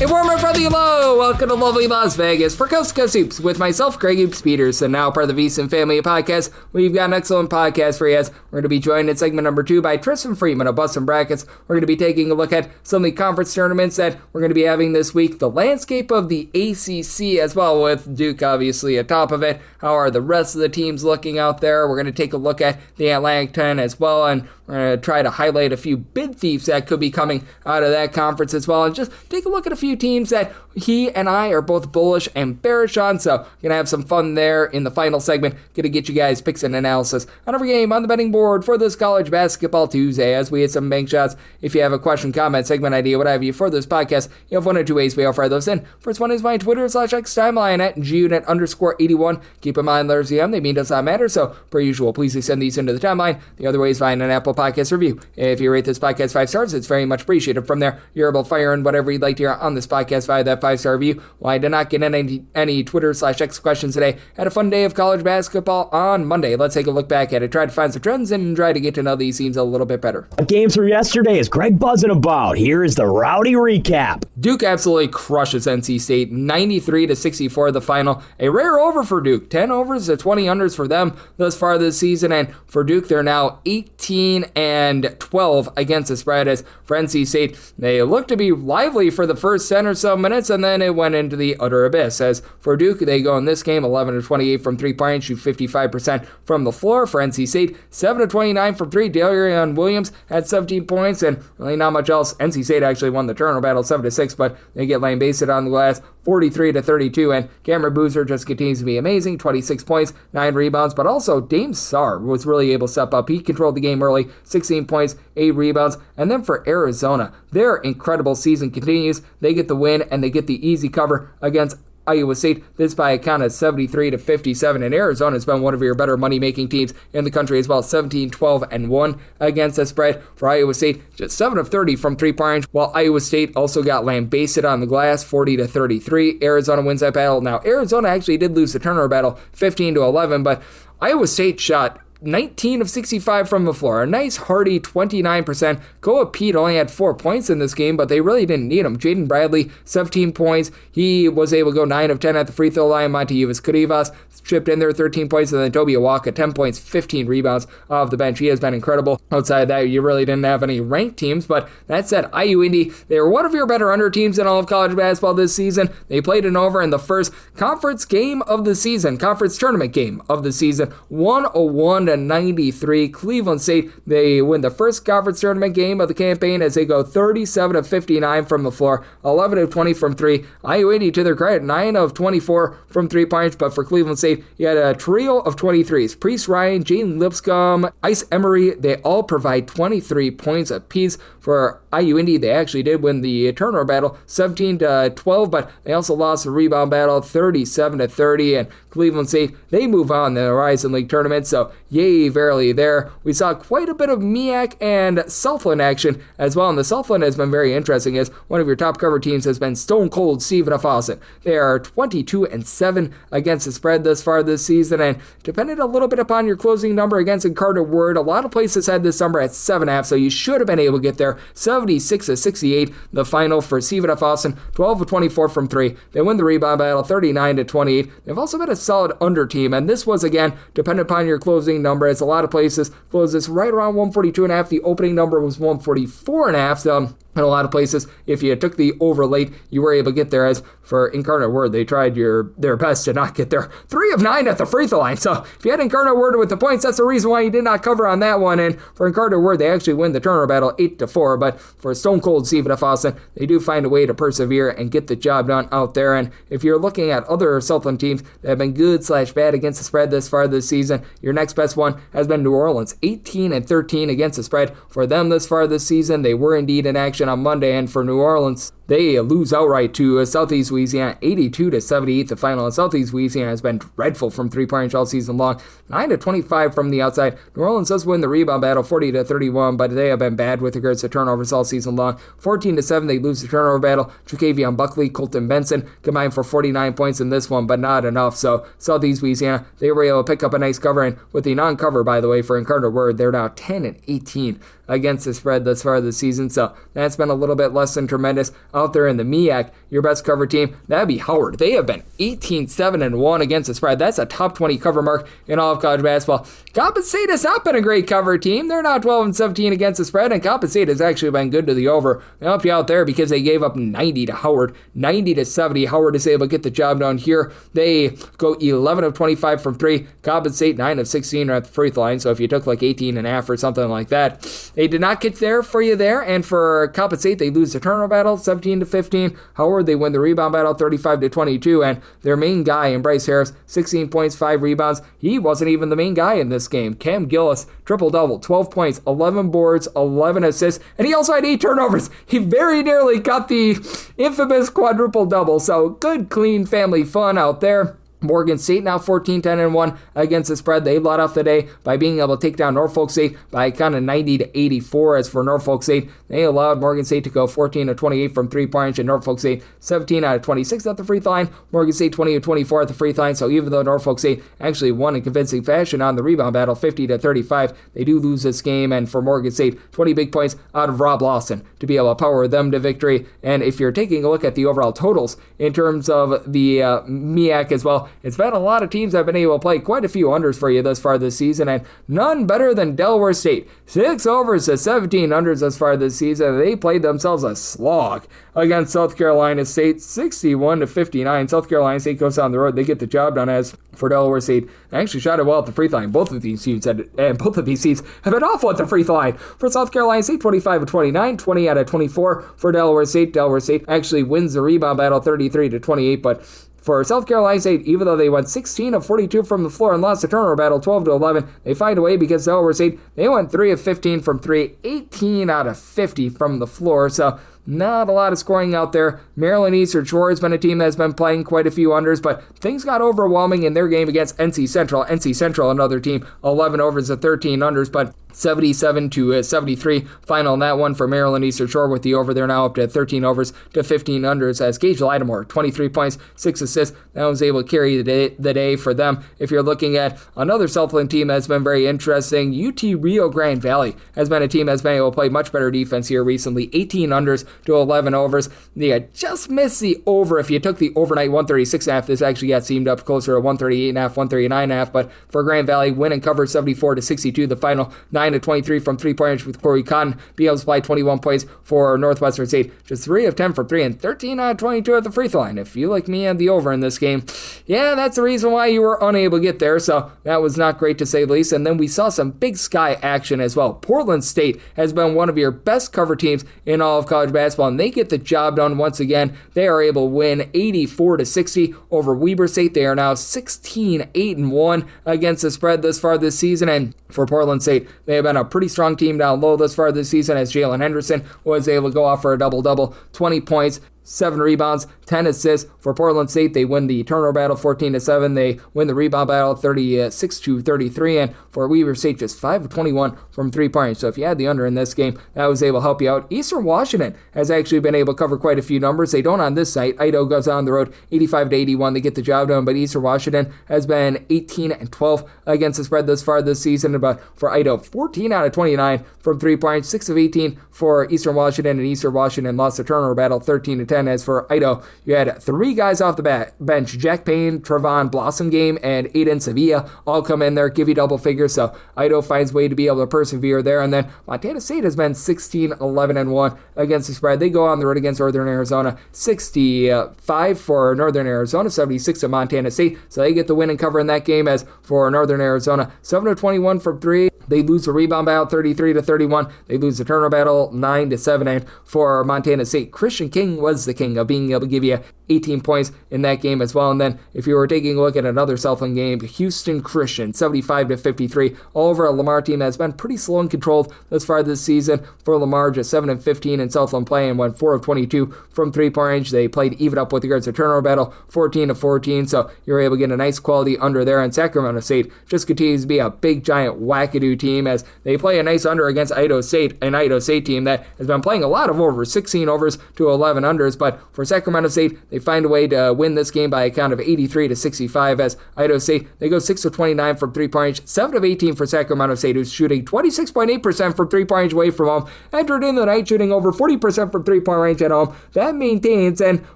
A warm and friendly hello! Welcome to lovely Las Vegas for Coast to Coast Hoops with myself, Greg Hoops Peters, and now part of the VSiN family of podcasts. We've got an excellent podcast for you as we're going to be joined in segment number 2 by Trist and Freeman of Bustin Brackets. We're going to be taking a look at some of the conference tournaments that we're going to be having this week, the landscape of the ACC as well, with Duke obviously atop of it. How are the rest of the teams looking out there? We're going to take a look at the Atlantic 10 as well, and we're going to try to highlight a few bid thieves that could be coming out of that conference as well, and just take a look at a few teams that he and I are both bullish and bearish on, so we're going to have some fun there in the final segment. Going to get you guys picks and analysis on every game on the betting board for this college basketball Tuesday as we hit some bank shots. If you have a question, comment, segment idea, what have you for this podcast, you have one or two ways we offer those in. First one is my Twitter/X timeline at gunit_81. Keep in mind, letters EM, they mean does not matter, so per usual, please send these into the timeline. The other way is find an Apple Podcast review. If you rate this podcast 5 stars, it's very much appreciated. From there, you're able to fire in whatever you'd like to hear on this podcast via that 5-star review. Well, I did not get any Twitter/X questions today. Had a fun day of college basketball on Monday. Let's take a look back at it, try to find some trends, and try to get to know these teams a little bit better. Games from yesterday is Greg buzzing about. Here is the rowdy recap. Duke absolutely crushes NC State, 93-64 the final. A rare over for Duke, 10 overs to 20 unders for them thus far this season, and for Duke, they're now 18-12 against the spread, as for NC State, they look to be lively for the first 10 or so minutes, and then it went into the utter abyss. As for Duke, they go in this game 11-28 from 3-point, shoot 55% from the floor. For NC State, 7-29 from 3. Darian Williams had 17 points, and really not much else. NC State actually won the turnover battle 7-6, but they get lambasted on the glass 43-32, and Cameron Boozer just continues to be amazing, 26 points, 9 rebounds, but also Dame Sarr was really able to step up. He controlled the game early, 16 points, 8 rebounds, and then for Arizona, their incredible season continues. They get the win, and they get the easy cover against Iowa State, this by a count of 73-57, and Arizona has been one of your better money-making teams in the country as well, 17-12-1 against the spread. For Iowa State, just 7 of 30 from 3-point, while Iowa State also got lambasted on the glass, 40-33. Arizona wins that battle. Now, Arizona actually did lose the turnover battle, 15-11, but Iowa State shot 19 of 65 from the floor. A nice hearty 29%. Koa Pete only had 4 points in this game, but they really didn't need him. Jaden Bradley, 17 points. He was able to go 9 of 10 at the free throw line. Montevideo Kurivas chipped in there 13 points, and then Toby Awaka, 10 points, 15 rebounds off the bench. He has been incredible. Outside of that, you really didn't have any ranked teams, but that said, IU Indy, they were one of your better under teams in all of college basketball this season. They played an over in the first conference game of the season, conference tournament game of the season, 101-93. Cleveland State, they win the first conference tournament game of the campaign as they go 37-59 from the floor, 11 of 20 from 3. IU Indy, to their credit, 9 of 24 from 3 points, but for Cleveland State, you had a trio of 23s. Priest Ryan, Jane Lipscomb, Ice Emery, they all provide 23 points apiece. For IU Indy, they actually did win the turnover battle 17-12, but they also lost the rebound battle 37-30, and Cleveland State, they move on the Horizon League tournament, so yay, verily there. We saw quite a bit of MEAC and Southland action as well, and the Southland has been very interesting as one of your top cover teams has been Stone Cold Stephen Fawcett. They are 22-7 against the spread thus far this season, and depended a little bit upon your closing number against Carter Word, a lot of places had this number at 7.5, so you should have been able to get there. 76-68, the final for Stephen Fawcett, 12 of 24 from 3. They win the rebound battle 39-28. They've also been a solid under team, and this was, again, dependent upon your closing number, as a lot of places closed this right around 142.5. The opening number was 144.5, so in a lot of places, if you took the over late, you were able to get there. As for Incarnate Word, they tried their best to not get there. 3 of 9 at the free throw line. So if you had Incarnate Word with the points, that's the reason why you did not cover on that one. And for Incarnate Word, they actually win the turnover battle 8-4. But for Stone Cold Stephen Fawcett, they do find a way to persevere and get the job done out there. And if you're looking at other Southland teams that have been good/bad against the spread this far this season, your next best one has been New Orleans, 18-13 against the spread for them this far this season. They were indeed in action on Monday, and for New Orleans, they lose outright to Southeast Louisiana, 82-78. The final in Southeast Louisiana has been dreadful from 3-point all season long, 9-25 from the outside. New Orleans does win the rebound battle, 40-31, but they have been bad with regards to turnovers all season long. 14-7, they lose the turnover battle. Tre'Cavion Buckley, Colton Benson combined for 49 points in this one, but not enough. So Southeast Louisiana, they were able to pick up a nice cover, and with the non-cover, by the way, for Incarnate Word, they're now 10-18 against the spread thus far this season, so that's been a little bit less than tremendous. out there in the MEAC, your best cover team, that'd be Howard. They have been 18-7-1 against the spread. That's a top 20 cover mark in all of college basketball. Coppin State has not been a great cover team. They're now 12-17 against the spread, and Coppin State has actually been good to the over. They help you out there because they gave up 90 to Howard, 90-70. Howard is able to get the job done here. They go 11 of 25 from 3. Coppin State 9 of 16 are at the free throw line, so if you took like 18.5 or something like that, they did not get there for you there. And for Coppin State, they lose the turnover battle 17-15. Howard, they win the rebound battle 35-22, and their main guy in Bryce Harris, 16 points, 5 rebounds. He wasn't even the main guy in this game. Cam Gillis, triple-double, 12 points, 11 boards, 11 assists, and he also had 8 turnovers. He very nearly got the infamous quadruple-double, so good, clean family fun out there. Morgan State now 14-10-1 against the spread. They led off the day by being able to take down Norfolk State by kind of 90-84. As for Norfolk State, they allowed Morgan State to go 14 of 28 from 3-point, and Norfolk State 17 out of 26 at the free throw line. Morgan State 20 of 24 at the free throw line. So even though Norfolk State actually won in convincing fashion on the rebound battle, 50-35, they do lose this game. And for Morgan State, 20 big points out of Rob Lawson to be able to power them to victory. And if you're taking a look at the overall totals in terms of the MEAC as well, it's been a lot of teams that have been able to play quite a few unders for you thus far this season, and none better than Delaware State. 6 overs to 17 unders thus far this season. They played themselves a slog against South Carolina State, 61-59. South Carolina State goes down the road. They get the job done. As for Delaware State, they actually shot it well at the free throw line. Both of these teams have been awful at the free throw line. For South Carolina State, 25 of 29, 20 out of 24 for Delaware State. Delaware State actually wins the rebound battle 33-28, but for South Carolina State, even though they went 16 of 42 from the floor and lost the turnover battle 12-11, they find a way because Delaware State, they went 3 of 15 from 3, 18 out of 50 from the floor. So not a lot of scoring out there. Maryland Eastern Shore has been a team that's been playing quite a few unders, but things got overwhelming in their game against NC Central. NC Central, another team, 11 overs to 13 unders, but 77-73 final in that one for Maryland Eastern Shore, with the over there now up to 13 overs to 15 unders, as Gage Lattimore, 23 points, 6 assists. That was able to carry the day for them. If you're looking at another Southland team that's been very interesting, UT Rio Grande Valley has been a team that's been able to play much better defense here recently. 18 unders to 11 overs. They just missed the over. If you took the overnight 136.5, this actually got seamed up closer to 138.5, 139.5, but for Grand Valley, win and cover 74-62, the final 9 of 23 from 3-point with Corey Cotton, being able to supply 21 points for Northwestern State. Just 3 of 10 from 3 and 13 out of 22 at the free throw line. If you like me and the over in this game, yeah, that's the reason why you were unable to get there. So that was not great to say the least. And then we saw some Big Sky action as well. Portland State has been one of your best cover teams in all of college basketball, and they get the job done once again. They are able to win 84-60 over Weber State. They are now 16-8-1 against the spread thus far this season. And for Portland State, they have been a pretty strong team down low thus far this season, as Jalen Henderson was able to go off for a double-double, 20 points, 7 rebounds, 10 assists. For Portland State, they win the turnover battle 14-7. They win the rebound battle 36-33. And for Weber State, just 5 of 21 from 3 points. So if you had the under in this game, that was able to help you out. Eastern Washington has actually been able to cover quite a few numbers. They don't on this site. Idaho goes on the road 85-81. They get the job done. But Eastern Washington has been 18-12 against the spread thus far this season. But for Idaho, 14 out of 29 from 3 points, 6 of 18 for Eastern Washington. And Eastern Washington lost the turnover battle 13-10. As for Idaho, you had 3 guys off the bench, Jack Payne, Trevon Blossomgame, and Aiden Sevilla all come in there, give you double figures. So Idaho finds a way to be able to persevere there. And then Montana State has been 16-11-1 against the spread. They go on the road against Northern Arizona, 65 for Northern Arizona, 76 to Montana State. So they get the win and cover in that game. As for Northern Arizona, 7 of 21 from 3. They lose the rebound battle 33-31. They lose the turnover battle 9-7. And for Montana State, Christian King was the king of being able to give you 18 points in that game as well. And then if you were taking a look at another Southland game, Houston Christian 75-53 all over a Lamar team that's been pretty slow and controlled thus far this season. For Lamar, just 7-15 in Southland play and went 4 of 22 from 3-point range. They played even up with regards to turnover battle 14-14. So you're able to get a nice quality under there. And Sacramento State just continues to be a big giant wackadoo team as they play a nice under against Idaho State, an Idaho State team that has been playing a lot of overs, 16 overs to 11 unders. But for Sacramento State, they find a way to win this game by a count of 83-65 as Idaho State, they go 6 of 29 from three-point range, 7 of 18 for Sacramento State, who's shooting 26.8% from three-point range away from home, entered in the night shooting over 40% from three-point range at home. That maintains, and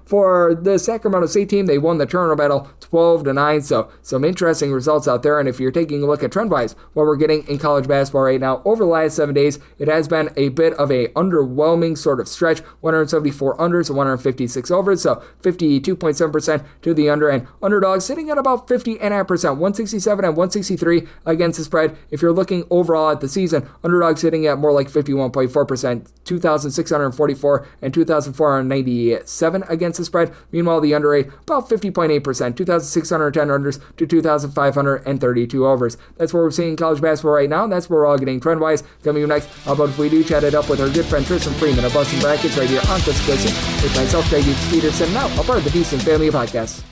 for the Sacramento State team, they won the turnover battle 12-9, so some interesting results out there. And if you're taking a look at trend-wise, what we're getting in college basketball right now, over the last 7 days, it has been a bit of a underwhelming sort of stretch, 174 unders and 156 overs, so 52.7% to the under, and underdogs sitting at about 50.5%, 167 and 163 against the spread. If you're looking overall at the season, underdogs sitting at more like 51.4%, 2,644 and 2,497 against the spread. Meanwhile, the under rate about 50.8%, 2,610 unders to 2,532 overs. That's what we're seeing in college basketball right now, and that's where we're all getting trend-wise. Coming up next, how about if we do chat it up with our good friend Tristan Freeman of Bustin Brackets right here on Chris with myself, Greg Peterson, now a part of the Decent Family Podcast.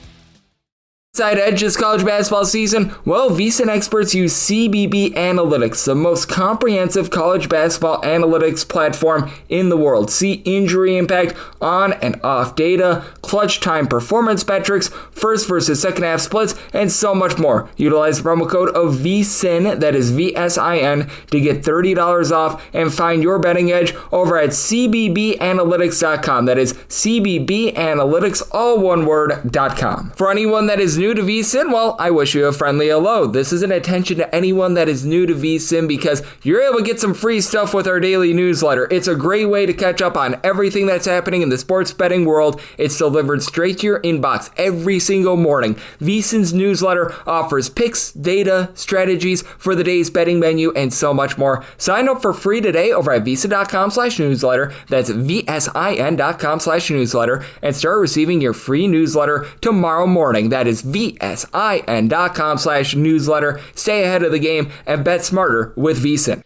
Side edge this college basketball season? Well, VSiN experts use CBB Analytics, the most comprehensive college basketball analytics platform in the world. See injury impact, on and off data, clutch time performance metrics, first versus second half splits, and so much more. Utilize the promo code of VSiN, that is VSIN, to get $30 off and find your betting edge over at cbbanalytics.com. That is cbbanalytics, all one word.com. For anyone that is new to VSiN, well, I wish you a friendly hello. This is an attention to anyone that is new to VSiN because you're able to get some free stuff with our daily newsletter. It's a great way to catch up on everything that's happening in the sports betting world. It's delivered straight to your inbox every single morning. VSiN's newsletter offers picks, data, strategies for the day's betting menu, and so much more. Sign up for free today over at VSiN.com/newsletter. That's VSIN.com/newsletter, and start receiving your free newsletter tomorrow morning. That is VSIN.com/newsletter. Stay ahead of the game and bet smarter with VSiN.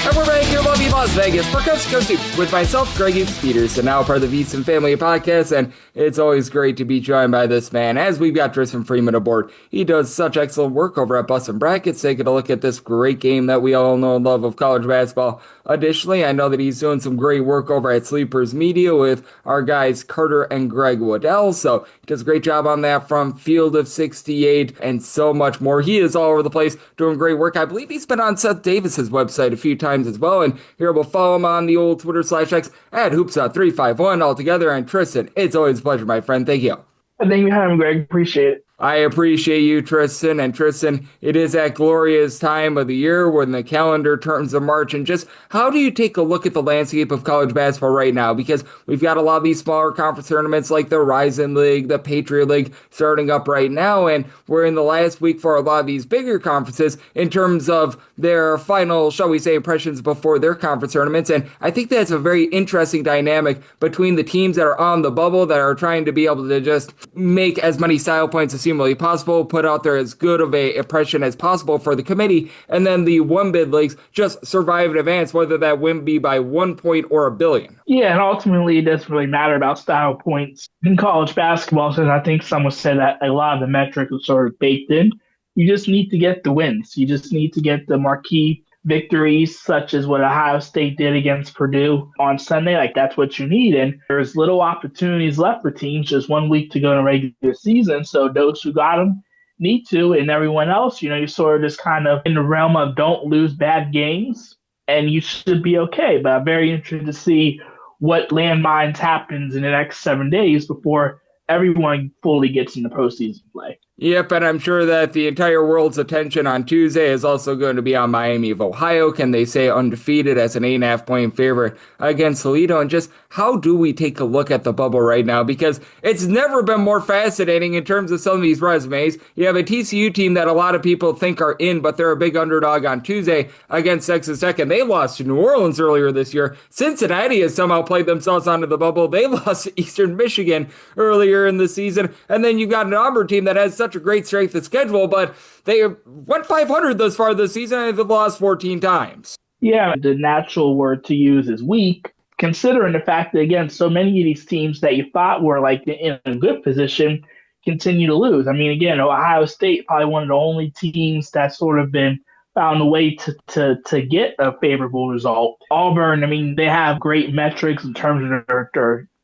And we're back here, lovely Las Vegas, for Coast to Coast with myself, Greg Peterson, now part of the VSiN Family Podcast, and it's always great to be joined by this man, as we've got Tristan Freeman aboard. He does such excellent work over at Bustin Brackets, taking a look at this great game that we all know and love of college basketball. Additionally, I know that he's doing some great work over at Sleepers Media with our guys Carter and Greg Waddell, so he does a great job on that from Field of 68 and so much more. He is all over the place doing great work. I believe he's been on Seth Davis's website a few times as well, and here we'll follow him on the old Twitter/X at Hoopsa351 altogether. And Tristan, it's always a pleasure, my friend. Thank you. Thank you for having me, Greg. Appreciate it. I appreciate you, Tristan. And Tristan, it is that glorious time of the year when the calendar turns to March. And just how do you take a look at the landscape of college basketball right now? Because we've got a lot of these smaller conference tournaments like the Horizon League, the Patriot League starting up right now. And we're in the last week for a lot of these bigger conferences in terms of their final, shall we say, impressions before their conference tournaments. And I think that's a very interesting dynamic between the teams that are on the bubble that are trying to be able to just make as many style points as humanly possible, put out there as good of a impression as possible for the committee, and then the one bid leagues just survive and advance, whether that win be by 1 point or a billion. Yeah, and ultimately it doesn't really matter about style points in college basketball, since I think someone said that a lot of the metrics are sort of baked in. You just need to get the wins. You just need to get the marquee victories, such as what Ohio State did against Purdue on Sunday. Like, that's what you need. And there's little opportunities left for teams, just 1 week to go in a regular season. So those who got them need to, and everyone else, you're sort of just kind of in the realm of don't lose bad games, and you should be okay. But I'm very interested to see what landmines happens in the next 7 days before everyone fully gets into postseason play. Yep, and I'm sure that the entire world's attention on Tuesday is also going to be on Miami of Ohio. Can they stay undefeated as an 8.5-point favorite against Toledo? And just how do we take a look at the bubble right now? Because it's never been more fascinating in terms of some of these resumes. You have a TCU team that a lot of people think are in, but they're a big underdog on Tuesday against Texas Tech, and they lost to New Orleans earlier this year. Cincinnati has somehow played themselves onto the bubble. They lost to Eastern Michigan earlier in the season. And then you've got an Auburn team that has such a great strength of schedule, but they went 500 thus far this season and they've lost 14 times. Yeah, the natural word to use is weak, considering the fact that, again, so many of these teams that you thought were like in a good position continue to lose. I mean, again, Ohio State, probably one of the only teams that's sort of been found a way to get a favorable result. Auburn, I mean, they have great metrics in terms of their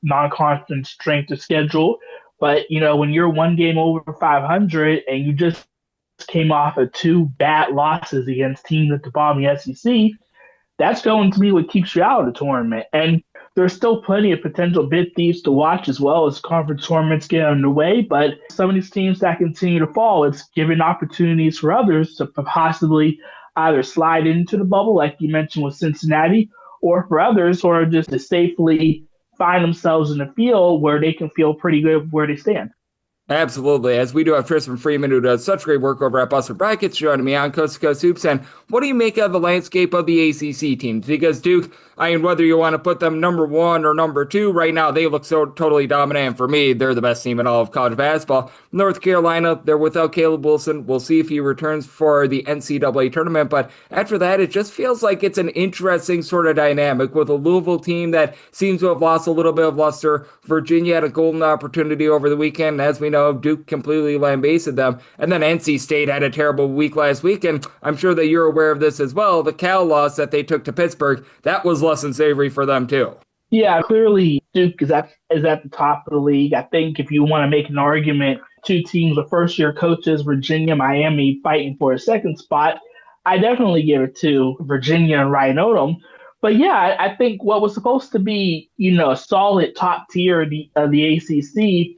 non-conference strength of schedule. But, when you're one game over 500 and you just came off of two bad losses against teams at the bottom of the SEC, that's going to be what keeps you out of the tournament. And there's still plenty of potential bid thieves to watch as well as conference tournaments get underway. But some of these teams that continue to fall, it's giving opportunities for others to possibly either slide into the bubble, like you mentioned with Cincinnati, or for others who are just to safely find themselves in a field where they can feel pretty good where they stand. Absolutely, as we do have Tristan Freeman, who does such great work over at Bustin Brackets, joining me on Coast to Coast Hoops. And what do you make of the landscape of the ACC teams? Because Duke, whether you want to put them number one or number two, right now they look so totally dominant. And for me, they're the best team in all of college basketball. North Carolina, they're without Caleb Wilson. We'll see if he returns for the NCAA tournament. But after that, it just feels like it's an interesting sort of dynamic with a Louisville team that seems to have lost a little bit of luster. Virginia had a golden opportunity over the weekend. As we know, Duke completely lambasted them. And then NC State had a terrible week last week. And I'm sure that you're aware of this as well. The Cal loss that they took to Pittsburgh, that was less than savory for them too. Yeah, clearly Duke is at the top of the league. I think if you want to make an argument, two teams with first-year coaches, Virginia, Miami, fighting for a second spot, I definitely give it to Virginia and Ryan Odom. But yeah, I think what was supposed to be, a solid top tier of the ACC,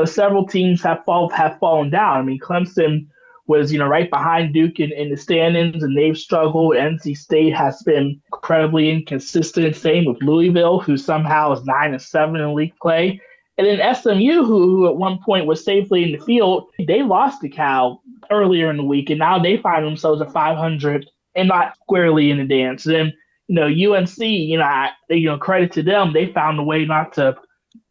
several teams have fallen down. I mean, Clemson was, right behind Duke in the standings, and they've struggled. NC State has been incredibly inconsistent. Same with Louisville, who somehow is 9-7 in league play. And then SMU, who at one point was safely in the field, they lost to Cal earlier in the week, and now they find themselves at 500 and not squarely in the dance. And then, UNC, credit to them, they found a way not to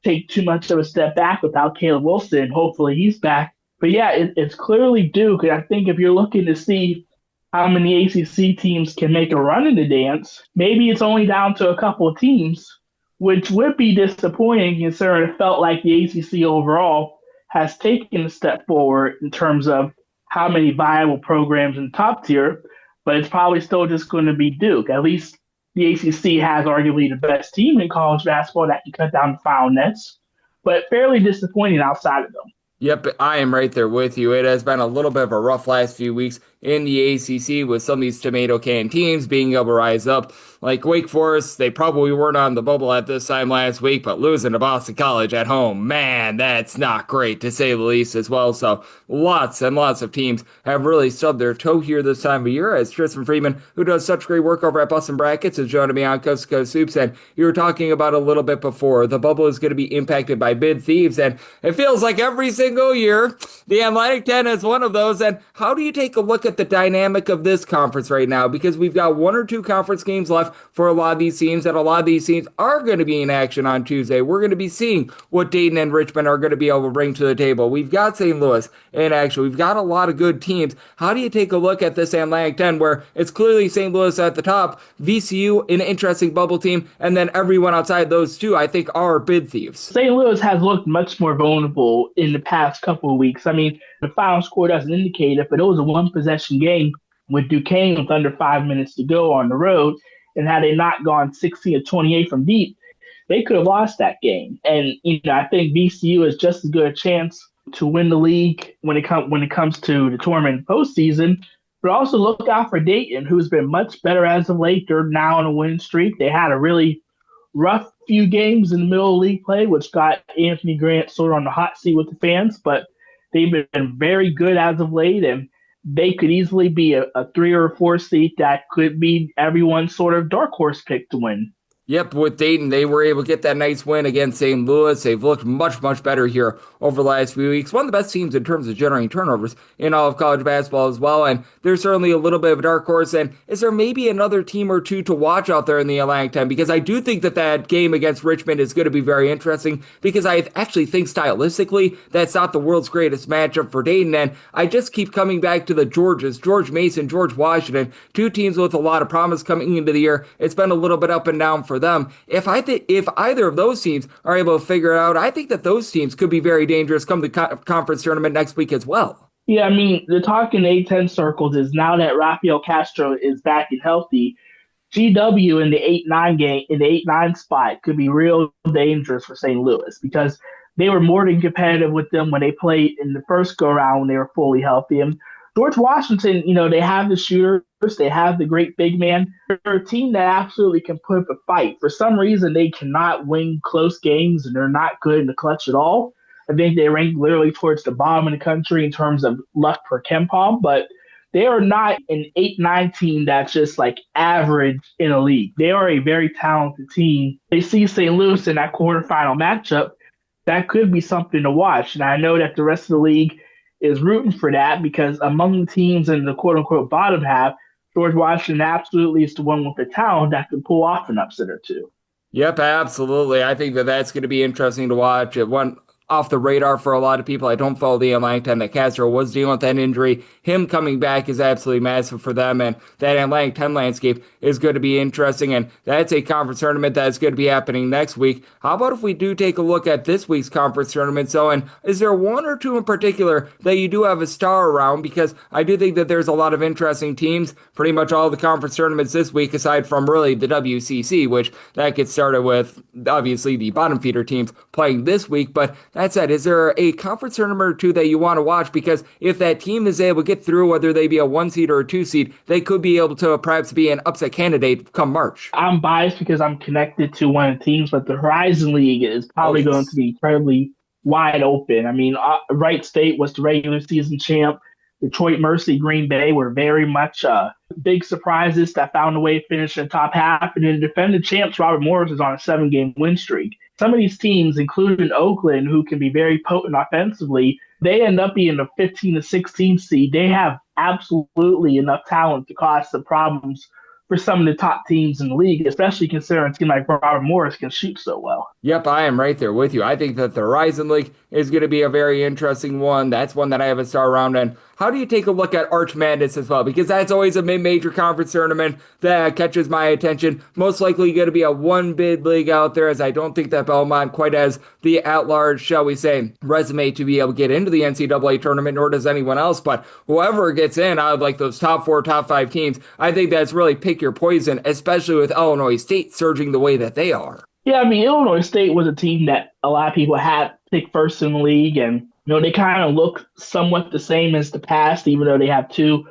take too much of a step back without Caleb Wilson. Hopefully he's back. But yeah, it's clearly Duke. And I think if you're looking to see how many ACC teams can make a run in the dance, maybe it's only down to a couple of teams, which would be disappointing considering it felt like the ACC overall has taken a step forward in terms of how many viable programs in the top tier. But it's probably still just going to be Duke. At least the ACC has arguably the best team in college basketball that can cut down the foul nets, but fairly disappointing outside of them. Yep, I am right there with you. It has been a little bit of a rough last few weeks in the ACC with some of these tomato can teams being able to rise up. Like Wake Forest, they probably weren't on the bubble at this time last week, but losing to Boston College at home, man, that's not great to say the least as well. So lots and lots of teams have really stubbed their toe here this time of year, as Tristan Freeman, who does such great work over at Bustin Brackets, is joining me on Coast to Coast Hoops. And you were talking about a little bit before, the bubble is going to be impacted by bid thieves, and it feels like every single year the Atlantic 10 is one of those. And how do you take a look at the dynamic of this conference right now? Because we've got one or two conference games left for a lot of these teams, and a lot of these teams are going to be in action on Tuesday. We're going to be seeing what Dayton and Richmond are going to be able to bring to the table. We've got St. Louis in action. We've got a lot of good teams. How do you take a look at this Atlantic 10 where it's clearly St. Louis at the top, VCU, an interesting bubble team, and then everyone outside those two, I think, are bid thieves? St. Louis has looked much more vulnerable in the past couple of weeks. I mean, the final score doesn't indicate it, but it was a one-possession game with Duquesne with under 5 minutes to go on the road. And had they not gone 16-28 from deep, they could have lost that game. And, I think VCU has just as good a chance to win the league when it comes to the tournament postseason. But also look out for Dayton, who's been much better as of late. They're now on a winning streak. They had a really rough few games in the middle of league play, which got Anthony Grant sort of on the hot seat with the fans. But they've been very good as of late, and they could easily be a 3 or 4 seed that could be everyone's sort of dark horse pick to win. Yep, with Dayton, they were able to get that nice win against St. Louis. They've looked much, much better here over the last few weeks. One of the best teams in terms of generating turnovers in all of college basketball as well. And there's certainly a little bit of a dark horse. And is there maybe another team or two to watch out there in the Atlantic 10? Because I do think that game against Richmond is going to be very interesting, because I actually think stylistically that's not the world's greatest matchup for Dayton. And I just keep coming back to the Georges, George Mason, George Washington, two teams with a lot of promise coming into the year. It's been a little bit up and down for them. If either of those teams are able to figure it out, I think that those teams could be very dangerous come the conference tournament next week as well. Yeah, I mean, the talk in A10 circles is now that Rafael Castro is back and healthy, GW in the 8-9 game, in the 8-9 spot could be real dangerous for St. Louis because they were more than competitive with them when they played in the first go round when they were fully healthy. And George Washington, they have the shooters, they have the great big man. They're a team that absolutely can put up a fight. For some reason, they cannot win close games and they're not good in the clutch at all. I think they rank literally towards the bottom of the country in terms of luck per KenPom, but they are not an 8-9 team that's just like average in a league. They are a very talented team. They see St. Louis in that quarterfinal matchup. That could be something to watch. And I know that the rest of the league is rooting for that because among the teams in the quote-unquote bottom half, George Washington absolutely is the one with the talent that can pull off an upset or two. Yep, absolutely. I think that's going to be interesting to watch. It went off the radar for a lot of people. I don't follow the Atlantic 10 that Castro was dealing with that injury. Him coming back is absolutely massive for them, and that Atlantic 10 landscape is going to be interesting, and that's a conference tournament that's going to be happening next week. How about if we do take a look at this week's conference tournament? So, and is there one or two in particular that you do have a star around? Because I do think that there's a lot of interesting teams, pretty much all the conference tournaments this week, aside from really the WCC, which that gets started with, obviously, the bottom feeder teams playing this week, but that said, is there a conference tournament or two that you want to watch? Because if that team is able to get through, whether they be a 1 seed or a 2 seed, they could be able to perhaps be an upset candidate come March. I'm biased because I'm connected to one of the teams, but the Horizon League is probably going to be incredibly wide open. I mean, Wright State was the regular season champ. Detroit Mercy, Green Bay were very much big surprises that found a way to finish in the top half. And then the defending champs, Robert Morris, is on a 7-game win streak. Some of these teams, including Oakland, who can be very potent offensively, they end up being a 15 to 16 seed. They have absolutely enough talent to cause some problems for some of the top teams in the league, especially considering a team like Robert Morris can shoot so well. Yep, I am right there with you. I think that the Horizon League is going to be a very interesting one. That's one that I have a star around. And how do you take a look at Arch Madness as well? Because that's always a mid-major conference tournament that catches my attention. Most likely going to be a one-bid league out there, as I don't think that Belmont quite has the at-large, shall we say, resume to be able to get into the NCAA tournament, nor does anyone else. But whoever gets in out of like those top 4, top 5 teams, I think that's really pick your poison, especially with Illinois State surging the way that they are. Yeah, I mean, Illinois State was a team that a lot of people had picked first in the league, and they kind of look somewhat the same as the past, even though they have 2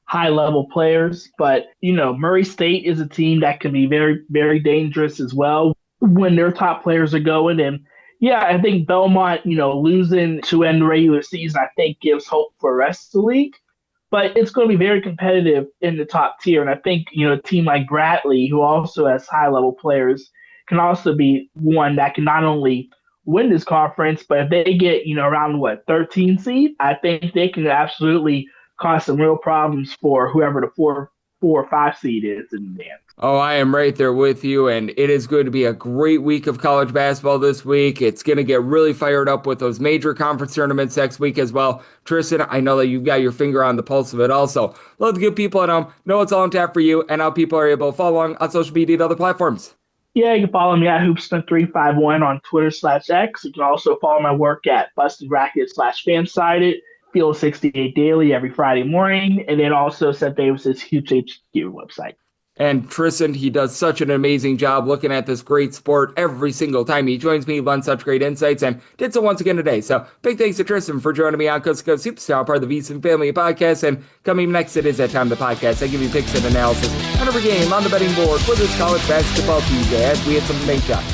high-level players. But, Murray State is a team that can be very, very dangerous as well when their top players are going. And, yeah, I think Belmont, losing to end the regular season, I think gives hope for the rest of the league. But it's going to be very competitive in the top tier. And I think, a team like Bradley, who also has high-level players, can also be one that can not only win this conference, but if they get, around 13 seed, I think they can absolutely cause some real problems for whoever the 4 or 5 seed is in the end. Oh, I am right there with you, and it is going to be a great week of college basketball this week. It's going to get really fired up with those major conference tournaments next week as well. Tristan, I know that you've got your finger on the pulse of it also. Let the good people at home know what's all on tap for you and how people are able to follow along on social media and other platforms. Yeah, you can follow me at Hoopston351 on Twitter/X. You can also follow my work at BustinBracket/Fansided, Field 68 Daily every Friday morning, and then also Seth Davis's Hoops HQ website. And Tristan, he does such an amazing job looking at this great sport every single time he joins me, learns such great insights, and did so once again today. So big thanks to Tristan for joining me on Coast to Coast Hoops, now part of the VSiN Family Podcast. And coming next, it is that time of the podcast. I give you picks and analysis on every game on the betting board for this college basketball Tuesday as we hit some main shots.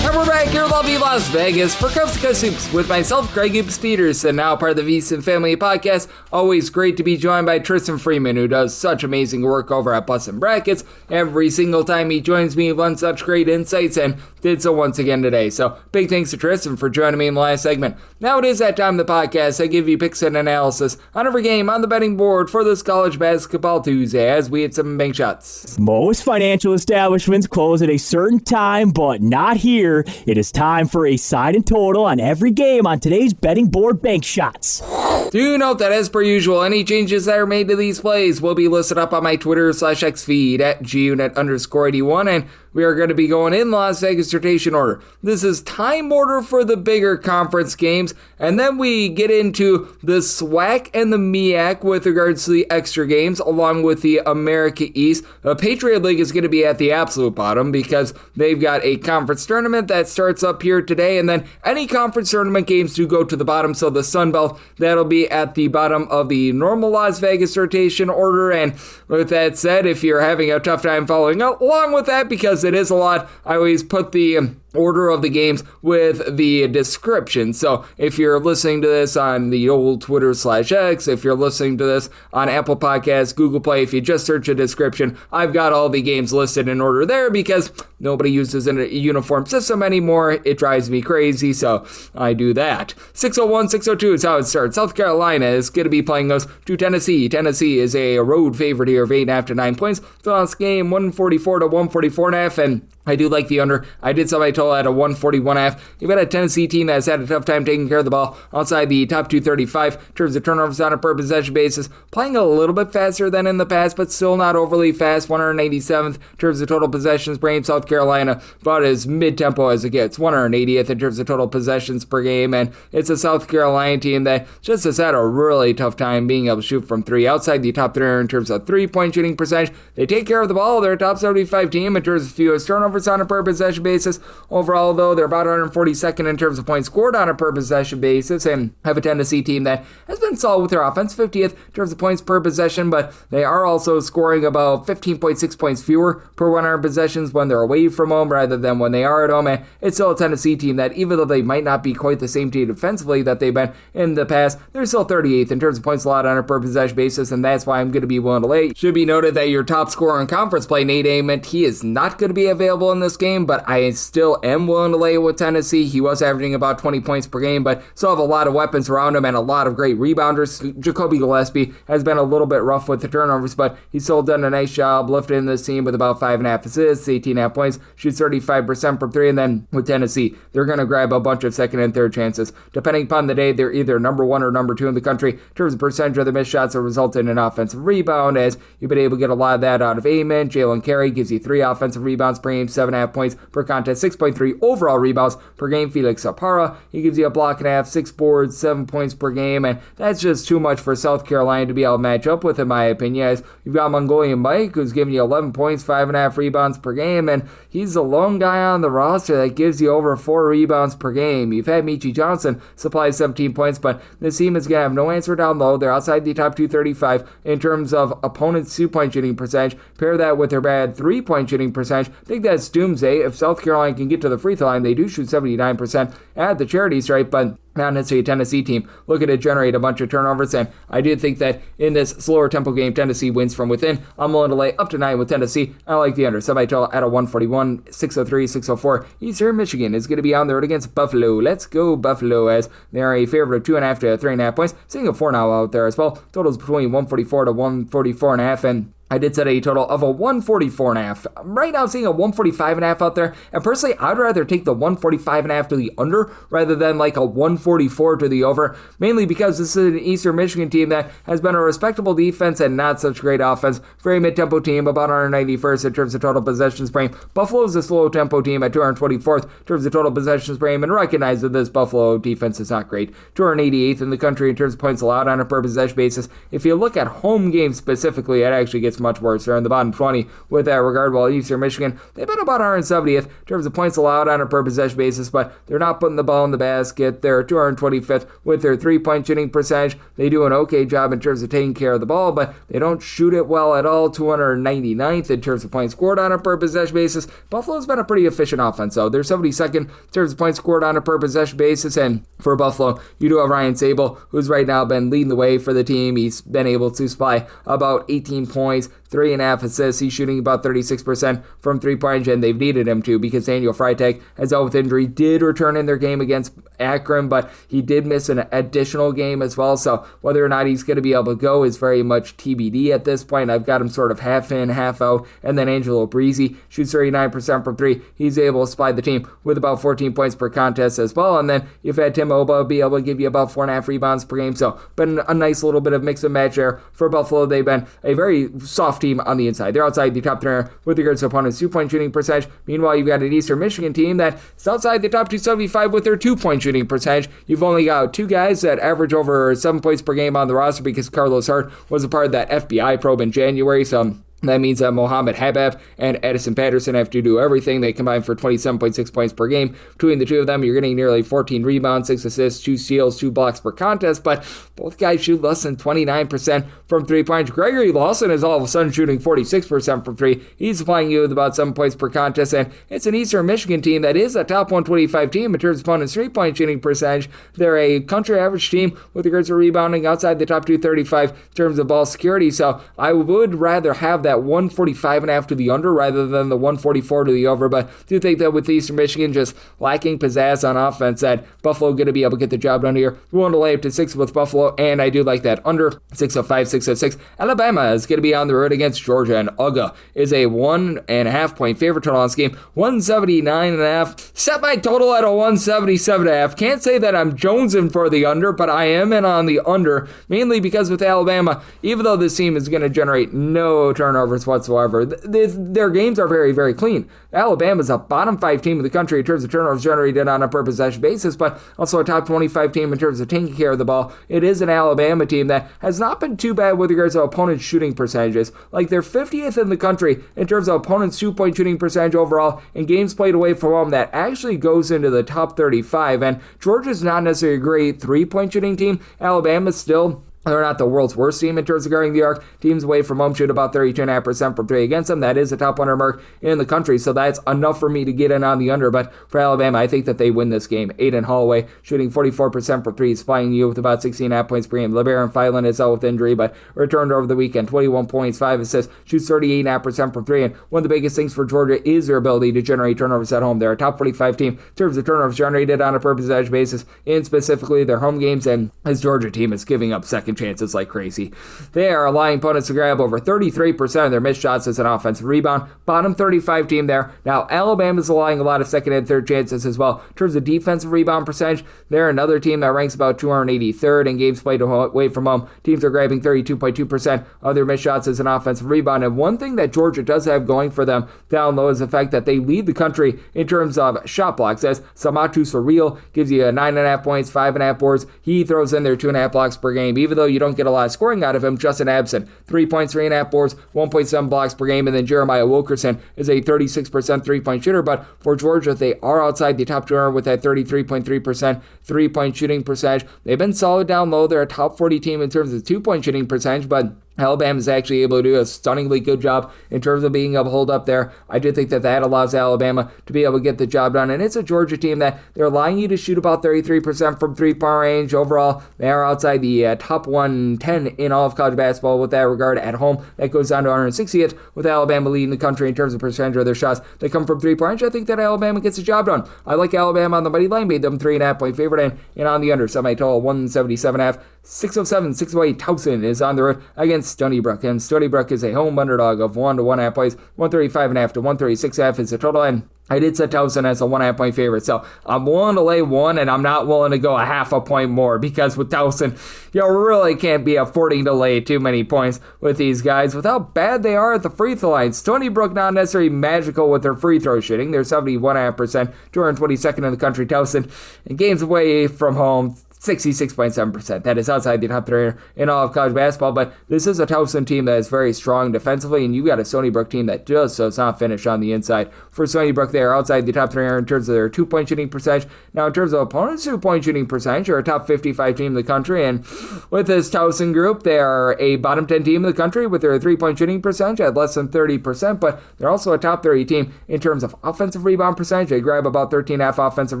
We're back here in lovely Las Vegas for Coast to Coast Hoops with myself, Greg Hoops Peterson, now part of the VSiN Family Podcast. Always great to be joined by Tristan Freeman, who does such amazing work over at Bustin Brackets. Every single time he joins me, he runs such great insights and did so once again today. So big thanks to Tristan for joining me in the last segment. Now it is that time of the podcast. I give you picks and analysis on every game on the betting board for this college basketball Tuesday as we hit some bank shots. Most financial establishments close at a certain time, but not here. It is time for a side and total on every game on today's betting board bank shots. Do note that as per usual, any changes that are made to these plays will be listed up on my Twitter/X feed at @GUnit_81. And we are going to be going in Las Vegas rotation order. This is time order for the bigger conference games, and then we get into the SWAC and the MEAC with regards to the extra games, along with the America East. The Patriot League is going to be at the absolute bottom because they've got a conference tournament that starts up here today, and then any conference tournament games do go to the bottom. So the Sun Belt, that'll be at the bottom of the normal Las Vegas rotation order. And with that said, if you're having a tough time following along with that, because it is a lot, I always put the order of the games with the description. So if you're listening to this on the old Twitter/X, if you're listening to this on Apple Podcasts, Google Play, if you just search a description, I've got all the games listed in order there because nobody uses a uniform system anymore. It drives me crazy, so I do that. 601-602 is how it starts. South Carolina is going to be playing those to Tennessee. Tennessee is a road favorite here of 8.5 to 9 points. The last game, 144 to 144.5, and I do like the under. I did somebody total at a 141.5. You've got a Tennessee team that's had a tough time taking care of the ball outside the top 235 in terms of turnovers on a per possession basis. Playing a little bit faster than in the past, but still not overly fast. 187th in terms of total possessions per game. South Carolina about as mid-tempo as it gets. 180th in terms of total possessions per game. And it's a South Carolina team that just has had a really tough time being able to shoot from three. Outside the top 300 in terms of three-point shooting percentage. They take care of the ball. They're a top 75 team in terms of fewest turnovers on a per possession basis. Overall, though, they're about 142nd in terms of points scored on a per possession basis, and have a Tennessee team that has been solid with their offense, 50th in terms of points per possession, but they are also scoring about 15.6 points fewer per 100 possessions when they're away from home rather than when they are at home. And it's still a Tennessee team that, even though they might not be quite the same team defensively that they've been in the past, they're still 38th in terms of points allowed on a per possession basis, and that's why I'm going to be willing to lay. Should be noted that your top scorer in conference play, Nate Ament, he is not going to be available in this game, but I still am willing to lay with Tennessee. He was averaging about 20 points per game, but still have a lot of weapons around him and a lot of great rebounders. Jacoby Gillespie has been a little bit rough with the turnovers, but he's still done a nice job lifting this team with about 5.5 assists, 18.5 points, shoots 35% from three, and then with Tennessee, they're going to grab a bunch of second and third chances. Depending upon the day, they're either number one or number two in the country in terms of percentage of the missed shots that result in an offensive rebound, as you've been able to get a lot of that out of Ament. Jalen Carey gives you 3 offensive rebounds per game, 7.5 points per contest, 6.3 overall rebounds per game. Felix Zapara, he gives you a block and a half, 6 boards, 7 points per game, and that's just too much for South Carolina to be able to match up with, in my opinion, as you've got Mongolian Mike, who's giving you 11 points, 5.5 rebounds per game, and he's the lone guy on the roster that gives you over 4 rebounds per game. You've had Michi Johnson supply 17 points, but this team is going to have no answer down low. They're outside the top 235 in terms of opponents' 2-point shooting percentage. Pair that with their bad 3-point shooting percentage. I think that's doomsday. If South Carolina can get to the free throw line, they do shoot 79% at the charity stripe, but not necessarily a Tennessee team looking to generate a bunch of turnovers, and I do think that in this slower tempo game, Tennessee wins from within. I'm willing to lay up to 9 with Tennessee. I like the under. Somebody total at a 141, 603, 604. Eastern Michigan is going to be on the road against Buffalo. Let's go Buffalo, as they are a favorite of 2.5 to 3.5 points. Seeing a 4 now out there as well. Totals between 144 to 144.5, and I did set a total of a 144.5. Right now, I'm seeing a 145.5 out there, and personally, I'd rather take the 145.5 to the under rather than like a 144 to the over, mainly because this is an Eastern Michigan team that has been a respectable defense and not such great offense. Very mid-tempo team, about 191st in terms of total possessions per game. Buffalo is a slow-tempo team at 224th in terms of total possessions per game, and recognize that this Buffalo defense is not great. 288th in the country in terms of points allowed on a per possession basis. If you look at home games specifically, it actually gets much worse. They're in the bottom 20 with that regard, while Eastern Michigan, they've been about 170th in terms of points allowed on a per possession basis, but they're not putting the ball in the basket. They're 225th with their 3-point shooting percentage. They do an okay job in terms of taking care of the ball, but they don't shoot it well at all. 299th in terms of points scored on a per possession basis. Buffalo's been a pretty efficient offense, so they're 72nd in terms of points scored on a per possession basis, and for Buffalo, you do have Ryan Sable, who's right now been leading the way for the team. He's been able to supply about 18 points, 3.5 assists. He's shooting about 36% from three-point, and they've needed him to because Daniel Freitag has dealt with injury, did return in their game against Akron, but he did miss an additional game as well, so whether or not he's going to be able to go is very much TBD at this point. I've got him sort of half in, half out, and then Angelo Breezy shoots 39% from three. He's able to supply the team with about 14 points per contest as well, and then you've had Tim Oba be able to give you about 4.5 rebounds per game, so been a nice little bit of mix and match there for Buffalo. They've been a very soft team on the inside. They're outside the top 3 with regards to opponents' 2-point shooting percentage. Meanwhile, you've got an Eastern Michigan team that's outside the top 275 with their 2-point shooting percentage. You've only got 2 guys that average over 7 points per game on the roster because Carlos Hart was a part of that FBI probe in January, so that means that Mohamed Habab and Edison Patterson have to do everything. They combine for 27.6 points per game. Between the two of them, you're getting nearly 14 rebounds, 6 assists, 2 steals, 2 blocks per contest, but both guys shoot less than 29% from 3-point. Gregory Lawson is all of a sudden shooting 46% from 3. He's supplying you with about 7 points per contest, and it's an Eastern Michigan team that is a top 125 team in terms of opponents' 3-point shooting percentage. They're a country average team with regards to rebounding outside the top 235 in terms of ball security, so I would rather have that 145.5 to the under rather than the 144 to the over, but I do think that with Eastern Michigan just lacking pizzazz on offense, that Buffalo going to be able to get the job done here. We want to lay up to 6 with Buffalo, and I do like that under 605, 606. Alabama is going to be on the road against Georgia, and UGA is a 1.5 point favorite total on this game. 179.5. Set my total at a 177.5. Can't say that I'm jonesing for the under, but I am in on the under, mainly because with Alabama, even though this team is going to generate no turnovers whatsoever, their games are very, very clean. Alabama is a bottom 5 team in the country in terms of turnovers generated on a per possession basis, but also a top 25 team in terms of taking care of the ball. It is an Alabama team that has not been too bad with regards to opponents' shooting percentages. Like, they're 50th in the country in terms of opponents' 2-point shooting percentage overall, and games played away from home that actually goes into the top 35. And Georgia's not necessarily a great 3-point shooting team. Alabama's still, they're not the world's worst team in terms of guarding the arc. Teams away from home shoot about 32.5% from 3 against them. That is a top 100 mark in the country, so that's enough for me to get in on the under. But for Alabama, I think that they win this game. Aiden Holloway shooting 44% from 3, supplying you with about 16.5 points per game. LeBaron Filan is out with injury, but returned over the weekend. 21 points, 5 assists, shoots 38.5% from 3. And one of the biggest things for Georgia is their ability to generate turnovers at home. They're a top 45 team in terms of turnovers generated on a per possession basis, in specifically their home games, and this Georgia team is giving up second chances like crazy. They are allowing opponents to grab over 33% of their missed shots as an offensive rebound. Bottom 35 team there. Now, Alabama's allowing a lot of second and third chances as well. In terms of defensive rebound percentage, they're another team that ranks about 283rd in games played away from home. Teams are grabbing 32.2% of their missed shots as an offensive rebound. And one thing that Georgia does have going for them down low is the fact that they lead the country in terms of shot blocks, as Samatu Surreal gives you 9.5 points, 5.5 boards. He throws in their 2.5 blocks per game, even though you don't get a lot of scoring out of him. Justin Abson, 3 points, 3.5 boards, 1.7 blocks per game, and then Jeremiah Wilkerson is a 36% 3-point shooter, but for Georgia, they are outside the top 200 with that 33.3% 3-point shooting percentage. They've been solid down low. They're a top 40 team in terms of 2-point shooting percentage, but Alabama is actually able to do a stunningly good job in terms of being able to hold up there. I do think that that allows Alabama to be able to get the job done, and it's a Georgia team that they're allowing you to shoot about 33% from 3-point range. Overall, they are outside the top 110 in all of college basketball with that regard at home. That goes down to 160th, with Alabama leading the country in terms of percentage of their shots that come from 3-point range. I think that Alabama gets the job done. I like Alabama on the money line, made them 3.5 point favorite, and on the under, semi-total 177.5. 607, 608, Towson is on the road against Stony Brook, and Stony Brook is a home underdog of 1 to 1.5 points. 135.5 to 136.5 is the total, and I did set Towson as a 1.5 point favorite, so I'm willing to lay 1, and I'm not willing to go a half a point more, because with Towson, you really can't be affording to lay too many points with these guys with how bad they are at the free throw line. Stony Brook not necessarily magical with their free throw shooting. They're 71.5%, 222nd in the country. Towson, in games away from home, 66.7%. That is outside the top 3 in all of college basketball, but this is a Towson team that is very strong defensively, and you got a Stony Brook team that just does not finish on the inside. For Stony Brook, they are outside the top 3 in terms of their 2-point shooting percentage. Now, in terms of opponents' 2-point shooting percentage, they're a top 55 team in the country, and with this Towson group, they are a bottom 10 team in the country with their 3-point shooting percentage at less than 30%, but they're also a top 30 team in terms of offensive rebound percentage. They grab about 13.5 offensive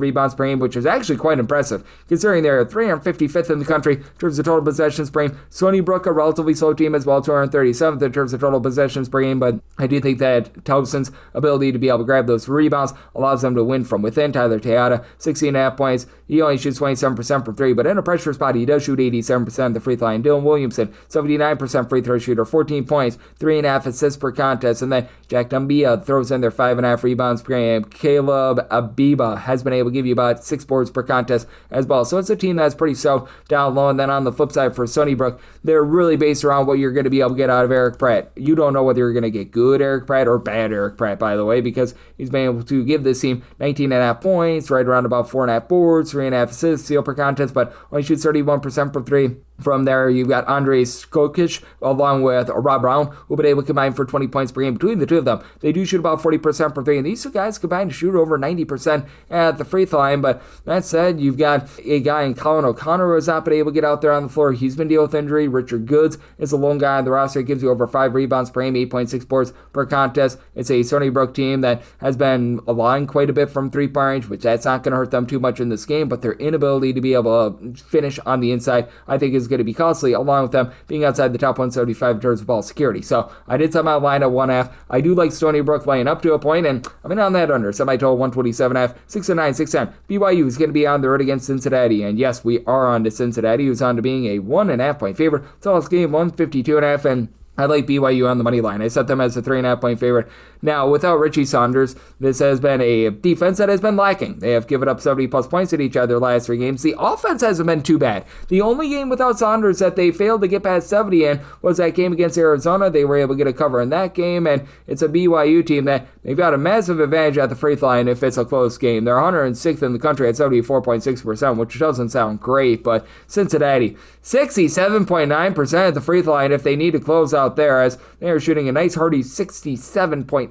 rebounds per game, which is actually quite impressive, considering they're 355th in the country in terms of total possessions per game. Stony Brook, a relatively slow team as well, 237th in terms of total possessions per game, but I do think that Towson's ability to be able to grab those rebounds allows them to win from within. Tyler Teata, 16.5 points. He only shoots 27% from 3, but in a pressure spot, he does shoot 87% of the free throw line. Dylan Williamson, 79% free throw shooter, 14 points, 3.5 assists per contest, and then Jack Dumbia throws in their 5.5 rebounds per game. Caleb Abiba has been able to give you about 6 boards per contest as well, so it's a team that's pretty stout down low. And then on the flip side for Stony Brook, they're really based around what you're going to be able to get out of Eric Pratt. You don't know whether you're going to get good Eric Pratt or bad Eric Pratt, by the way, because he's been able to give this team 19.5 points, right around about 4.5 boards, 3.5 assists, steal per contest, but only shoots 31% from three. From there, you've got Andrej Skokic along with Rob Brown, who've been able to combine for 20 points per game between the two of them. They do shoot about 40% from three, and these two guys combined to shoot over 90% at the free throw line. But that said, you've got a guy in Colin O'Connor who has not been able to get out there on the floor. He's been dealing with injury. Richard Goods is a lone guy on the roster. It gives you over 5 rebounds per game, 8.6 boards per contest. It's a Stony Brook team that has been allowing quite a bit from three-point range, which that's not going to hurt them too much in this game, but their inability to be able to finish on the inside, I think, is going to be costly, along with them being outside the top 175 in terms of ball security. So I did somehow line at 1.5. I do like Stony Brook laying up to a point, and I'm in on that under. Semi-total 127.5, 6-9, 6-10. BYU is going to be on the road against Cincinnati, and yes, we are on to Cincinnati, who's on to being a 1.5 point favorite. So it's game 152.5, and I like BYU on the money line. I set them as a 3.5 point favorite. Now, without Richie Saunders, this has been a defense that has been lacking. They have given up 70-plus points at each other last 3 games. The offense hasn't been too bad. The only game without Saunders that they failed to get past 70 in was that game against Arizona. They were able to get a cover in that game, and it's a BYU team that they've got a massive advantage at the free throw line if it's a close game. They're 106th in the country at 74.6%, which doesn't sound great, but Cincinnati, 67.9% at the free throw line if they need to close out there, as they are shooting a nice hearty 67.9%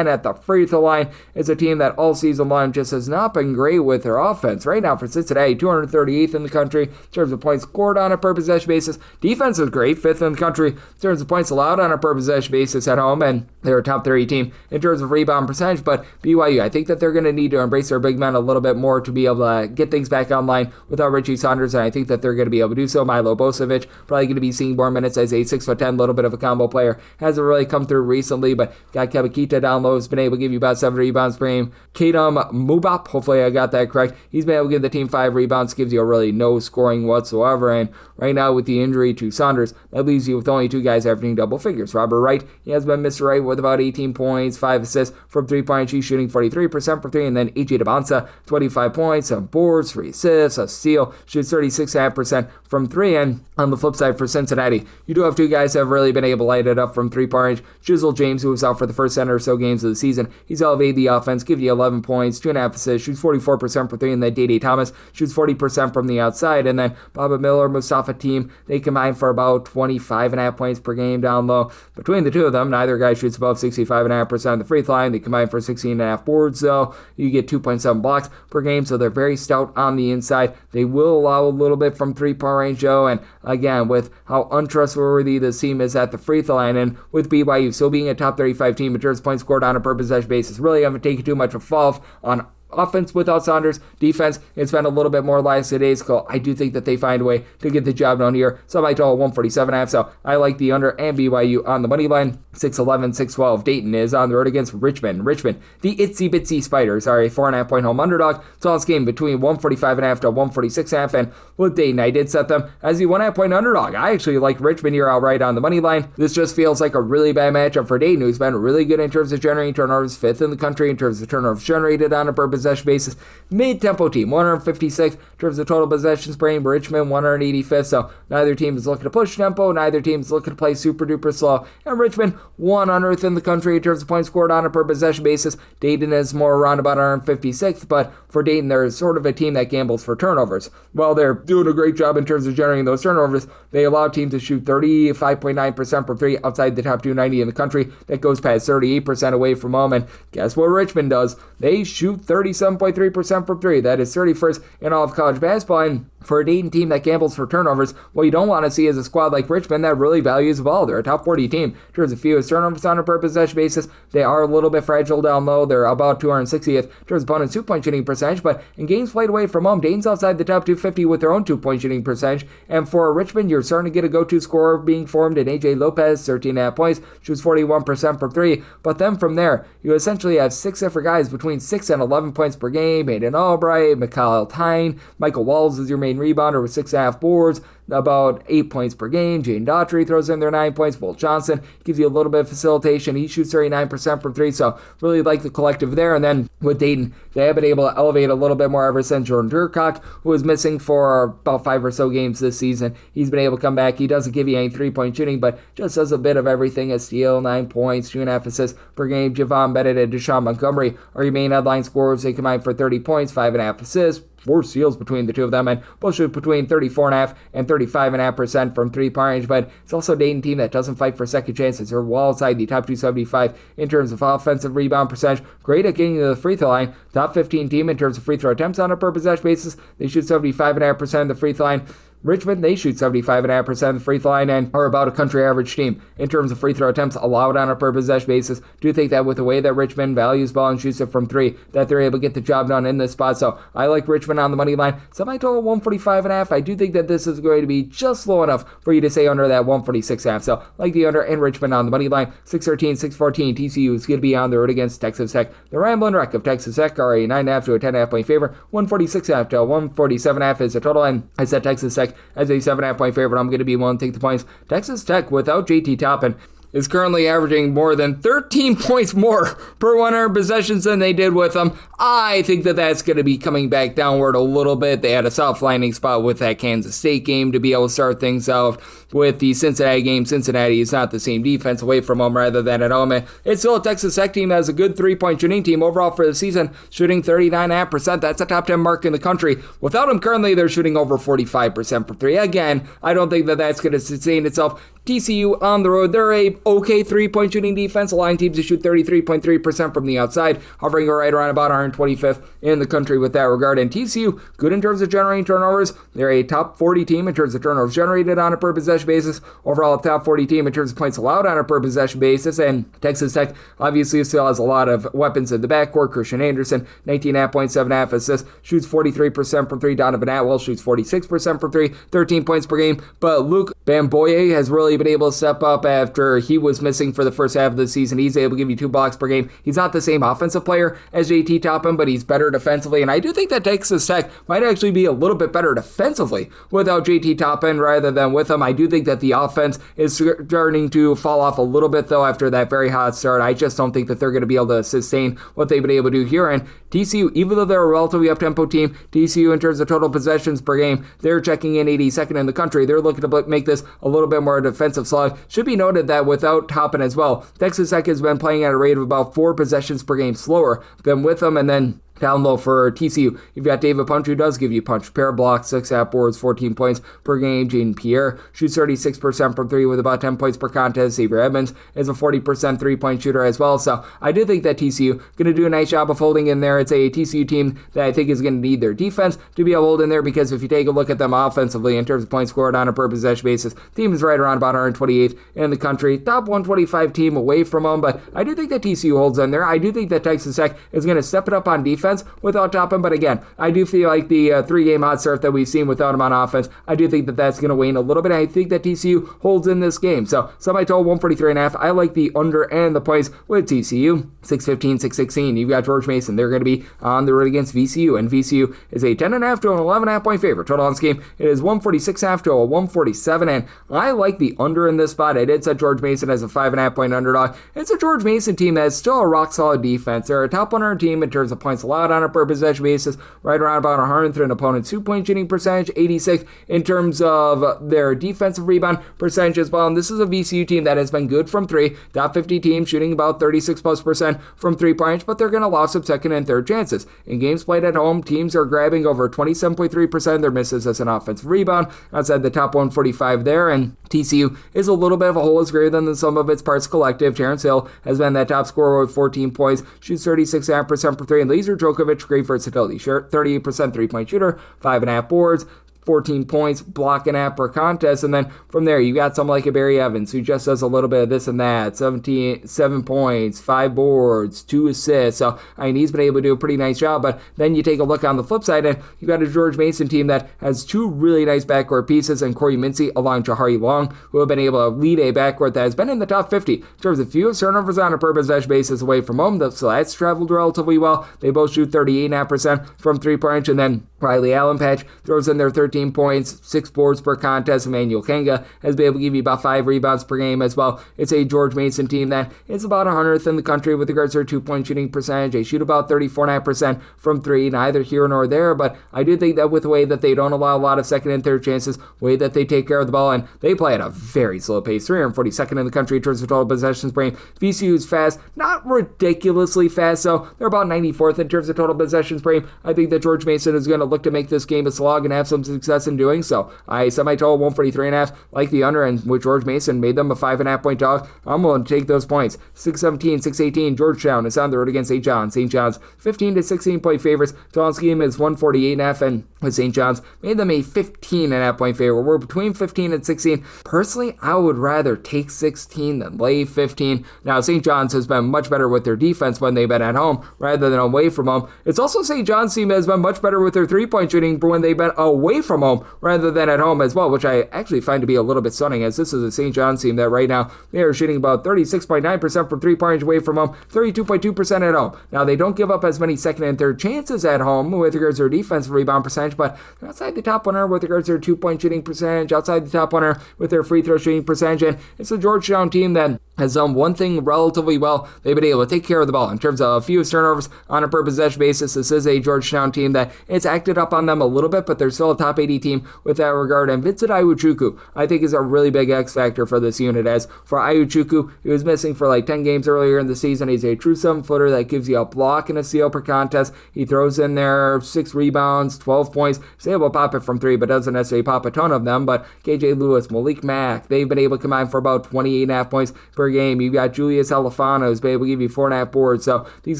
at the free throw line. It's a team that all season long just has not been great with their offense. Right now for Cincinnati, 238th in the country in terms of points scored on a per possession basis. Defense is great, 5th in the country in terms of points allowed on a per possession basis at home, and they're a top 30 team in terms of rebound percentage. But BYU, I think that they're going to need to embrace their big men a little bit more to be able to get things back online without Richie Saunders, and I think that they're going to be able to do so. Milo Bosovic probably going to be seeing more minutes as a 6'10", little bit of a combo player. Hasn't really come through recently, but got Kebakita down low, has been able to give you about 7 rebounds per game. Kadam Mubap, hopefully I got that correct. He's been able to give the team 5 rebounds, gives you really no scoring whatsoever, and right now with the injury to Saunders, that leaves you with only 2 guys averaging double figures. Robert Wright, he has been Mr. Wright with about 18 points, 5 assists from 3-point. He's shooting 43% from 3, and then AJ Dabansa, 25 points, some boards, 3 assists, a steal, shoots 36.5% from 3, and on the flip side for Cincinnati, you do have 2 guys that have really been able to light it up from 3-point range. Jizzle James, who was out for the first 10 or so games of the season, he's elevated the offense, gives you 11 points, 2.5 assists, shoots 44% from 3, and then Dede Thomas shoots 40% from the outside, and then Baba Miller, Mustafa Team, they combine for about 25.5 points per game down low. Between the two of them, neither guy shoots above 65.5% of the free throw line. They combine for 16.5 boards, so you get 2.7 blocks per game, so they're very stout on the inside. They will allow a little bit from 3-point range, though, and again, with how untrustworthy this team is at the free throw line, and with BYU still being a top 35 team in terms of points scored on a per possession basis, really haven't taken too much of a fall on offense without Saunders. Defense, it's been a little bit more lackadaisical. I do think that they find a way to get the job done here. So I total 147.5. So I like the under and BYU on the money line. 6-11, 6-12. Dayton is on the road against Richmond. Richmond, the itsy bitsy Spiders, are a 4.5 point home underdog. So this game between 145.5 to 146.5. And with Dayton, I did set them as the 1.5 point underdog. I actually like Richmond here outright on the money line. This just feels like a really bad matchup for Dayton, who's been really good in terms of generating turnovers, 5th in the country in terms of turnovers generated on a per possession basis. Mid-tempo team, 156th in terms of total possessions per game. Richmond, 185th. So neither team is looking to push tempo. Neither team is looking to play super duper slow. And Richmond, 100th in the country in terms of points scored on a per possession basis. Dayton is more around about 156th. But for Dayton, they're sort of a team that gambles for turnovers. While they're doing a great job in terms of generating those turnovers, they allow teams to shoot 35.9% from 3 outside the top 290 in the country. That goes past 38% away from home. And guess what Richmond does? They shoot 37.3% from 3. That is 31st in all of college basketball. And for a Dayton team that gambles for turnovers, what you don't want to see is a squad like Richmond that really values the ball. They're a top 40 team in terms of fewest turnovers on a per possession basis. They are a little bit fragile down low. They're about 260th in terms of opponent's 2-point shooting percentage, but in games played away from home, Dayton's outside the top 250 with their own 2-point shooting percentage. And for Richmond, you're starting to get a go-to scorer being formed in AJ Lopez, 13.5 points, shoots 41% from 3. But then from there, you essentially have 6 different guys between 6 and 11 points per game. Aiden Albright, Mikhail Tyne, Michael Walls is your main rebounder with 6.5 boards, about 8 points per game. Jaden Daughtry throws in their 9 points. Bolt Johnson gives you a little bit of facilitation. He shoots 39% from 3, so really like the collective there. And then with Dayton, they have been able to elevate a little bit more ever since Jordan Durcock, who was missing for about 5 or so games this season. He's been able to come back. He doesn't give you any 3-point shooting, but just does a bit of everything. A steal, 9 points, 2.5 assists per game. Javon Bennett and Deshaun Montgomery are your main headline scorers. They combine for 30 points, 5.5 assists, 4 steals between the two of them, and both shoot between 34.5% and 35.5% from 3-point range. But it's also a Dayton team that doesn't fight for second chances. They're well outside the top 275 in terms of offensive rebound percentage. Great at getting to the free throw line. Top 15 team in terms of free throw attempts on a per possession basis. They shoot 75.5% of the free throw line. Richmond, they shoot 75.5% of the free throw line and are about a country average team in terms of free throw attempts allowed on a per possession basis. Do think that with the way that Richmond values ball and shoots it from 3, that they're able to get the job done in this spot. So I like Richmond on the money line. Semi-total 145.5. I do think that this is going to be just low enough for you to say under that 146.5. So like the under and Richmond on the money line. 613, 614. TCU is going to be on the road against Texas Tech. The Ramblin' Wreck of Texas Tech are a 9.5 to a 10.5 point favorite. 146.5 to 147.5 is the total. And I said Texas Tech as a 7.5 point favorite. I'm going to be willing to take the points. Texas Tech without JT Toppin is currently averaging more than 13 points more per 100 possessions than they did with them. I think that that's going to be coming back downward a little bit. They had a soft landing spot with that Kansas State game to be able to start things out. With the Cincinnati game, Cincinnati is not the same defense away from them rather than at home. It's still a Texas Tech team that has a good 3-point shooting team overall for the season, shooting 39.5%. That's a top 10 mark in the country. Without them currently, they're shooting over 45% for 3. Again, I don't think that that's going to sustain itself. TCU on the road, they're a okay 3-point shooting defense, allowing teams to shoot 33.3% from the outside, hovering right around about 125th in the country with that regard. And TCU, good in terms of generating turnovers. They're a top 40 team in terms of turnovers generated on a per possession basis. Overall, a top 40 team in terms of points allowed on a per possession basis. And Texas Tech obviously still has a lot of weapons in the backcourt. Christian Anderson, 19.5 points, 7.5 assists, shoots 43% from 3. Donovan Atwell shoots 46% from 3, 13 points per game. But Luke Bamboye has really been able to step up after he was missing for the first half of the season. He's able to give you 2 blocks per game. He's not the same offensive player as JT Toppin, but he's better defensively. And I do think that Texas Tech might actually be a little bit better defensively without JT Toppin rather than with him. I do think that the offense is starting to fall off a little bit, though, after that very hot start. I just don't think that they're going to be able to sustain what they've been able to do here. And TCU, even though they're a relatively up-tempo team, TCU in terms of total possessions per game, they're checking in 82nd in the country. They're looking to make this a little bit more defensive slog. Should be noted that without Toppin as well, Texas Tech has been playing at a rate of about 4 possessions per game slower than with them. And then down low for TCU, you've got David Punch, who does give you punch. Pair of blocks, 6.5 boards, 14 points per game. Jaden Pierre shoots 36% from 3 with about 10 points per contest. Xavier Edmonds is a 40% 3-point shooter as well. So I do think that TCU going to do a nice job of holding in there. It's a TCU team that I think is going to need their defense to be able to hold in there, because if you take a look at them offensively in terms of points scored on a per possession basis, the team is right around about 128th in the country. Top 125 team away from them, but I do think that TCU holds in there. I do think that Texas Tech is going to step it up on defense without Toppin, but again, I do feel like the 3-game hot start that we've seen without him on offense, I do think that that's going to wane a little bit. I think that TCU holds in this game. So semi-total 143.5. I like the under and the points with TCU. 615, 616. You've got George Mason. They're going to be on the road against VCU, and VCU is a 10.5 to an 11.5 point favorite. Total on this game, it is 146.5 to a 147, and I like the under in this spot. I did set George Mason as a 5.5 point underdog. It's a George Mason team that is still a rock solid defense. They're a top 100 team in terms of points allowed on a per possession basis, right around about 100th in opponent's 2-point shooting percentage, 86th in terms of their defensive rebound percentage as well. And this is a VCU team that has been good from 3, top 50 team shooting about 36+% from 3-point, but they're going to allow some second and third chances. In games played at home, teams are grabbing over 27.3% of their misses as an offensive rebound, outside the top 145 there, and TCU is a little bit of a whole is greater than the sum of its parts collective. Terrence Hill has been that top scorer with 14 points, shoots 36.5% for 3, and Laser Djokovic, great versatility, 38% 3-point shooter, 5.5 boards, 14 points, block and a half per contest. And then from there, you got someone like a Barry Evans who just does a little bit of this and that. 7 points, 5 boards, 2 assists. So, he's been able to do a pretty nice job. But then you take a look on the flip side, and you got a George Mason team that has 2 really nice backcourt pieces, and Corey Mincy along Jahari Long, who have been able to lead a backcourt that has been in the top 50 in terms of fewest turnovers on a per possession basis away from home. So that's traveled relatively well. They both shoot 38.5% from three-point range, and then Riley Allenpatch throws in their 13 points, 6 boards per contest. Emmanuel Kenga has been able to give you about 5 rebounds per game as well. It's a George Mason team that is about 100th in the country with regards to their 2-point shooting percentage. They shoot about 34.5% from 3, neither here nor there, but I do think that with the way that they don't allow a lot of second and third chances, the way that they take care of the ball, and they play at a very slow pace, 342nd in the country in terms of total possessions per game. VCU is fast, not ridiculously fast, so they're about 94th in terms of total possessions per game. I think that George Mason is going to look to make this game a slog and have some success in doing so. I set my total 143.5, like the under, and with George Mason made them a 5.5 point dog. I'm willing to take those points. 6-17, 6-18, Georgetown is on the road against St. John's. St. John's 15 to 16 point favorites. Total scheme is 148.5, and with St. John's made them a 15.5 point favorite. We're between 15 and 16. Personally, I would rather take 16 than lay 15. Now, St. John's has been much better with their defense when they've been at home rather than away from home. It's also St. John's team has been much better with their 3-point shooting when they've been away from home rather than at home as well, which I actually find to be a little bit stunning, as this is a St. John's team that right now they are shooting about 36.9% from 3-point range away from home, 32.2% at home. Now, they don't give up as many second and third chances at home with regards to their defensive rebound percentage, but they're outside the top 100 with regards to their 2-point shooting percentage, outside the top 100 with their free throw shooting percentage, and it's a Georgetown team that has done one thing relatively well. They've been able to take care of the ball in terms of fewest turnovers on a per possession basis. This is a Georgetown team that it's acted up on them a little bit, but they're still a top 80 team with that regard. And Vincent Iwuchukwu, I think, is a really big X factor for this unit. As for Iwuchukwu, he was missing for like 10 games earlier in the season. He's a true 7-footer that gives you a block and a steal per contest. He throws in there 6 rebounds, 12 points. He's able to pop it from 3, but doesn't necessarily pop a ton of them. But KJ Lewis, Malik Mack, they've been able to combine for about 28.5 points per game. You've got Julius Alafano who's been able to give you 4.5 boards. So these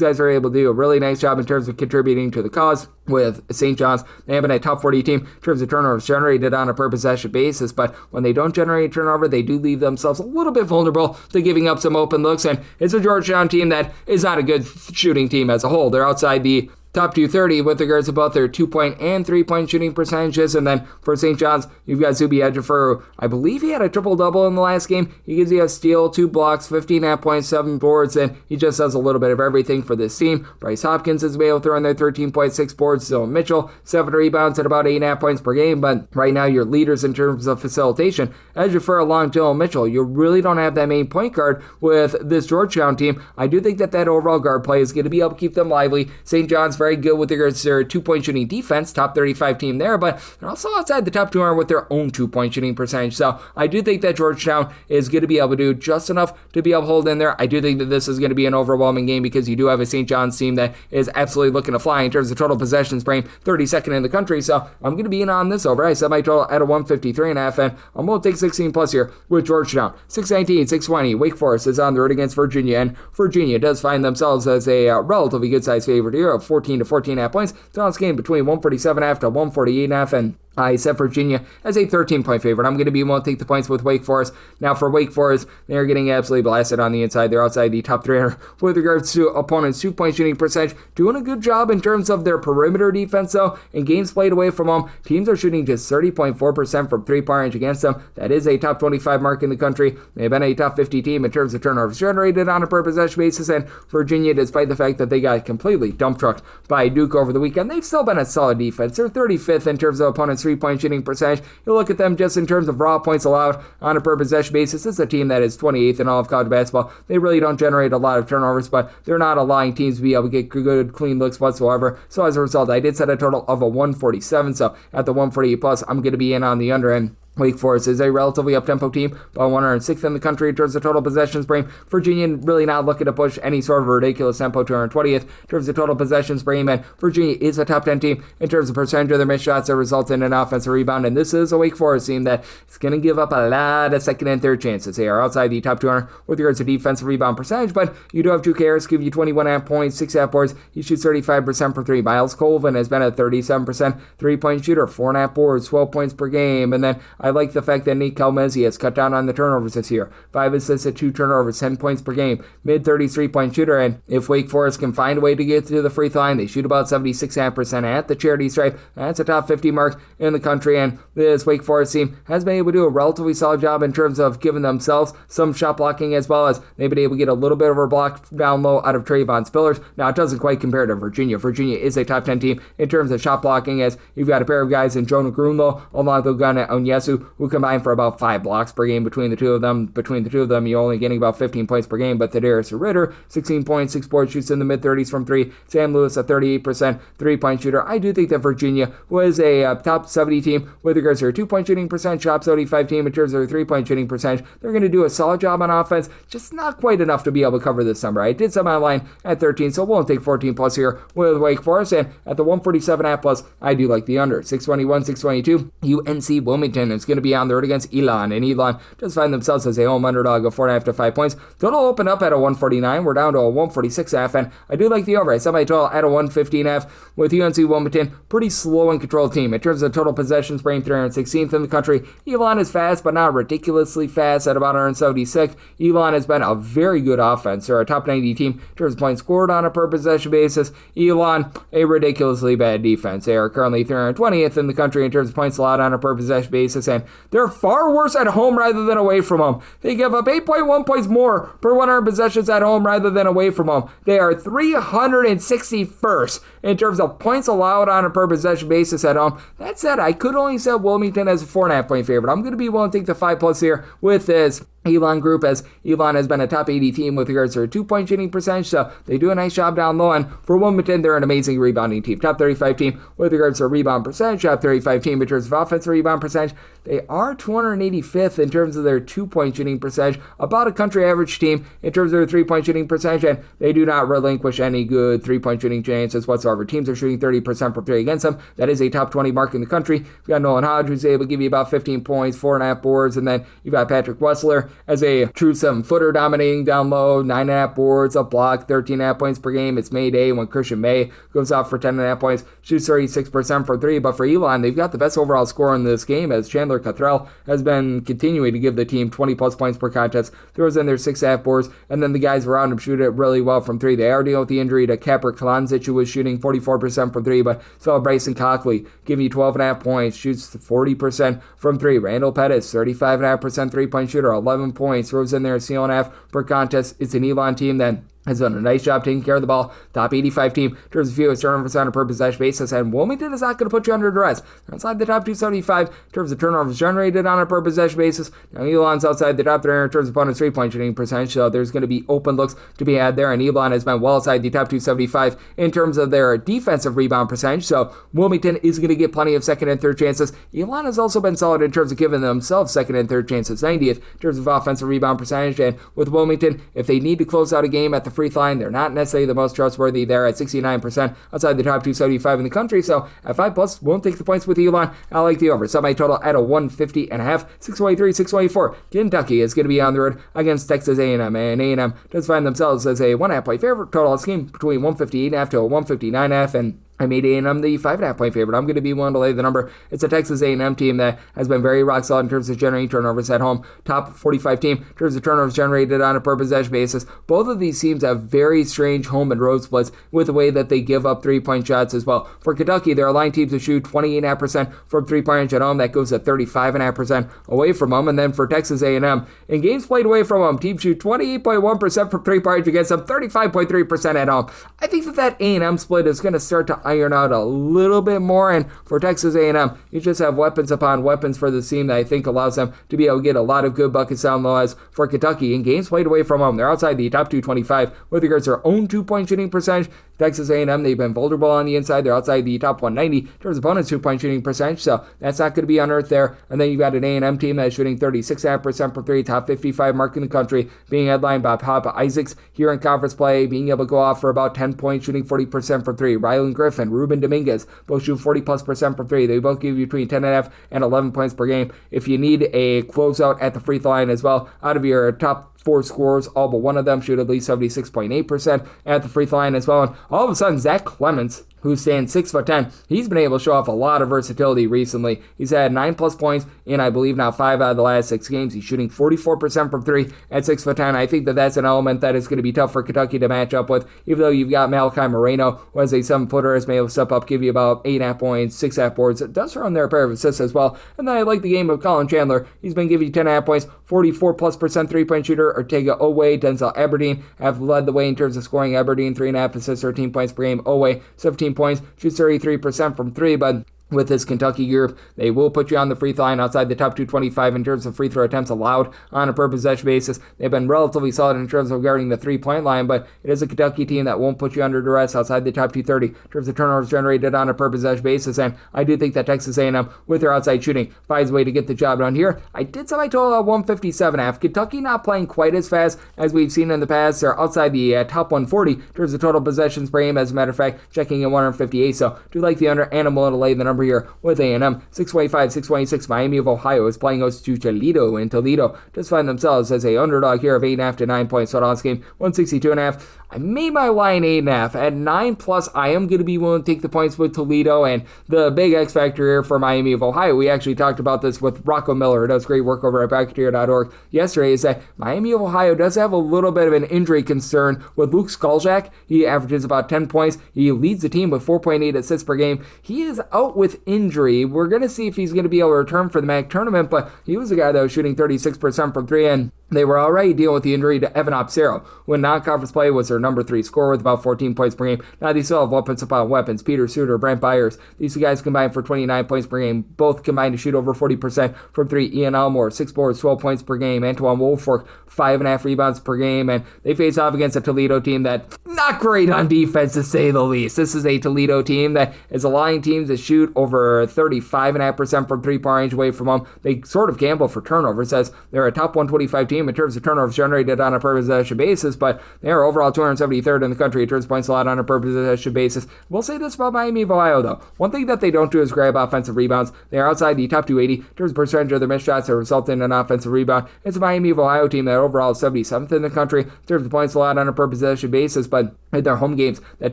guys are able to do a really nice job in terms of contributing to the cause. With St. John's, they have been a top 40 team in terms of turnovers generated on a per possession basis, but when they don't generate turnover, they do leave themselves a little bit vulnerable to giving up some open looks, and it's a Georgetown team that is not a good shooting team as a whole. They're outside the top 230 with regards to both their 2-point and 3-point shooting percentages. And then for St. John's, you've got Zuby Ejiofor. I believe he had a triple-double in the last game. He gives you a steal, 2 blocks, 15.5 points, 7 boards, and he just does a little bit of everything for this team. Bryce Hopkins has been able to throw in their 13.6 boards. Dylan Mitchell, 7 rebounds at about 8.5 points per game. But right now, your leaders in terms of facilitation, Ejiofor along Dylan Mitchell, you really don't have that main point guard with this Georgetown team. I do think that overall guard play is going to be able to keep them lively. St. John's very good with regards to their 2-point shooting defense, top 35 team there, but they're also outside the top 200 with their own 2-point shooting percentage. So I do think that Georgetown is going to be able to do just enough to be able to hold in there. I do think that this is going to be an overwhelming game because you do have a St. John's team that is absolutely looking to fly in terms of total possessions per game, 32nd in the country. So I'm going to be in on this over. I set my total at a 153.5, and I'm going to take 16 plus here with Georgetown. 6-19, 6-20. Wake Forest is on the road against Virginia, and Virginia does find themselves as a relatively good-sized favorite here of 14 to 14.5 points. It's game between 147.5 to 148.5, and I set Virginia as a 13-point favorite. I'm going to be willing to take the points with Wake Forest. Now, for Wake Forest, they're getting absolutely blasted on the inside. They're outside the top 300 with regards to opponents' 2-point shooting percentage. Doing a good job in terms of their perimeter defense, though. In games played away from home, teams are shooting just 30.4% from 3-point range against them. That is a top 25 mark in the country. They've been a top 50 team in terms of turnovers generated on a per possession basis, and Virginia, despite the fact that they got completely dump trucked by Duke over the weekend, they've still been a solid defense. They're 35th in terms of opponents' 3-point shooting percentage. You look at them just in terms of raw points allowed on a per possession basis. This is a team that is 28th in all of college basketball. They really don't generate a lot of turnovers, but they're not allowing teams to be able to get good, clean looks whatsoever. So as a result, I did set a total of a 147. So at the 148 plus, I'm going to be in on the under end. Wake Forest is a relatively up-tempo team, about 106th in the country in terms of total possessions per game. Virginia really not looking to push any sort of ridiculous tempo, 220th in terms of total possessions per game, and Virginia is a top 10 team in terms of percentage of their missed shots that result in an offensive rebound, and this is a Wake Forest team that is going to give up a lot of second and third chances. They are outside the top 200 with regards to defensive rebound percentage, but you do have Juke Harris give you 21.5 points, 6 half boards. He shoots 35% from 3. Miles Colvin has been a 37% three-point shooter, 4.5 boards, 12 points per game, and then I like the fact that Nate Kalmezi has cut down on the turnovers this year. 5 assists at 2 turnovers, 10 points per game, mid-30s three-point shooter, and if Wake Forest can find a way to get to the free throw line, they shoot about 76.5% at the charity stripe. That's a top 50 mark in the country, and this Wake Forest team has been able to do a relatively solid job in terms of giving themselves some shot blocking, as well as they've been able to get a little bit of a block down low out of Trayvon Spillers. Now, it doesn't quite compare to Virginia. Virginia is a top 10 team in terms of shot blocking, as you've got a pair of guys in Jonah Grunlow, along with Gunnar Onyesu, who combine for about 5 blocks per game between the two of them. You're only getting about 15 points per game, but Thaddeus Ritter, 16 points, 6 boards, shoots in the mid-30s from 3. Sam Lewis, a 38% three-point shooter. I do think that Virginia was a top 70 team with regards to their 2-point shooting percentage, top 75 team in terms of their 3-point shooting percentage. They're going to do a solid job on offense, just not quite enough to be able to cover this number. I did some online at 13, so we'll take 14 plus here with Wake Forest, and at the 147.5 plus, I do like the under. 621, 622. UNC Wilmington is going to be on the road against Elon, and Elon does find themselves as a home underdog of 4.5 to 5 points. Total opened up at a 149. We're down to a 146.5, and I do like the over. I set my total at a 115.5 with UNC Wilmington. Pretty slow and controlled team. In terms of total possessions, ranked 316th in the country. Elon is fast, but not ridiculously fast at about 176th. Elon has been a very good offense. They're a top 90 team in terms of points scored on a per possession basis. Elon, a ridiculously bad defense. They are currently 320th in the country in terms of points allowed on a per possession basis, and they're far worse at home rather than away from home. They give up 8.1 points more per 100 possessions at home rather than away from home. They are 361st in terms of points allowed on a per possession basis at home. That said, I could only set Wilmington as a 4.5 point favorite. I'm going to be willing to take the 5 plus here with this Elon group, as Elon has been a top 80 team with regards to their 2-point shooting percentage, so they do a nice job down low, and for Wilmington, they're an amazing rebounding team. Top 35 team with regards to rebound percentage, top 35 team in terms of offensive rebound percentage. They are 285th in terms of their 2-point shooting percentage, about a country average team in terms of their 3-point shooting percentage, and they do not relinquish any good 3-point shooting chances whatsoever. Teams are shooting 30% from 3 against them. That is a top 20 mark in the country. We've got Nolan Hodge, who's able to give you about 15 points, 4.5 boards, and then you've got Patrick Wessler as a true 7-footer dominating down low, 9.5 boards, a block, 13.5 points per game. It's May Day when Christian May goes off for 10.5 points, shoots 36% for 3. But for Elon, they've got the best overall scorer in this game, as Chandler Cottrell has been continuing to give the team 20 plus points per contest, throws in their 6.5 boards, and then the guys around him shoot it really well from 3. They are dealing with the injury to Capra Kalanzic, who was shooting 44% from 3, but saw Bryson Cockley give you 12.5 points, shoots 40% from 3. Randall Pettis, 35.5% three-point shooter, 11 points, throws in there a 1.5 per contest. It's an Elon team that has done a nice job taking care of the ball. Top 85 team in terms of fewest turnovers on a per possession basis, and Wilmington is not going to put you under duress. They're outside the top 275 in terms of turnovers generated on a per possession basis. Now Elon's outside the top 300 in terms of opponent's 3-point shooting percentage, so there's going to be open looks to be had there, and Elon has been well outside the top 275 in terms of their defensive rebound percentage, so Wilmington is going to get plenty of second and third chances. Elon has also been solid in terms of giving themselves second and third chances, 90th in terms of offensive rebound percentage, and with Wilmington, if they need to close out a game at the free throw line, they're not necessarily the most trustworthy there at 69% outside the top 275 in the country, so at 5 plus, won't take the points with Elon. I like the over. Set my total at a 150.5, 623, 624. Kentucky is going to be on the road against Texas A&M, and A&M does find themselves as a 1.5 point favorite. Total of this game between 158.5 to a 159.5, and I made A&M the 5.5 point favorite. I'm going to be willing to lay the number. It's a Texas A&M team that has been very rock solid in terms of generating turnovers at home. Top 45 team in terms of turnovers generated on a per possession basis. Both of these teams have very strange home and road splits with the way that they give up 3-point shots as well. For Kentucky, they're allowing teams to shoot 28.5% from 3-point range at home. That goes to 35.5% away from home. And then for Texas A&M, in games played away from home, teams shoot 28.1% from 3-point range against them, 35.3% at home. I think that A&M split is going to start to iron out a little bit more, and for Texas A&M, you just have weapons upon weapons for the team that I think allows them to be able to get a lot of good buckets down low. As for Kentucky, in games played away from home, they're outside the top 225 with regards to their own 2-point shooting percentage. Texas A&M, they've been vulnerable on the inside. They're outside the top 190 in terms of opponents' 2-point shooting percentage, so that's not going to be unearthed there. And then you've got an A&M team that's shooting 36.5% from three, top 55 mark in the country, being headlined by Papa Isaacs here in conference play, being able to go off for about 10 points, shooting 40% from three. Rylan Griffin, Ruben Dominguez, both shoot 40+% from three. They both give you between 10.5 and 11 points per game. If you need a closeout at the free throw line as well, out of your top 4 scorers, all but one of them shoot at least 76.8% at the free throw line as well. And all of a sudden, Zach Clements, who stands 6'10", he's been able to show off a lot of versatility recently. He's had 9+ points in, I believe, now 5 out of the last 6 games. He's shooting 44% from three at 6'10". I think that that's an element that is going to be tough for Kentucky to match up with, even though you've got Malachi Moreno, who has a 7-footer, has been able to step up, give you about 8.5 points, 6.5 boards. It does run there a pair of assists as well. And then I like the game of Colin Chandler. He's been giving you 10.5 points, 44+% three-point shooter. Ortega Owe, Denzel Aberdeen have led the way in terms of scoring. Aberdeen, 3.5 assists, 13 points per game. Owe, 17 points, shoots 33% from three, but with this Kentucky group, they will put you on the free throw line outside the top 225 in terms of free throw attempts allowed on a per possession basis. They've been relatively solid in terms of guarding the three-point line, but it is a Kentucky team that won't put you under duress outside the top 230 in terms of turnovers generated on a per possession basis. And I do think that Texas A&M, with their outside shooting, finds a way to get the job done here. I did set my total at 157.5. Kentucky not playing quite as fast as we've seen in the past. They're outside the top 140 in terms of total possessions per game. As a matter of fact, checking at 158. So do like the under, and I'm willing to lay the number here with A&M. 625, 626. Miami of Ohio is playing host to Toledo, and Toledo just find themselves as a underdog here of 8.5 to 9 points. So this game, 162.5. I made my line 8.5. At 9+, I am going to be willing to take the points with Toledo, and the big X factor here for Miami of Ohio, we actually talked about this with Rocco Miller, who does great work over at Bracketeer.org yesterday, is that Miami of Ohio does have a little bit of an injury concern with Luke Skolczak. He averages about 10 points. He leads the team with 4.8 assists per game. He is out with injury. We're going to see if he's going to be able to return for the MAC tournament, but he was a guy that was shooting 36% from three, and they were already dealing with the injury to Evan Opsero, who in non-conference play was their number 3 scorer with about 14 points per game. Now they still have weapons upon weapons. Peter Suter, Brent Byers, these two guys combined for 29 points per game. Both combined to shoot over 40% from three. Ian Elmore, 6 boards, 12 points per game. Antoine Woolfolk, 5.5 rebounds per game. And they face off against a Toledo team that's not great on defense, to say the least. This is a Toledo team that is allowing teams to shoot over 35.5% from three-point range away from them. They sort of gamble for turnovers, as they're a top 125 team in terms of turnovers generated on a per possession basis, but they are overall 273rd in the country in terms of points allowed on a per possession basis. We'll say this about Miami of Ohio, though. One thing that they don't do is grab offensive rebounds. They are outside the top 280 in terms of percentage of their missed shots that result in an offensive rebound. It's a Miami of Ohio team that overall is 77th in the country in terms of points allowed on a per possession basis, but in their home games, that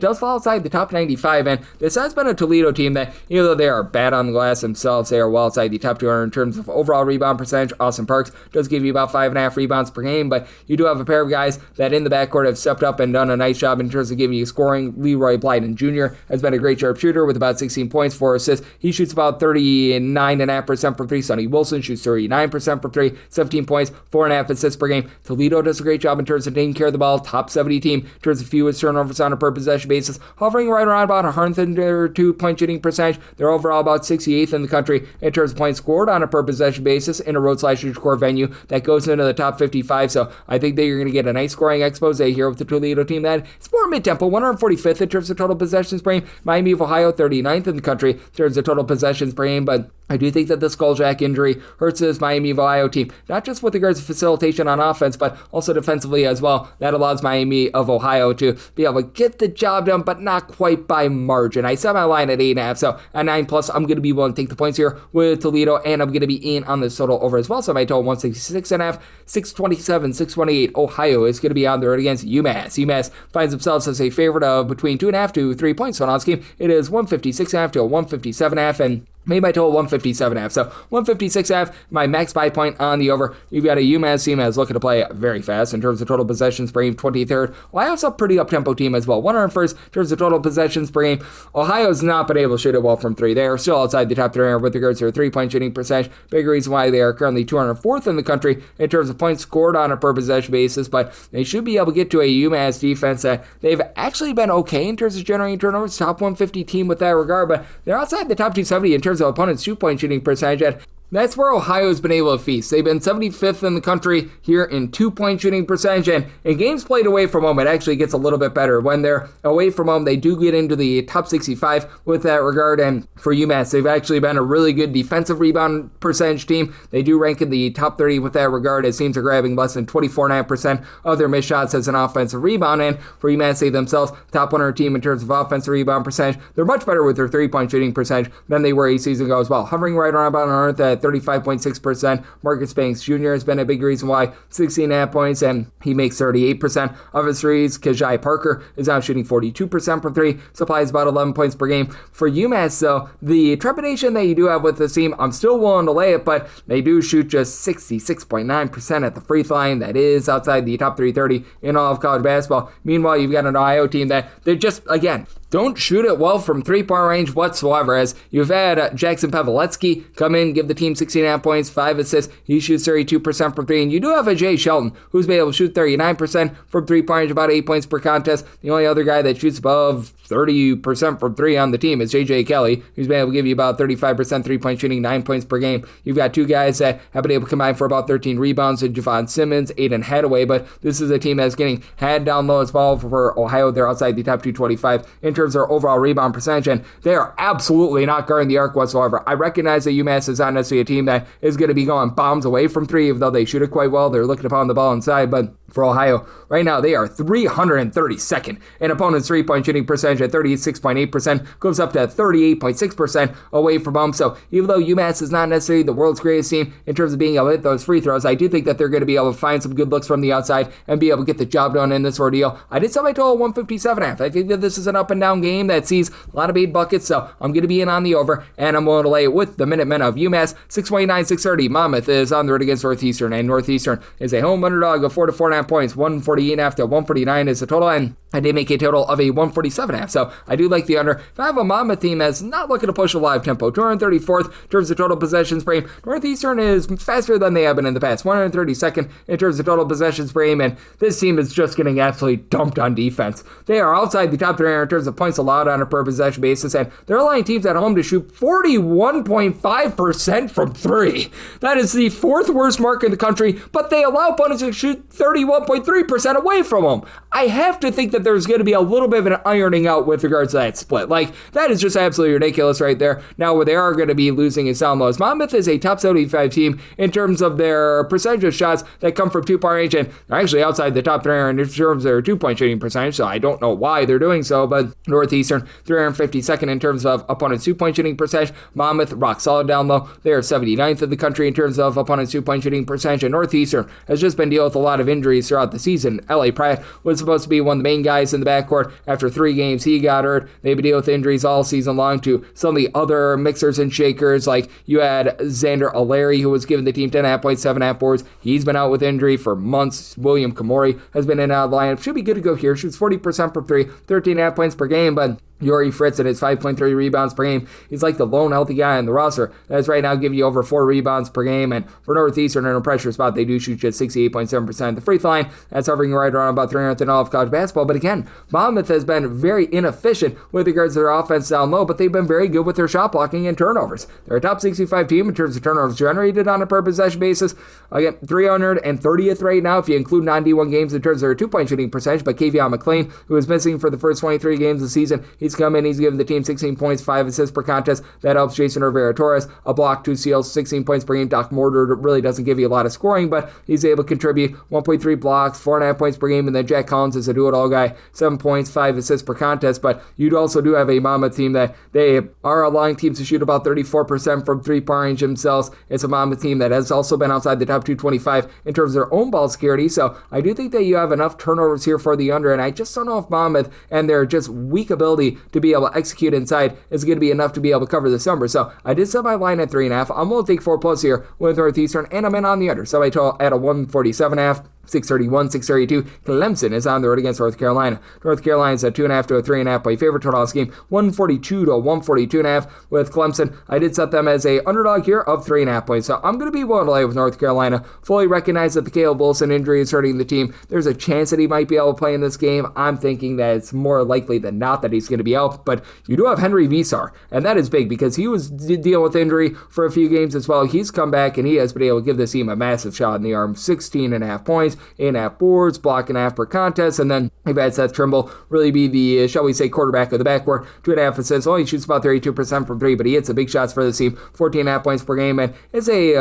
does fall outside the top 95, and this has been a Toledo team that, even though they are bad on the glass themselves, they are well outside the top 200 in terms of overall rebound percentage. Austin Parks does give you about 5.5 rebounds per game, but you do have a pair of guys that in the backcourt have stepped up and done a nice job in terms of giving you scoring. Leroy Blyden Jr. has been a great sharpshooter with about 16 points, 4 assists. He shoots about 39.5% from three. Sonny Wilson shoots 39% from three, 17 points, 4.5 assists per game. Toledo does a great job in terms of taking care of the ball. Top 70 team in terms of fewest turnovers on a per possession basis, hovering right around about 102 point shooting percentage. They're overall about 68th in the country in terms of points scored on a per possession basis in a road/core venue that goes into the top 55. So I think that you're going to get a nice scoring expose here with the Toledo team that is more mid-tempo, 145th in terms of total possessions per game. Miami of Ohio, 39th in the country in terms of total possessions per game, but I do think that the Skolczak injury hurts this Miami of Ohio team, not just with regards to facilitation on offense, but also defensively as well. That allows Miami of Ohio to be able to get the job done, but not quite by margin. I set my line at 8.5, so at 9+, I'm going to be willing to take the points here with Toledo, and I'm going to be in on this total over as well. So my total 166.5, 627, 628. Ohio is going to be on the road against UMass. UMass finds themselves as a favorite of between 2.5 to 3 points. So on this game, it is 156.5 to 157.5, and made my total 157.5. So 156.5, my max buy point on the over. You've got a UMass team that's looking to play very fast in terms of total possessions per game, 23rd. Ohio's a pretty up-tempo team as well, 101st in terms of total possessions per game. Ohio's not been able to shoot it well from three. They are still outside the top 300 with regards to their three-point shooting percentage. Big reason why they are currently 204th in the country in terms of points scored on a per possession basis, but they should be able to get to a UMass defense that they've actually been okay in terms of generating turnovers. Top 150 team with that regard, but they're outside the top 270 in terms of opponents' 2-point shooting percentage at That's where Ohio's been able to feast. They've been 75th in the country here in 2-point shooting percentage, and in games played away from home, it actually gets a little bit better. When they're away from home, they do get into the top 65 with that regard, and for UMass, they've actually been a really good defensive rebound percentage team. They do rank in the top 30 with that regard, as teams are grabbing less than 24.5% of their missed shots as an offensive rebound, and for UMass, they themselves, top 100 team in terms of offensive rebound percentage. They're much better with their 3-point shooting percentage than they were a season ago as well, hovering right around about on earth at 35.6%. Marcus Banks Jr. has been a big reason why, 16.5 points, and he makes 38% of his threes. Kajai Parker is now shooting 42% from three, supplies about 11 points per game. For UMass, though, the trepidation that you do have with this team, I'm still willing to lay it, but they do shoot just 66.9% at the free throw line. That is outside the top 330 in all of college basketball. Meanwhile, you've got an Ohio team that they're just, again, don't shoot it well from three-point range whatsoever, as you've had Jackson Pavletsky come in, give the team 16.5 points, 5 assists. He shoots 32% from three, and you do have a Jay Shelton who's been able to shoot 39% from three-point range, about 8 points per contest. The only other guy that shoots above 30% from three on the team is J.J. Kelly, who's been able to give you about 35% three-point shooting, 9 points per game. You've got two guys that have been able to combine for about 13 rebounds, and Javon Simmons, Aiden Hadaway, but this is a team that's getting had down low as well. For Ohio, they're outside the top 225 in terms of their overall rebound percentage, and they are absolutely not guarding the arc whatsoever. I recognize that UMass is not necessarily a team that is going to be going bombs away from three, even though they shoot it quite well. They're looking to pound the ball inside, but for Ohio, right now, they are 332nd in opponent's three-point shooting percentage at 36.8%, goes up to 38.6% away from home. So even though UMass is not necessarily the world's greatest team in terms of being able to hit those free throws, I do think that they're going to be able to find some good looks from the outside and be able to get the job done in this ordeal. I did set my total 157.5. I think that this is an up-and-down game that sees a lot of 8 buckets, so I'm going to be in on the over, and I'm willing to lay it with the Minutemen of UMass. 629, 630. Monmouth is on the road against Northeastern, and Northeastern is a home underdog of 4 to 4.5 points. 148.5 to 149 is the total, and I did make a total of a 147.5, so I do like the under. If I have a Monmouth team that's not looking to push a live tempo, 234th in terms of total possessions per game. Northeastern is faster than they have been in the past, 132nd in terms of total possessions per game, and this team is just getting absolutely dumped on defense. They are outside the top 300 in terms of points allowed on a per possession basis, and they're allowing teams at home to shoot 41.5% from three. That is the 4th worst mark in the country, but they allow opponents to shoot 31.3% away from home. I have to think that there's going to be a little bit of an ironing out with regards to that split. Like, that is just absolutely ridiculous right there. Now, where they are going to be losing is down low. Monmouth is a top 75 team in terms of their percentage of shots that come from 2-point range, and they're actually outside the top 300 in terms of their 2-point shooting percentage, so I don't know why they're doing so, but Northeastern, 352nd in terms of opponent's 2-point shooting percentage. Monmouth, rock solid down low. They are 79th in the country in terms of opponent's 2-point shooting percentage, and Northeastern has just been dealing with a lot of injuries throughout the season. L.A. Pratt was supposed to be one of the main guys in the backcourt. After 3 games, he got hurt. They've been dealing with injuries all season long to some of the other mixers and shakers, like you had Xander O'Leary, who was giving the team 10.5 points, 7.5 boards. He's been out with injury for months. William Kamori has been in and out of the lineup. Should be good to go here. Shoots 40% from 3, 13.5 points per game, but Yuri Fritz and his 5.3 rebounds per game. He's like the lone healthy guy on the roster that's right now giving you over 4 rebounds per game. And for Northeastern in a pressure spot, they do shoot just 68.7%. The free throw line, that's hovering right around about 300th in all of college basketball. But again, Monmouth has been very inefficient with regards to their offense down low, but they've been very good with their shot blocking and turnovers. They're a top 65 team in terms of turnovers generated on a per possession basis. Again, 330th right now if you include non-D1 games in terms of their 2-point shooting percentage. But Kavion McLean, who is missing for the first 23 games of the season, he's come in, he's given the team 16 points, 5 assists per contest. That helps Jason Rivera-Torres, a block, 2 steals, 16 points per game. Doc Mortar really doesn't give you a lot of scoring, but he's able to contribute 1.3 blocks, 4.5 points per game. And then Jack Collins is a do-it-all guy, 7 points, 5 assists per contest. But you also do have a Monmouth team that they are allowing teams to shoot about 34% from 3-point range themselves. It's a Monmouth team that has also been outside the top 225 in terms of their own ball security. So I do think that you have enough turnovers here for the under, and I just don't know if Monmouth and their just weak ability to be able to execute inside is going to be enough to be able to cover this number. So I did set my line at 3.5. I'm going to take 4+ here with Northeastern, and I'm in on the under. So I total at a 147.5. 631, 632. Clemson is on the road against North Carolina. North Carolina is a 2.5 to a 3.5 point favorite. Total this game 142 to 142.5 with Clemson. I did set them as a underdog here of 3.5 points. So I'm going to be willing to lay with North Carolina. Fully recognize that the Caleb Wilson injury is hurting the team. There's a chance that he might be able to play in this game. I'm thinking that it's more likely than not that he's going to be out. But you do have Henry Visar, and that is big because he was dealing with injury for a few games as well. He's come back and he has been able to give this team a massive shot in the arm. 16.5 points, 8.5 boards, block and a half per contest, and then we've had Seth Trimble really be the, shall we say, quarterback of the backcourt. 2.5 assists, only shoots about 32% from three, but he hits the big shots for this team. 14.5 points per game, and it's a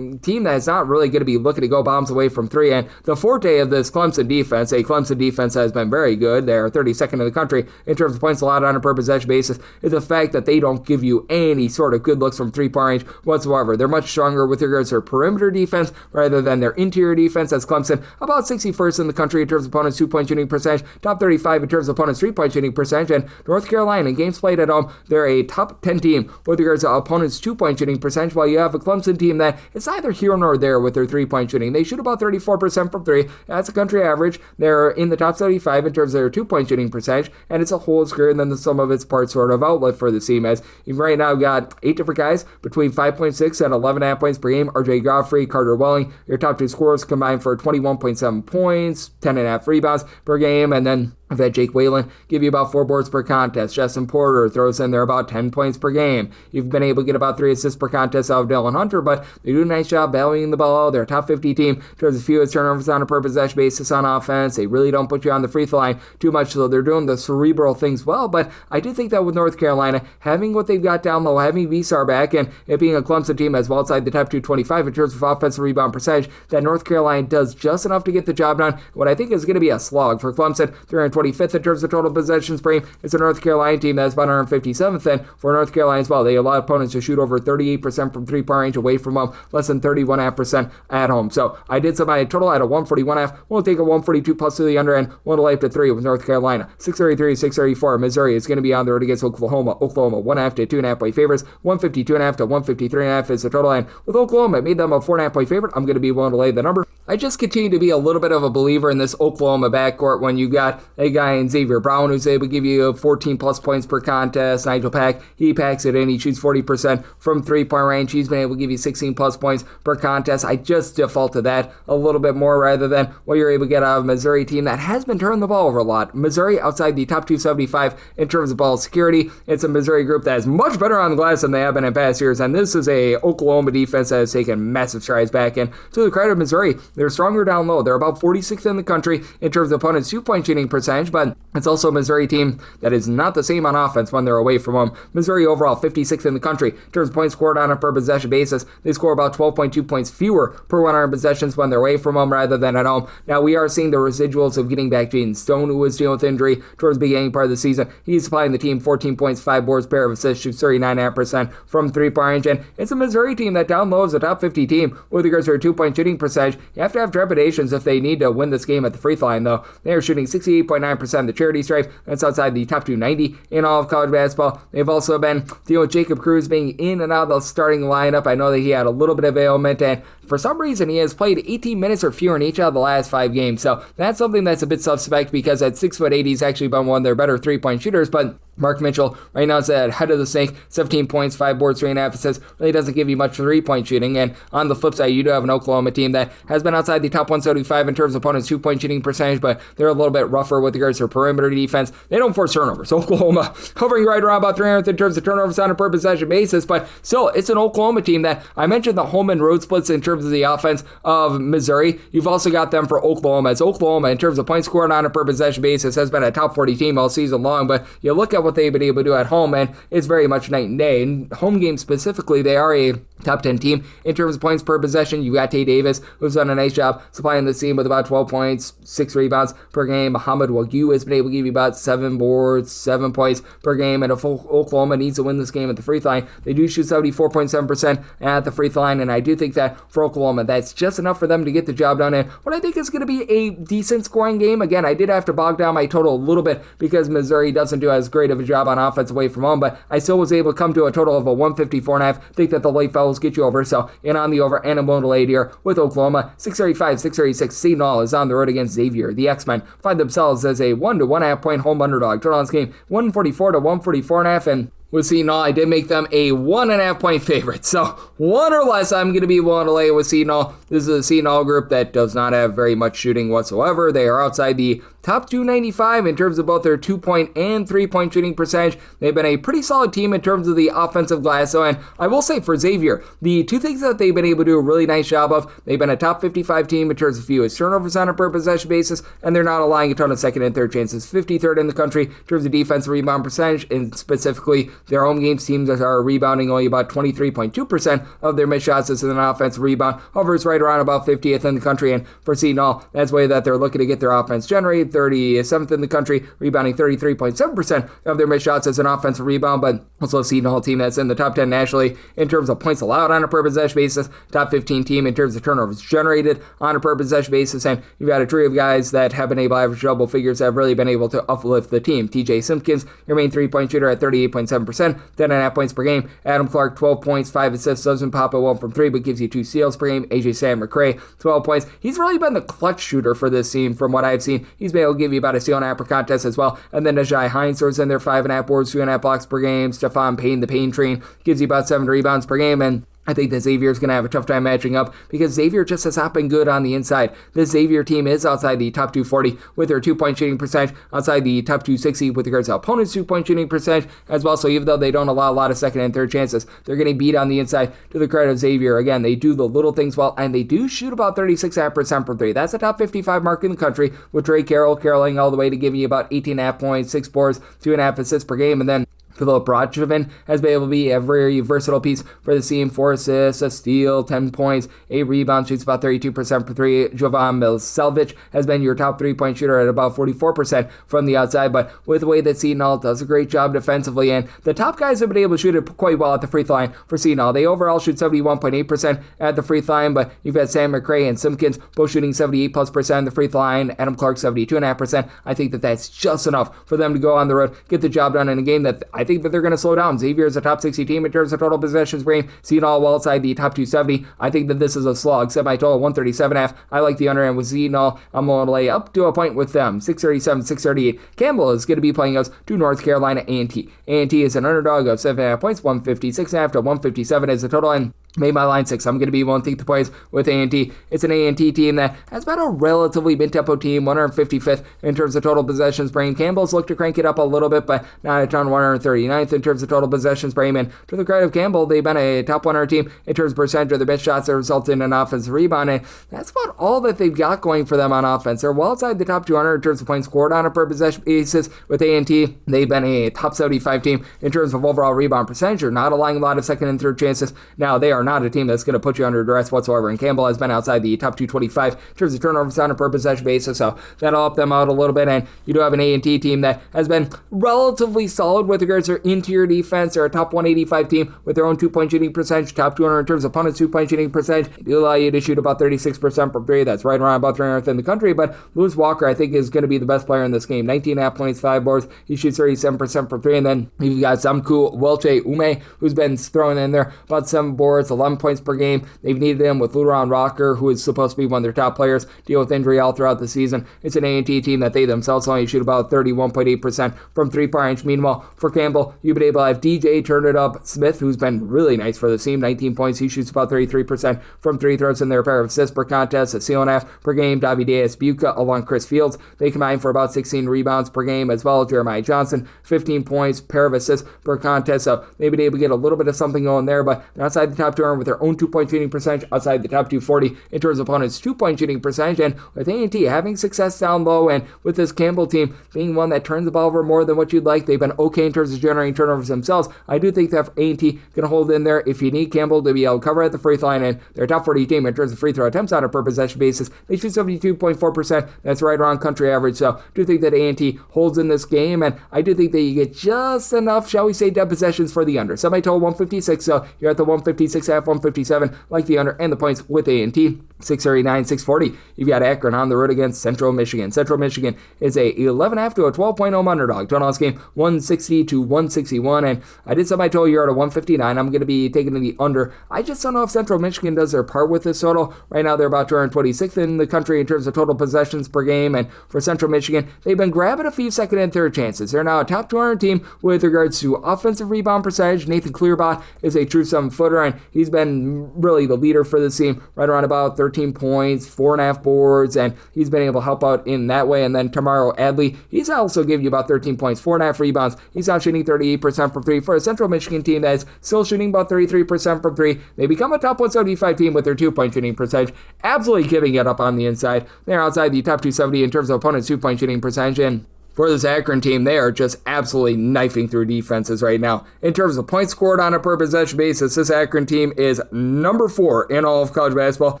team that's not really going to be looking to go bombs away from three. And the forte of this Clemson defense, a Clemson defense has been very good. They're 32nd in the country in terms of points allowed on a per possession basis, is the fact that they don't give you any sort of good looks from three-point range whatsoever. They're much stronger with regards to their perimeter defense rather than their interior defense, as Clemson about 61st in the country in terms of opponents' two-point shooting percentage, top 35 in terms of opponents' three-point shooting percentage, and North Carolina in games played at home, they're a top 10 team with regards to opponents' two-point shooting percentage, while you have a Clemson team that is neither here nor there with their three-point shooting. They shoot about 34% from three. That's a country average. They're in the top 75 in terms of their two-point shooting percentage, and it's a whole screw and then the sum of its parts sort of outlet for the team, as you've right now got 8 different guys between 5.6 and 11.5 points per game. RJ Godfrey, Carter Welling, your top two scorers combined for 21.7 points, 10.5 rebounds per game, and then I've had Jake Whalen give you about 4 boards per contest. Justin Porter throws in there about 10 points per game. You've been able to get about 3 assists per contest out of Dylan Hunter, but they do a nice job ballotting the ball. They're a top 50 team in terms of fewest turnovers on a per possession basis on offense. They really don't put you on the free throw line too much, so they're doing the cerebral things well. But I do think that with North Carolina, having what they've got down low, having Visar back, and it being a Clemson team as well outside the top 225 in terms of offensive rebound percentage, that North Carolina does just enough to get the job done. What I think is going to be a slog for Clemson. They're in 25th in terms of total possessions per game. It's a North Carolina team that's about 157th, and for North Carolina as well, they allow opponents to shoot over 38% from three-point range away from home, less than 31.5% at home. So I did set my total at a 141.5. We'll take a 142 plus to the under end. One to lay up to 3 with North Carolina. 633, 634. Missouri is going to be on the road against Oklahoma. Oklahoma 1.5 to 2.5 point favorites. 152.5 to 153.5 is the total end. With Oklahoma, it made them a 4.5 point favorite. I'm going to be willing to lay the number. I just continue to be a little bit of a believer in this Oklahoma backcourt when you got a guy in Xavier Brown who's able to give you 14 plus points per contest. Nigel Pack, he packs it in. He shoots 40% from three-point range. He's been able to give you 16 plus points per contest. I just default to that a little bit more rather than what you're able to get out of a Missouri team that has been turning the ball over a lot. Missouri outside the top 275 in terms of ball security. It's a Missouri group that is much better on the glass than they have been in past years, and this is a Oklahoma defense that has taken massive strides back in. To the credit of Missouri, they're stronger down low. They're about 46th in the country in terms of opponents' two-point shooting percentage, but it's also a Missouri team that is not the same on offense when they're away from home. Missouri overall 56th in the country in terms of points scored on a per possession basis. They score about 12.2 points fewer per 100 possessions when they're away from home rather than at home. Now we are seeing the residuals of getting back Jaden Stone, who was dealing with injury towards the beginning part of the season. He's supplying the team 14 points, 5 boards, pair of assists, shoots 39.5% from three-point range, and it's a Missouri team that down low is a top 50 team with regards to their two-point shooting percentage. You have to have trepidations if they need to win this game at the free throw line, though. They are shooting 68.9% of the charity stripe. That's outside the top 290 in all of college basketball. They've also been dealing with Jacob Cruz being in and out of the starting lineup. I know that he had a little bit of ailment, and for some reason he has played 18 minutes or fewer in each of the last 5 games. So that's something that's a bit suspect because at 6'8", he's actually been one of their better three-point shooters, but Mark Mitchell right now is at head of the snake, 17 points, 5 boards, 3.5 assists. Really doesn't give you much three-point shooting. And on the flip side, you do have an Oklahoma team that has been outside the top 175 in terms of opponents' two-point shooting percentage, but they're a little bit rougher with regards to perimeter defense. They don't force turnovers. Oklahoma hovering right around about 300th in terms of turnovers on a per possession basis, but still, it's an Oklahoma team that I mentioned the home and road splits in terms of the offense of Missouri. You've also got them for Oklahoma. As Oklahoma, in terms of points scored on a per possession basis, has been a top 40 team all season long, but you look at what they've been able to do at home, and it's very much night and day. In home games specifically, they are a top 10 team in terms of points per possession. You got Tay Davis, who's done a nice job supplying the team with about 12 points, 6 rebounds per game. Muhammad Wagyu has been able to give you about 7 boards, 7 points per game. And if Oklahoma needs to win this game at the free throw line, they do shoot 74.7% at the free throw line. And I do think that for Oklahoma. That's just enough for them to get the job done in what I think is going to be a decent scoring game. Again, I did have to bog down my total a little bit because Missouri doesn't do as great of a job on offense away from home, but I still was able to come to a total of a 154.5. I think that the late fouls get you over, so in on the over and a modal 8 here with Oklahoma. 635, 636. Seton Hall is on the road against Xavier. The X-Men find themselves as a 1 to 1.5 point home underdog. Total on this game 144 to 144.5, and with Seton Hall, I did make them a 1.5 point favorite. So one or less, I'm going to be willing to lay with Seton Hall. This is a Seton Hall group that does not have very much shooting whatsoever. They are outside the top 295 in terms of both their 2-point and 3-point shooting percentage. They've been a pretty solid team in terms of the offensive glass. So, and I will say for Xavier, the two things that they've been able to do a really nice job of, they've been a top 55 team in terms of fewest turnovers on a per possession basis, and they're not allowing a ton of second and third chances. 53rd in the country in terms of defensive rebound percentage, and specifically their home games teams are rebounding only about 23.2% of their missed shots as an offensive rebound. However, it's right around about 50th in the country, and for Seton Hall, that's the way that they're looking to get their offense generated. 37th in the country, rebounding 33.7% of their missed shots as an offensive rebound, but also a Seton Hall team that's in the top 10 nationally in terms of points allowed on a per possession basis, top 15 team in terms of turnovers generated on a per possession basis, and you've got a trio of guys that have been able to average double figures that have really been able to uplift the team. TJ Simpkins, your main 3-point shooter at 38.7%, 10.5 points per game. Adam Clark, 12 points, 5 assists, doesn't pop at 1 from 3, but gives you 2 steals per game. AJ Sam McCray, 12 points. He's really been the clutch shooter for this team from what I've seen. He's been able to give you about a steal and a half per contest as well. And then Najee Hines throws in there 5.5 boards, 2.5 blocks per game. Stephon Payne, the Payne train, gives you about 7 rebounds per game. And I think that Xavier's going to have a tough time matching up because Xavier just has not been good on the inside. This Xavier team is outside the top 240 with their 2-point shooting percentage, outside the top 260 with regards to opponents' 2-point shooting percentage as well. So even though they don't allow a lot of second and third chances, they're getting beat on the inside. To the credit of Xavier, again, they do the little things well, and they do shoot about 36.5% from 3. That's a top 55 mark in the country, with Drake caroling all the way to giving you about 18.5 points, 6 boards, 2.5 assists per game, and then Philip Rochevin has been able to be a very versatile piece for the team. 4 assists, a steal, 10 points, 8 rebounds, shoots about 32% for 3. Jovan Milcevic has been your top 3-point shooter at about 44% from the outside, but with the way that Seton Hall does a great job defensively, and the top guys have been able to shoot it quite well at the free throw line for Seton Hall. They overall shoot 71.8% at the free throw line, but you've got Sam McCray and Simpkins both shooting 78+% at the free throw line. Adam Clark 72.5%. I think that that's just enough for them to go on the road, get the job done in a game that I think that they're going to slow down. Xavier is a top 60 team in terms of total possessions per game. Seton Hall well outside the top 270. I think that this is a slog. Semi-total 137.5. I like the under end with Seton Hall. I'm going to lay up to a point with them. 637, 638. Campbell is going to be playing us to North Carolina A&T. A&T is an underdog of 7.5 points, 156.5 to 157 is the total, and made my line 6. I'm going to be willing to take the plays with A&T. It's an A&T team that has been a relatively mid-tempo team, 155th in terms of total possessions per game. Campbell's looked to crank it up a little bit, but not a ton. 139th in terms of total possessions per game. And to the credit of Campbell, they've been a top 100 team in terms of percentage of their best shots that result in an offensive rebound. And that's about all that they've got going for them on offense. They're well outside the top 200 in terms of points scored on a per possession basis with A&T. They've been a top 75 team in terms of overall rebound percentage. They're not allowing a lot of second and third chances. Now, they are not a team that's going to put you under duress whatsoever, and Campbell has been outside the top 225 in terms of turnovers on a per possession basis, so that'll help them out a little bit. And you do have an A&T team that has been relatively solid with regards to their interior defense. They're a top 185 team with their own 2-point shooting percentage, top 200 in terms of opponents' 2-point shooting percentage. They do allow you to shoot about 36% from 3. That's right around about 300th in the country, but Lewis Walker, I think, is going to be the best player in this game. 19.5 points, 5 boards. He shoots 37% from 3, and then you've got Zamku Welche Ume, who's been throwing in there about 7 boards, 11 points per game. They've needed him with Luron Rocker, who is supposed to be one of their top players, deal with injury all throughout the season. It's an A&T team that they themselves only shoot about 31.8% from 3-point range. Meanwhile, for Campbell, you've been able to have DJ Turn It Up Smith, who's been really nice for the team. 19 points. He shoots about 33% from 3 throws in their pair of assists per contest, a steal and a half per game. Davideus Buka along Chris Fields. They combine for about 16 rebounds per game as well. Jeremiah Johnson, 15 points, pair of assists per contest. So they've been able to get a little bit of something going there, but outside the top 200 with their own 2-point shooting percentage, outside the top 240 in terms of opponents' 2-point shooting percentage. And with A&T having success down low, and with this Campbell team being one that turns the ball over more than what you'd like, they've been okay in terms of generating turnovers themselves. I do think that A&T can hold in there if you need Campbell to be able to cover at the free throw line, and they're a top 40 team in terms of free throw attempts on a per possession basis. They shoot 72.4%. That's right around country average. So I do think that A&T holds in this game, and I do think that you get just enough, shall we say, dead possessions for the under. Semi-total 156, so you're at the 156.5 half, 157, like the under and the points with A&T. 639, 640. You've got Akron on the road against Central Michigan. Central Michigan is a 11.5 to a 12-point home underdog. Total on this game, 160 to 161. And I did something I told you at a 159. I'm going to be taking the under. I just don't know if Central Michigan does their part with this total. Right now, they're about 226th in the country in terms of total possessions per game. And for Central Michigan, they've been grabbing a few second and third chances. They're now a top 200 team with regards to offensive rebound percentage. Nathan Clearbot is a true 7-footer, and he's been really the leader for this team, right around about 13 points, 4.5 boards, and he's been able to help out in that way. And then Tamaro Adley, he's also giving you about 13 points, 4.5 rebounds. He's now shooting 38% from three for a Central Michigan team that is still shooting about 33% from three. They become a top 175 team with their 2-point shooting percentage, absolutely giving it up on the inside. They're outside the top 270 in terms of opponents' 2-point shooting percentage, and for this Akron team, they are just absolutely knifing through defenses right now. In terms of points scored on a per possession basis, this Akron team is number 4 in all of college basketball.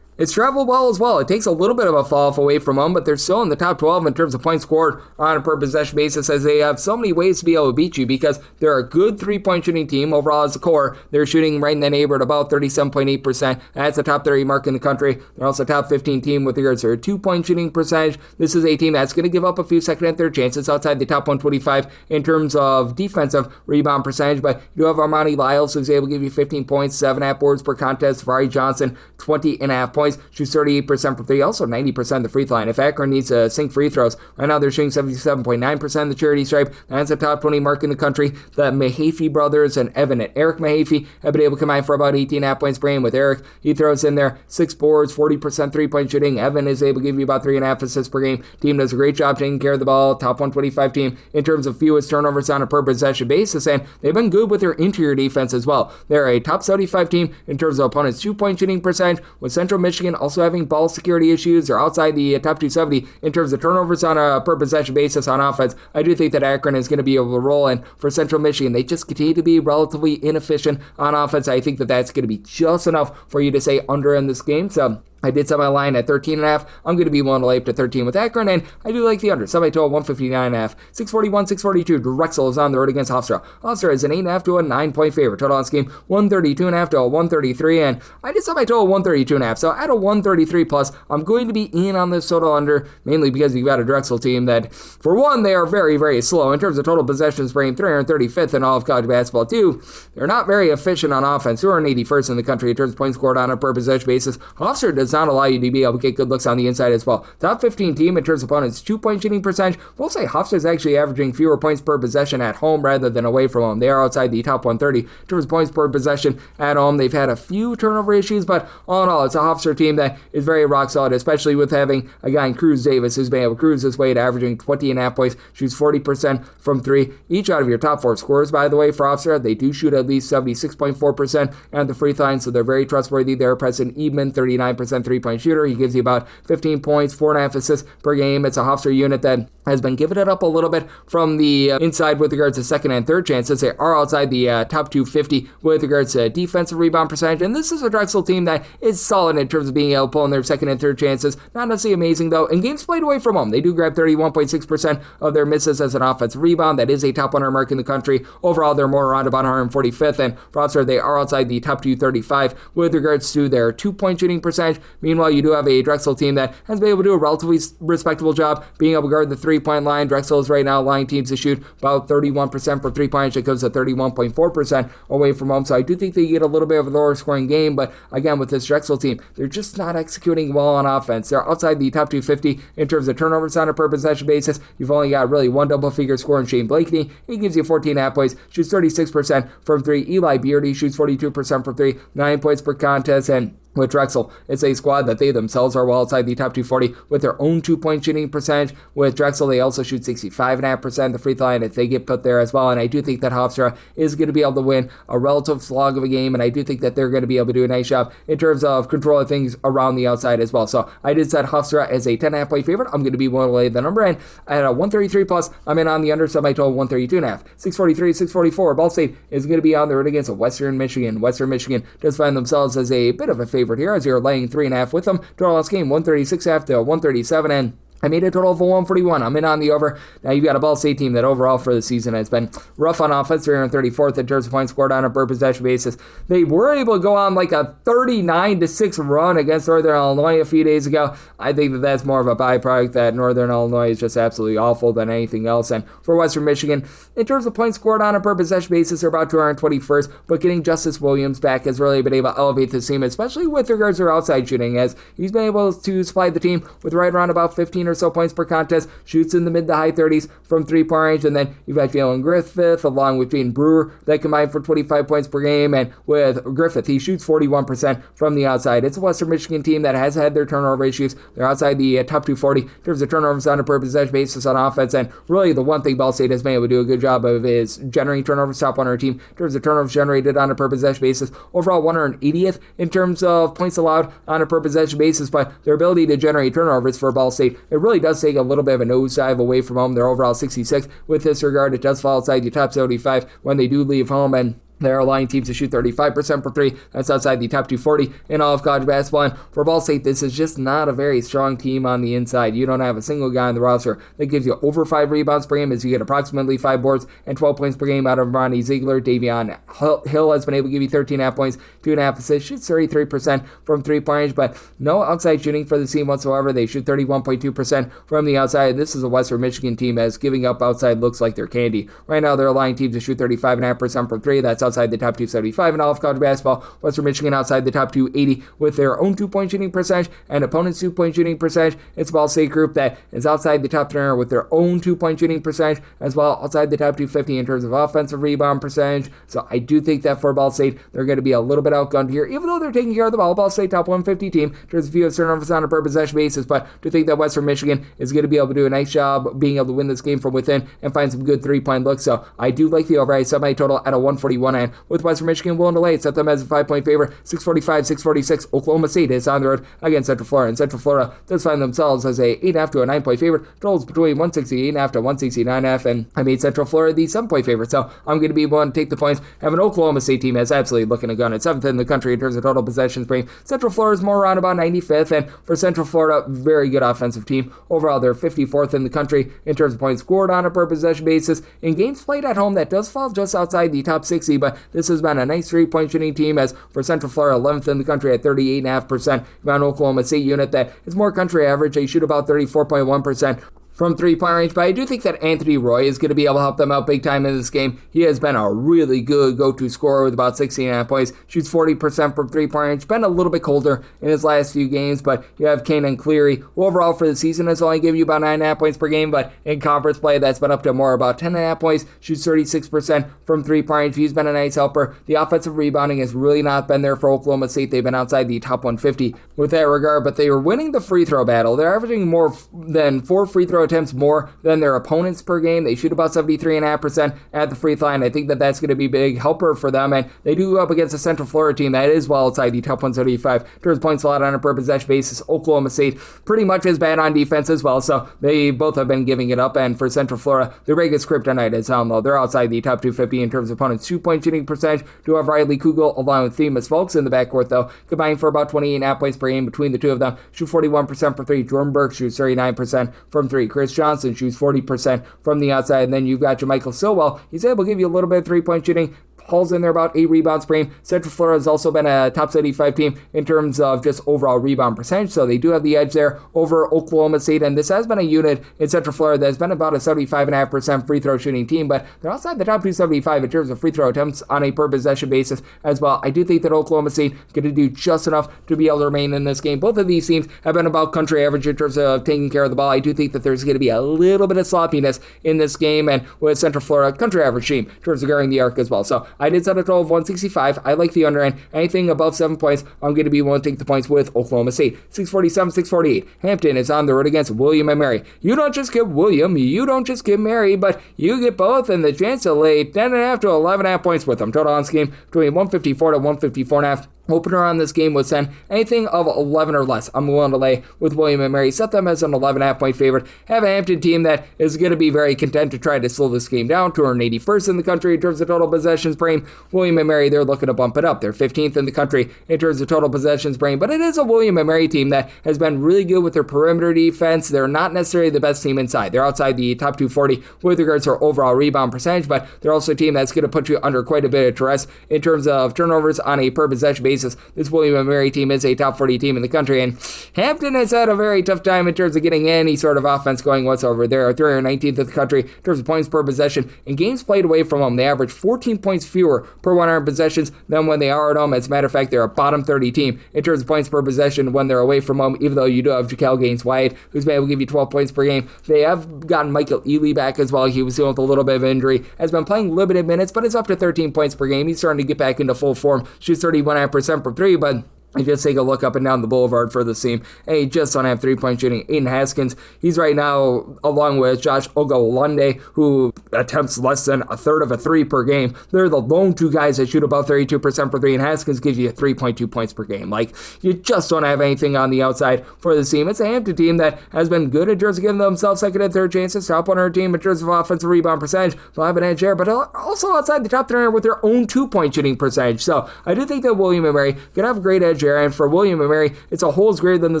It's traveled well as well. It takes a little bit of a fall off away from them, but they're still in the top 12 in terms of points scored on a per possession basis, as they have so many ways to be able to beat you because they're a good 3-point shooting team overall as a core. They're shooting right in the neighborhood about 37.8%. That's the top 30 mark in the country. They're also a top 15 team with regards to their 2-point shooting percentage. This is a team that's going to give up a few second and third chances outside the top 125 in terms of defensive rebound percentage, but you do have Armani Lyles, who's able to give you 15 points, 7.5 boards per contest. Vari Johnson, 20.5 points. Shoots 38% from three, also 90% the free throw line. If Akron needs to sink free throws, right now they're shooting 77.9% the charity stripe. That's a top 20 mark in the country. The Mahaffey brothers and Evan and Eric Mahaffey have been able to combine for about 18.5 points per game. With Eric, he throws in there 6 boards, 40% 3-point shooting. Evan is able to give you about 3.5 assists per game. Team does a great job taking care of the ball. Top 125 team in terms of fewest turnovers on a per possession basis, and they've been good with their interior defense as well. They're a top 75 team in terms of opponents' 2-point shooting percentage, with Central Michigan also having ball security issues. They're outside the top 270 in terms of turnovers on a per possession basis on offense. I do think that Akron is going to be able to roll, and for Central Michigan, they just continue to be relatively inefficient on offense. I think that that's going to be just enough for you to say under in this game. So I did set my line at 13.5. I'm going to be willing to lay up to 13 with Akron, and I do like the under. Somebody told 159.5. 641, 642. Drexel is on the road against Hofstra. Hofstra is an 8.5 to a 9-point favorite. Total on this game, 132.5 to a 133, and I did set my total 132.5. So at a 133 plus, I'm going to be in on this total under, mainly because you've got a Drexel team that, for one, they are very, very slow in terms of total possessions per game, 335th in all of college basketball. Two, they're not very efficient on offense. 281st in the country in terms of points scored on a per possession basis. Hofstra does not allow you to be able to get good looks on the inside as well. Top 15 team in terms of opponents' 2-point shooting percentage. We'll say Hofstra is actually averaging fewer points per possession at home rather than away from home. They are outside the top 130 in terms of points per possession at home. They've had a few turnover issues, but all in all, it's a Hofstra team that is very rock solid, especially with having a guy in Cruz Davis who's been able to cruise his way to averaging 20.5 points, shoots 40% from three. Each out of your top 4 scorers, by the way, for Hofstra, they do shoot at least 76.4% at the free throw line, so they're very trustworthy. They're Preston Ebeman, 39% 3-point shooter. He gives you about 15 points, 4.5 assists per game. It's a Hofstra unit that has been giving it up a little bit from the inside with regards to second and third chances. They are outside the top 250 with regards to defensive rebound percentage, and this is a Drexel team that is solid in terms of being able to pull in their second and third chances. Not necessarily amazing, though. In games played away from home, they do grab 31.6% of their misses as an offensive rebound. That is a top 100 mark in the country. Overall, they're more around about 145th, and for Hofstra, they are outside the top 235 with regards to their 2-point shooting percentage. Meanwhile, you do have a Drexel team that has been able to do a relatively respectable job being able to guard the 3-point line. Drexel is right now allowing teams to shoot about 31% for 3-pointers. It goes to 31.4% away from home. So I do think they get a little bit of a lower scoring game, but again, with this Drexel team, they're just not executing well on offense. They're outside the top 250 in terms of turnovers on a per possession basis. You've only got really one double-figure score in Shane Blakeney. He gives you 14.5 points, shoots 36% from 3. Eli Beardy shoots 42% from 3, 9 points per contest, and with Drexel, it's a squad that they themselves are well outside the top 240 with their own 2-point shooting percentage. With Drexel, they also shoot 65.5% the free throw line if they get put there as well. And I do think that Hofstra is going to be able to win a relative slog of a game, and I do think that they're going to be able to do a nice job in terms of controlling things around the outside as well. So I did set Hofstra as a 10.5 point favorite. I'm going to be willing to lay the number, and at a 133 plus, I'm in on the under, so my total 132.5. 643, 644. Ball State is going to be on the road against Western Michigan. Western Michigan does find themselves as a bit of a favorite here, as you're laying 3.5 with them. Total on this game, 136.5 to 137, and I made a total of 141. I'm in on the over. Now you've got a Ball State team that overall for the season has been rough on offense, 334th in terms of points scored on a per possession basis. They were able to go on like a 39-6 run against Northern Illinois a few days ago. I think that that's more of a byproduct that Northern Illinois is just absolutely awful than anything else. And for Western Michigan, in terms of points scored on a per possession basis, they're about 221st, but getting Justice Williams back has really been able to elevate this team, especially with regards to their outside shooting, as he's been able to supply the team with right around about 15 or so points per contest, shoots in the mid to high 30s from three-point range, and then you've got Jalen Griffith along with Jaden Brewer that combined for 25 points per game, and with Griffith, he shoots 41% from the outside. It's a Western Michigan team that has had their turnover issues. They're outside the top 240 in terms of turnovers on a per possession basis on offense, and really the one thing Ball State has been able to do a good job of is generating turnovers, top 100 team in terms of turnovers generated on a per possession basis. Overall 180th in terms of points allowed on a per possession basis, but their ability to generate turnovers for Ball State, it really does take a little bit of a nosedive away from home. They're overall 66th with this regard. It does fall outside the top 75 when they do leave home, and they're allowing teams to shoot 35% for three. That's outside the top 240 in all of college basketball. And for Ball State, this is just not a very strong team on the inside. You don't have a single guy on the roster that gives you over 5 rebounds per game, as you get approximately 5 boards and 12 points per game out of Ronnie Ziegler. Davion Hill has been able to give you 13.5 points, 2.5 assists, shoots 33% from three-point range, but no outside shooting for the team whatsoever. They shoot 31.2% from the outside. This is a Western Michigan team as giving up outside looks like they're candy. Right now, they're allowing teams to shoot 35.5% from three. That's outside the top 275 in all of college basketball. Western Michigan outside the top 280 with their own 2-point shooting percentage and opponents' 2-point shooting percentage. It's a Ball State group that is outside the top 300 with their own 2-point shooting percentage, as well outside the top 250 in terms of offensive rebound percentage. So I do think that for Ball State, they're going to be a little bit outgunned here, even though they're taking care of the ball. Ball State top 150 team in terms of fewest turnovers on a per possession basis, but do think that Western Michigan is going to be able to do a nice job being able to win this game from within and find some good 3-point looks. So I do like the over. I set my total at a 141, and with Western Michigan willing to lay it, set them as a 5-point favorite. 645, 646. Oklahoma State is on the road against Central Florida, and Central Florida does find themselves as a 8.5 to a 9-point favorite. Totals between 168.5 to 169.5, and I made Central Florida the 7-point favorite. So I'm going to be willing to take the points. Have an Oklahoma State team that's absolutely looking a gun at 7th in the country in terms of total possessions. Bring Central Florida is more around about 95th, and for Central Florida, very good offensive team. Overall, they're 54th in the country in terms of points scored on a per possession basis. In games played at home, that does fall just outside the top 60, but this has been a nice 3-point shooting team, as for Central Florida, 11th in the country at 38.5%. About an Oklahoma State unit that is more country average. They shoot about 34.1% from three-point range, but I do think that Anthony Roy is going to be able to help them out big time in this game. He has been a really good go-to scorer with about 16.5 points, shoots 40% from three-point range, been a little bit colder in his last few games, but you have Kanan Cleary, who overall for the season has only given you about 9.5 points per game, but in conference play, that's been up to more about 10.5 points, shoots 36% from three-point range. He's been a nice helper. The offensive rebounding has really not been there for Oklahoma State. They've been outside the top 150 with that regard, but they were winning the free throw battle. They're averaging more than 4 free throw attempts more than their opponents per game. They shoot about 73.5% at the free throw line. I think that that's going to be a big helper for them, and they do go up against a Central Florida team that is well outside the top 175 in terms of points allowed on a per possession basis. Oklahoma State pretty much as bad on defense as well, so they both have been giving it up, and for Central Florida, their biggest kryptonite is home, though. They're outside the top 250 in terms of opponents' 2-point shooting percentage. Do have Riley Kugel along with Themis Folks in the backcourt, though, combined for about 28.5 points per game between the two of them. Shoot 41% for three. Jordan Burke shoots 39% from three. Chris Johnson shoots 40% from the outside, and then you've got Jermichael Silwell. He's able to give you a little bit of 3-point shooting. Hall's in there about 8 rebounds per game. Central Florida has also been a top 75 team in terms of just overall rebound percentage, so they do have the edge there over Oklahoma State, and this has been a unit in Central Florida that has been about a 75.5% free throw shooting team, but they're outside the top 275 in terms of free throw attempts on a per possession basis as well. I do think that Oklahoma State is going to do just enough to be able to remain in this game. Both of these teams have been about country average in terms of taking care of the ball. I do think that there's going to be a little bit of sloppiness in this game, and with Central Florida, country average team in terms of guarding the arc as well. So I did set a total of 165. I like the under end. Anything above 7 points, I'm going to be willing to take the points with Oklahoma State. 647, 648. Hampton is on the road against William and Mary. You don't just get William, you don't just get Mary, but you get both, and the chance to lay 10.5 to 11.5 points with them. Total on this game between 154 to 154.5. Opener on this game was 10. Anything of 11 or less, I'm willing to lay with William & Mary. Set them as an 11.5 point favorite. Have a Hampton team that is going to be very content to try to slow this game down. 281st in the country in terms of total possessions per game. William & Mary, they're looking to bump it up. They're 15th in the country in terms of total possessions per game. But it is a William & Mary team that has been really good with their perimeter defense. They're not necessarily the best team inside. They're outside the top 240 with regards to overall rebound percentage, but they're also a team that's going to put you under quite a bit of duress in terms of turnovers on a per possession basis. This William & Mary team is a top 40 team in the country, and Hampton has had a very tough time in terms of getting any sort of offense going whatsoever. They're 319th in the country in terms of points per possession. In games played away from home, they average 14 points fewer per 100 possessions than when they are at home. As a matter of fact, they're a bottom 30 team in terms of points per possession when they're away from home, even though you do have Jaquel Gaines-White, who's been able to give you 12 points per game. They have gotten Michael Ealy back as well. He was dealing with a little bit of injury, has been playing limited minutes, but is up to 13 points per game. He's starting to get back into full form. Shoots 31.5% from three, but you just take a look up and down the boulevard for this team, and he just don't have three-point shooting. Aiden Haskins, he's right now, along with Josh Ogolunde, who attempts less than a third of a three per game. They're the lone two guys that shoot about 32% per three, and Haskins gives you 3.2 points per game. Like, you just don't have anything on the outside for this team. It's a Hampton team that has been good in terms of giving themselves second and third chances. Top 100 team in terms of offensive rebound percentage. They'll have an edge there, but also outside the top 300 with their own two-point shooting percentage. So I do think that William & Mary can have a great edge here. And for William & Mary, it's a holes greater than the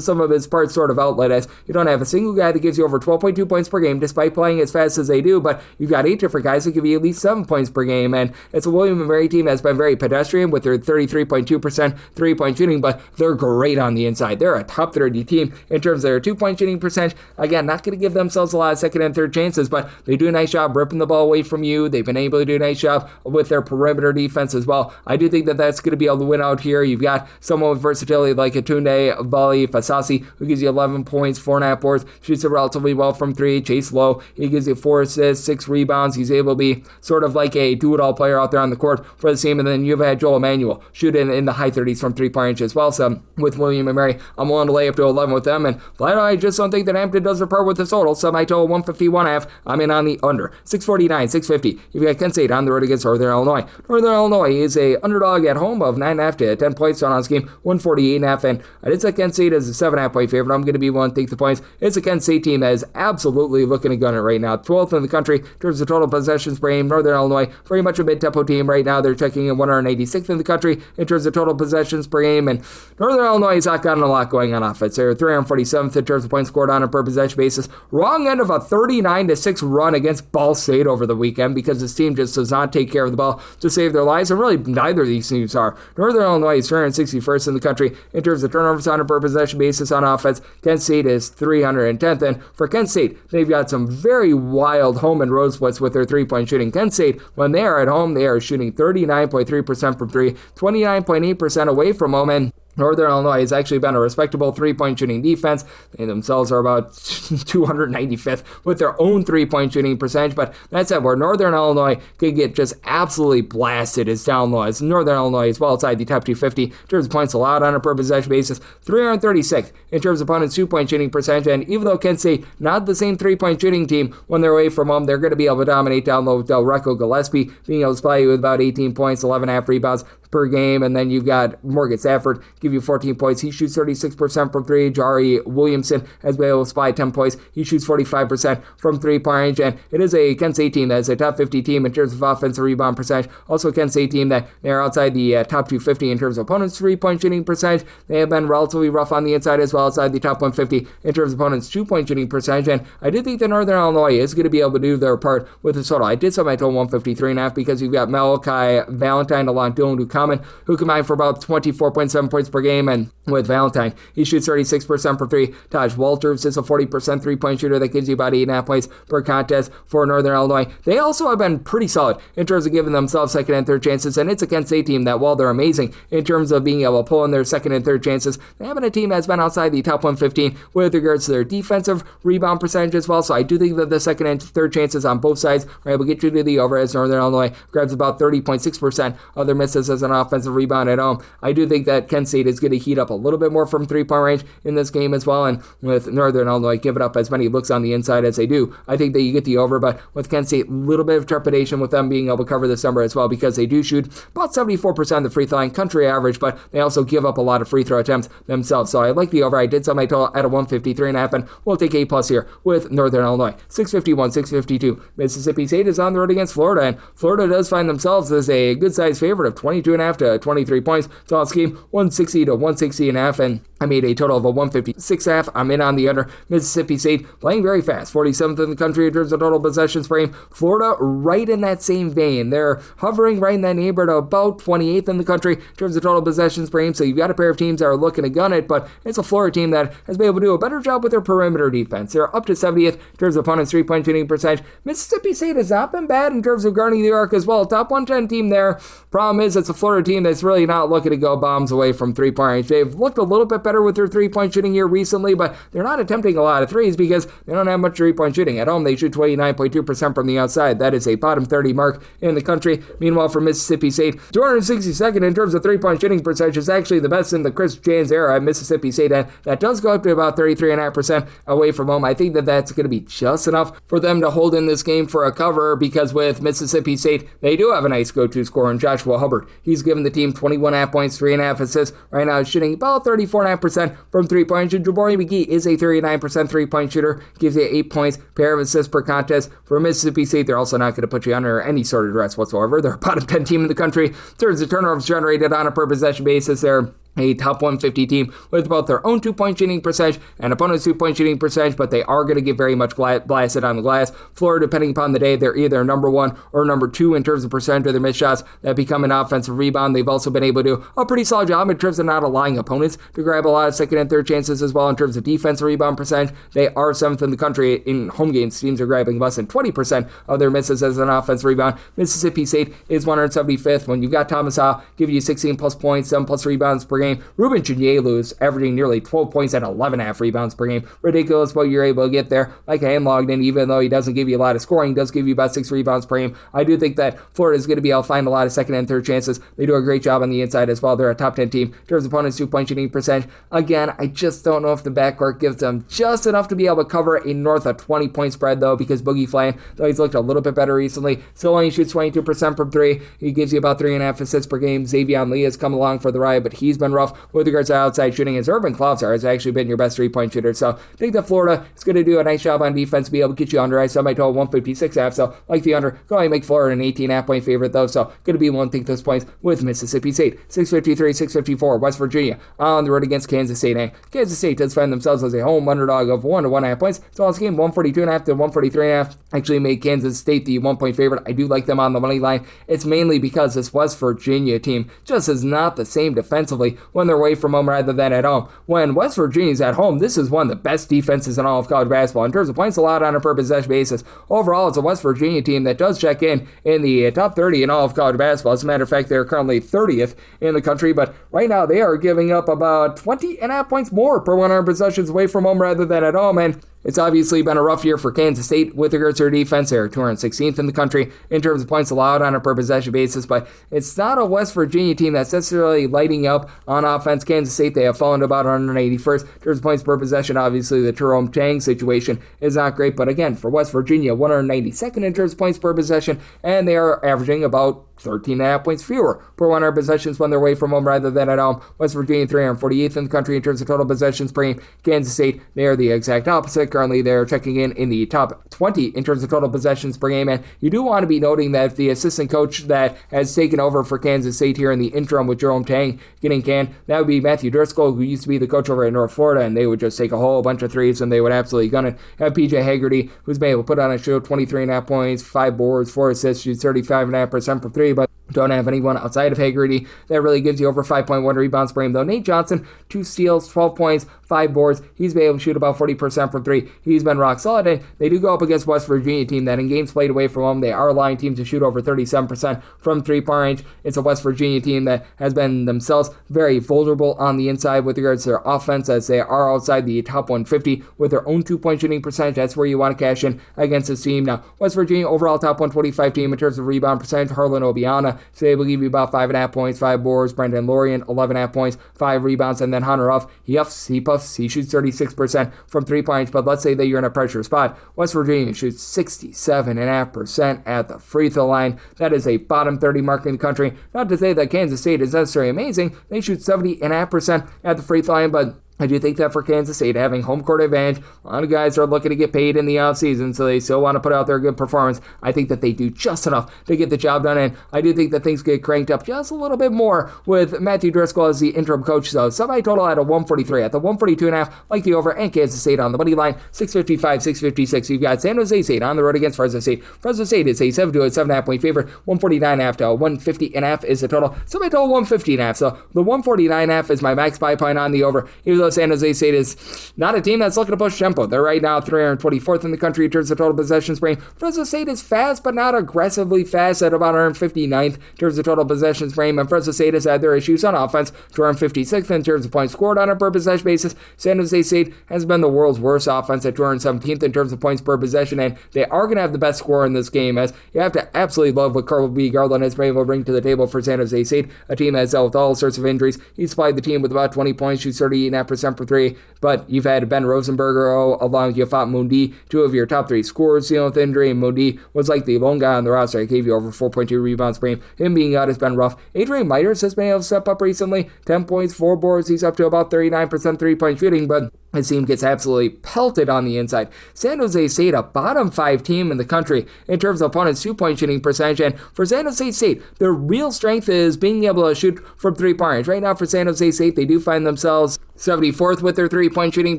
sum of his parts sort of outlet, as you don't have a single guy that gives you over 12.2 points per game despite playing as fast as they do, but you've got 8 different guys that give you at least 7 points per game. And it's a William & Mary team that's been very pedestrian with their 33.2% three-point shooting, but they're great on the inside. They're a top 30 team in terms of their two-point shooting percentage. Again, not going to give themselves a lot of second and third chances, but they do a nice job ripping the ball away from you. They've been able to do a nice job with their perimeter defense as well. I do think that that's going to be able to win out here. You've got someone with versatility like Atunde Vali Fasasi, who gives you 11 points, 4.5 boards, shoots it relatively well from three. Chase Lowe, he gives you 4 assists, 6 rebounds. He's able to be sort of like a do-it-all player out there on the court for the team. And then you've had Joel Emmanuel shooting in the high 30s from three-point range as well. So with William & Mary, I'm willing to lay up to 11 with them. And I just don't think that Hampton does their part with the total. So my total 151.5. I'm in on the under. 649, 650. You've got Kent State on the road against Northern Illinois. Northern Illinois is a underdog at home of 9.5 to 10 points on this game, 148.5. And I did set Kent State as a 7.5 point favorite. I'm going to be willing to take the points. It's a Kent State team that is absolutely looking to gun it right now. 12th in the country in terms of total possessions per game. Northern Illinois, very much a mid-tempo team right now. They're checking in 186th in the country in terms of total possessions per game. And Northern Illinois has not gotten a lot going on offense. They're 347th in terms of points scored on a per possession basis. Wrong end of a 39-6 run against Ball State over the weekend because this team just does not take care of the ball to save their lives, and really neither of these teams are. Northern Illinois is 361st in the country in terms of turnovers on a per possession basis on offense. Kent State is 310th, and for Kent State, they've got some very wild home and road splits with their three-point shooting. Kent State, when they are at home, they are shooting 39.3% from three, 29.8% away from home, and Northern Illinois has actually been a respectable three-point shooting defense. They themselves are about 295th with their own three-point shooting percentage, but that's it. Where Northern Illinois could get just absolutely blasted is down low. As Northern Illinois is well outside the top 250 in terms of points allowed on a per possession basis, 336th in terms of opponents' two-point shooting percentage, and even though Kent State not the same three-point shooting team when they're away from home, they're going to be able to dominate down low with Rocco Gillespie being able to supply you with about 18 points, 11.5 rebounds per game, and then you've got Morgan Stafford give you 14 points. He shoots 36% from three. Jari Williamson has been able to supply 10 points. He shoots 45% from three-point range, and it is a Kent State team that is a top 50 team in terms of offensive rebound percentage. Also a Kent State team that they're outside the top 250 in terms of opponents' three-point shooting percentage. They have been relatively rough on the inside as well, outside the top 150 in terms of opponents' two-point shooting percentage, and I do think that Northern Illinois is going to be able to do their part with this total. I did set my total 153.5 because you've got Malachi Valentine along Dylan Dukaman, who combined for about 24.7 points per game, and with Valentine, he shoots 36% from three. Taj Walters is a 40% three-point shooter that gives you about 8.5 points per contest for Northern Illinois. They also have been pretty solid in terms of giving themselves second and third chances, and it's a Kent State team that, while they're amazing in terms of being able to pull in their second and third chances, they have been a team that's been outside the top 115 with regards to their defensive rebound percentage as well. So I do think that the second and third chances on both sides are able to get you to the over, as Northern Illinois grabs about 30.6% of their misses as an offensive rebound at home. I do think that Kent State is going to heat up a little bit more from three-point range in this game as well, and with Northern Illinois giving up as many looks on the inside as they do, I think that you get the over, but with Kent State, a little bit of trepidation with them being able to cover this number as well, because they do shoot about 74% of the free throw line, country average, but they also give up a lot of free throw attempts themselves. So I like the over. I did set my total at a 153.5, and we'll take A+ here with Northern Illinois. 651, 652. Mississippi State is on the road against Florida, and Florida does find themselves as a good-sized favorite of 22.5 to 23 points. So I'll scheme 160 to 160.5, and I made a total of a 156.5. I'm in on the under. Mississippi State playing very fast, 47th in the country in terms of total possessions per game. Florida right in that same vein. They're hovering right in that neighborhood of about 28th in the country in terms of total possessions per game. So you've got a pair of teams that are looking to gun it, but it's a Florida team that has been able to do a better job with their perimeter defense. They're up to 70th in terms of opponents' three-point shooting percentage. Mississippi State has not been bad in terms of guarding the arc as well. Top 110 team there. Problem is, it's a Florida team that's really not looking to go bombs away from three-point range. They've looked a little bit better with their three-point shooting here recently, but they're not attempting a lot of threes because they don't have much three-point shooting. At home, they shoot 29.2% from the outside. That is a bottom 30 mark in the country. Meanwhile, for Mississippi State, 262nd in terms of three-point shooting percentage is actually the best in the Chris Jans era at Mississippi State. And that does go up to about 33.5% away from home. I think that that's going to be just enough for them to hold in this game for a cover, because with Mississippi State, they do have a nice go-to scorer in Joshua Hubbard. He's given the team 21.5 points, 3.5 assists. Right now, he's shooting about 34.5% from three-point. Jabari McGee is a 39% three-point shooter. Gives you 8 points, pair of assists per contest. For Mississippi State, they're also not going to put you under any sort of duress whatsoever. They're a bottom 10 team in the country. In terms of turnovers generated on a per possession basis, they're a top 150 team with both their own two-point shooting percentage and opponent's two-point shooting percentage, but they are going to get very much blasted on the glass. Florida, depending upon the day, they're either number 1 or number 2 in terms of percentage of their missed shots that become an offensive rebound. They've also been able to do a pretty solid job in terms of not allowing opponents to grab a lot of second and third chances as well. In terms of defensive rebound percentage, they are 7th in the country in home games. Teams are grabbing less than 20% of their misses as an offensive rebound. Mississippi State is 175th. When you've got Thomas Howell giving you 16 plus points, 7 plus rebounds per game, Ruben Chinyelu is averaging nearly 12 points and 11.5 rebounds per game. Ridiculous what you're able to get there. Like I logged in, even though he doesn't give you a lot of scoring, does give you about 6 rebounds per game. I do think that Florida is going to be able to find a lot of second and third chances. They do a great job on the inside as well. They're a top 10 team in terms of opponents' two-point shooting percentage. Again, I just don't know if the backcourt gives them just enough to be able to cover a north of 20-point spread, though, because Boogie Flan, though he's looked a little bit better recently, still only shoots 22% from 3. He gives you about 3.5 assists per game. Xavion Lee has come along for the ride, but he's been rough with regards to outside shooting, as Urban Klausar has actually been your best three-point shooter. So I think that Florida is going to do a nice job on defense, be able to get you under. I saw my total 156.5, so like the under. Go ahead and make Florida an 18.5 point favorite, though, so going to be one take those points with Mississippi State. 653, 654, West Virginia on the road against Kansas State. And Kansas State does find themselves as a home underdog of 1 to 1.5 points. So I'll scheme 142.5 to 143.5. Actually made Kansas State the 1 point favorite. I do like them on the money line. It's mainly because this West Virginia team just is not the same defensively when they're away from home rather than at home. When West Virginia's at home, this is one of the best defenses in all of college basketball in terms of points allowed on a per possession basis. Overall, it's a West Virginia team that does check in the top 30 in all of college basketball. As a matter of fact, they're currently 30th in the country, but right now they are giving up about 20.5 points more per 100 possessions away from home rather than at home, and it's obviously been a rough year for Kansas State with regards to their defense. They're 216th in the country in terms of points allowed on a per possession basis, but it's not a West Virginia team that's necessarily lighting up on offense. Kansas State, they have fallen to about 181st in terms of points per possession. Obviously, the Jerome Tang situation is not great, but again, for West Virginia, 192nd in terms of points per possession, and they are averaging about 13.5 points fewer per 100 possessions when they're away from home rather than at home. West Virginia 348th in the country in terms of total possessions per game. Kansas State, they are the exact opposite. Currently, they're checking in the top 20 in terms of total possessions per game. And you do want to be noting that the assistant coach that has taken over for Kansas State here in the interim with Jerome Tang getting canned, that would be Matthew Driscoll, who used to be the coach over at North Florida, and they would just take a whole bunch of threes and they would absolutely gun it. Have PJ Haggerty, who's been able to put on a show, 23.5 points, 5 boards, 4 assists, shoots 35.5% from 3, but don't have anyone outside of Haggerty that really gives you over 5.1 rebounds per game, though. Nate Johnson, 2 steals, 12 points, 5 boards. He's been able to shoot about 40% from 3. He's been rock solid, and they do go up against West Virginia team that in games played away from home, they are allowing teams to shoot over 37% from 3-point range. It's a West Virginia team that has been themselves very vulnerable on the inside with regards to their offense, as they are outside the top 150 with their own 2-point shooting percentage. That's where you want to cash in against this team. Now, West Virginia overall top 125 team in terms of rebound percentage. Harlan Obiana, so they will give you about 5.5 points, 5 boards. Brendan Lorian, 11.5 points, 5 rebounds, and then Hunter Huff, he huffs, he puffs, he shoots 36% from 3-point range, but let's say that you're in a pressure spot. West Virginia shoots 67.5% at the free throw line. That is a bottom 30 mark in the country. Not to say that Kansas State is necessarily amazing. They shoot 70.5% at the free throw line, but I do think that for Kansas State, having home court advantage, a lot of guys are looking to get paid in the offseason, so they still want to put out their good performance. I think that they do just enough to get the job done, and I do think that things get cranked up just a little bit more with Matthew Driscoll as the interim coach. So somebody total at a 143, at the 142.5, like the over, and Kansas State on the money line, 655, 656. You've got San Jose State on the road against Fresno State. Fresno State is a 7.5 point favorite, 149.5 to 150.5 is the total. Somebody total 150.5, so the 149.5 is my max buy point on the over, even though San Jose State is not a team that's looking to push tempo. They're right now 324th in the country in terms of total possessions per game. Fresno State is fast, but not aggressively fast at about 159th in terms of total possessions per game. And Fresno State has had their issues on offense to 156th in terms of points scored on a per possession basis. San Jose State has been the world's worst offense at 217th in terms of points per possession, and they are going to have the best score in this game, as you have to absolutely love what Carl B. Garland has been able to bring to the table for San Jose State, a team that has dealt with all sorts of injuries. He supplied the team with about 20 points, shoots 38.5% for 3, but you've had Ben Rosenberger along with Yafat Mundi, 2 of your top 3 scorers dealing with injury, and Mundi was like the lone guy on the roster. I gave you over 4.2 rebounds per game. Him being out has been rough. Adrian Miters has been able to step up recently, 10 points, 4 boards. He's up to about 39% 3-point shooting, but his team gets absolutely pelted on the inside. San Jose State, a bottom 5 team in the country in terms of opponents' 2-point shooting percentage, and for San Jose State, their real strength is being able to shoot from 3-point range. Right now for San Jose State, they do find themselves 74th with their 3-point shooting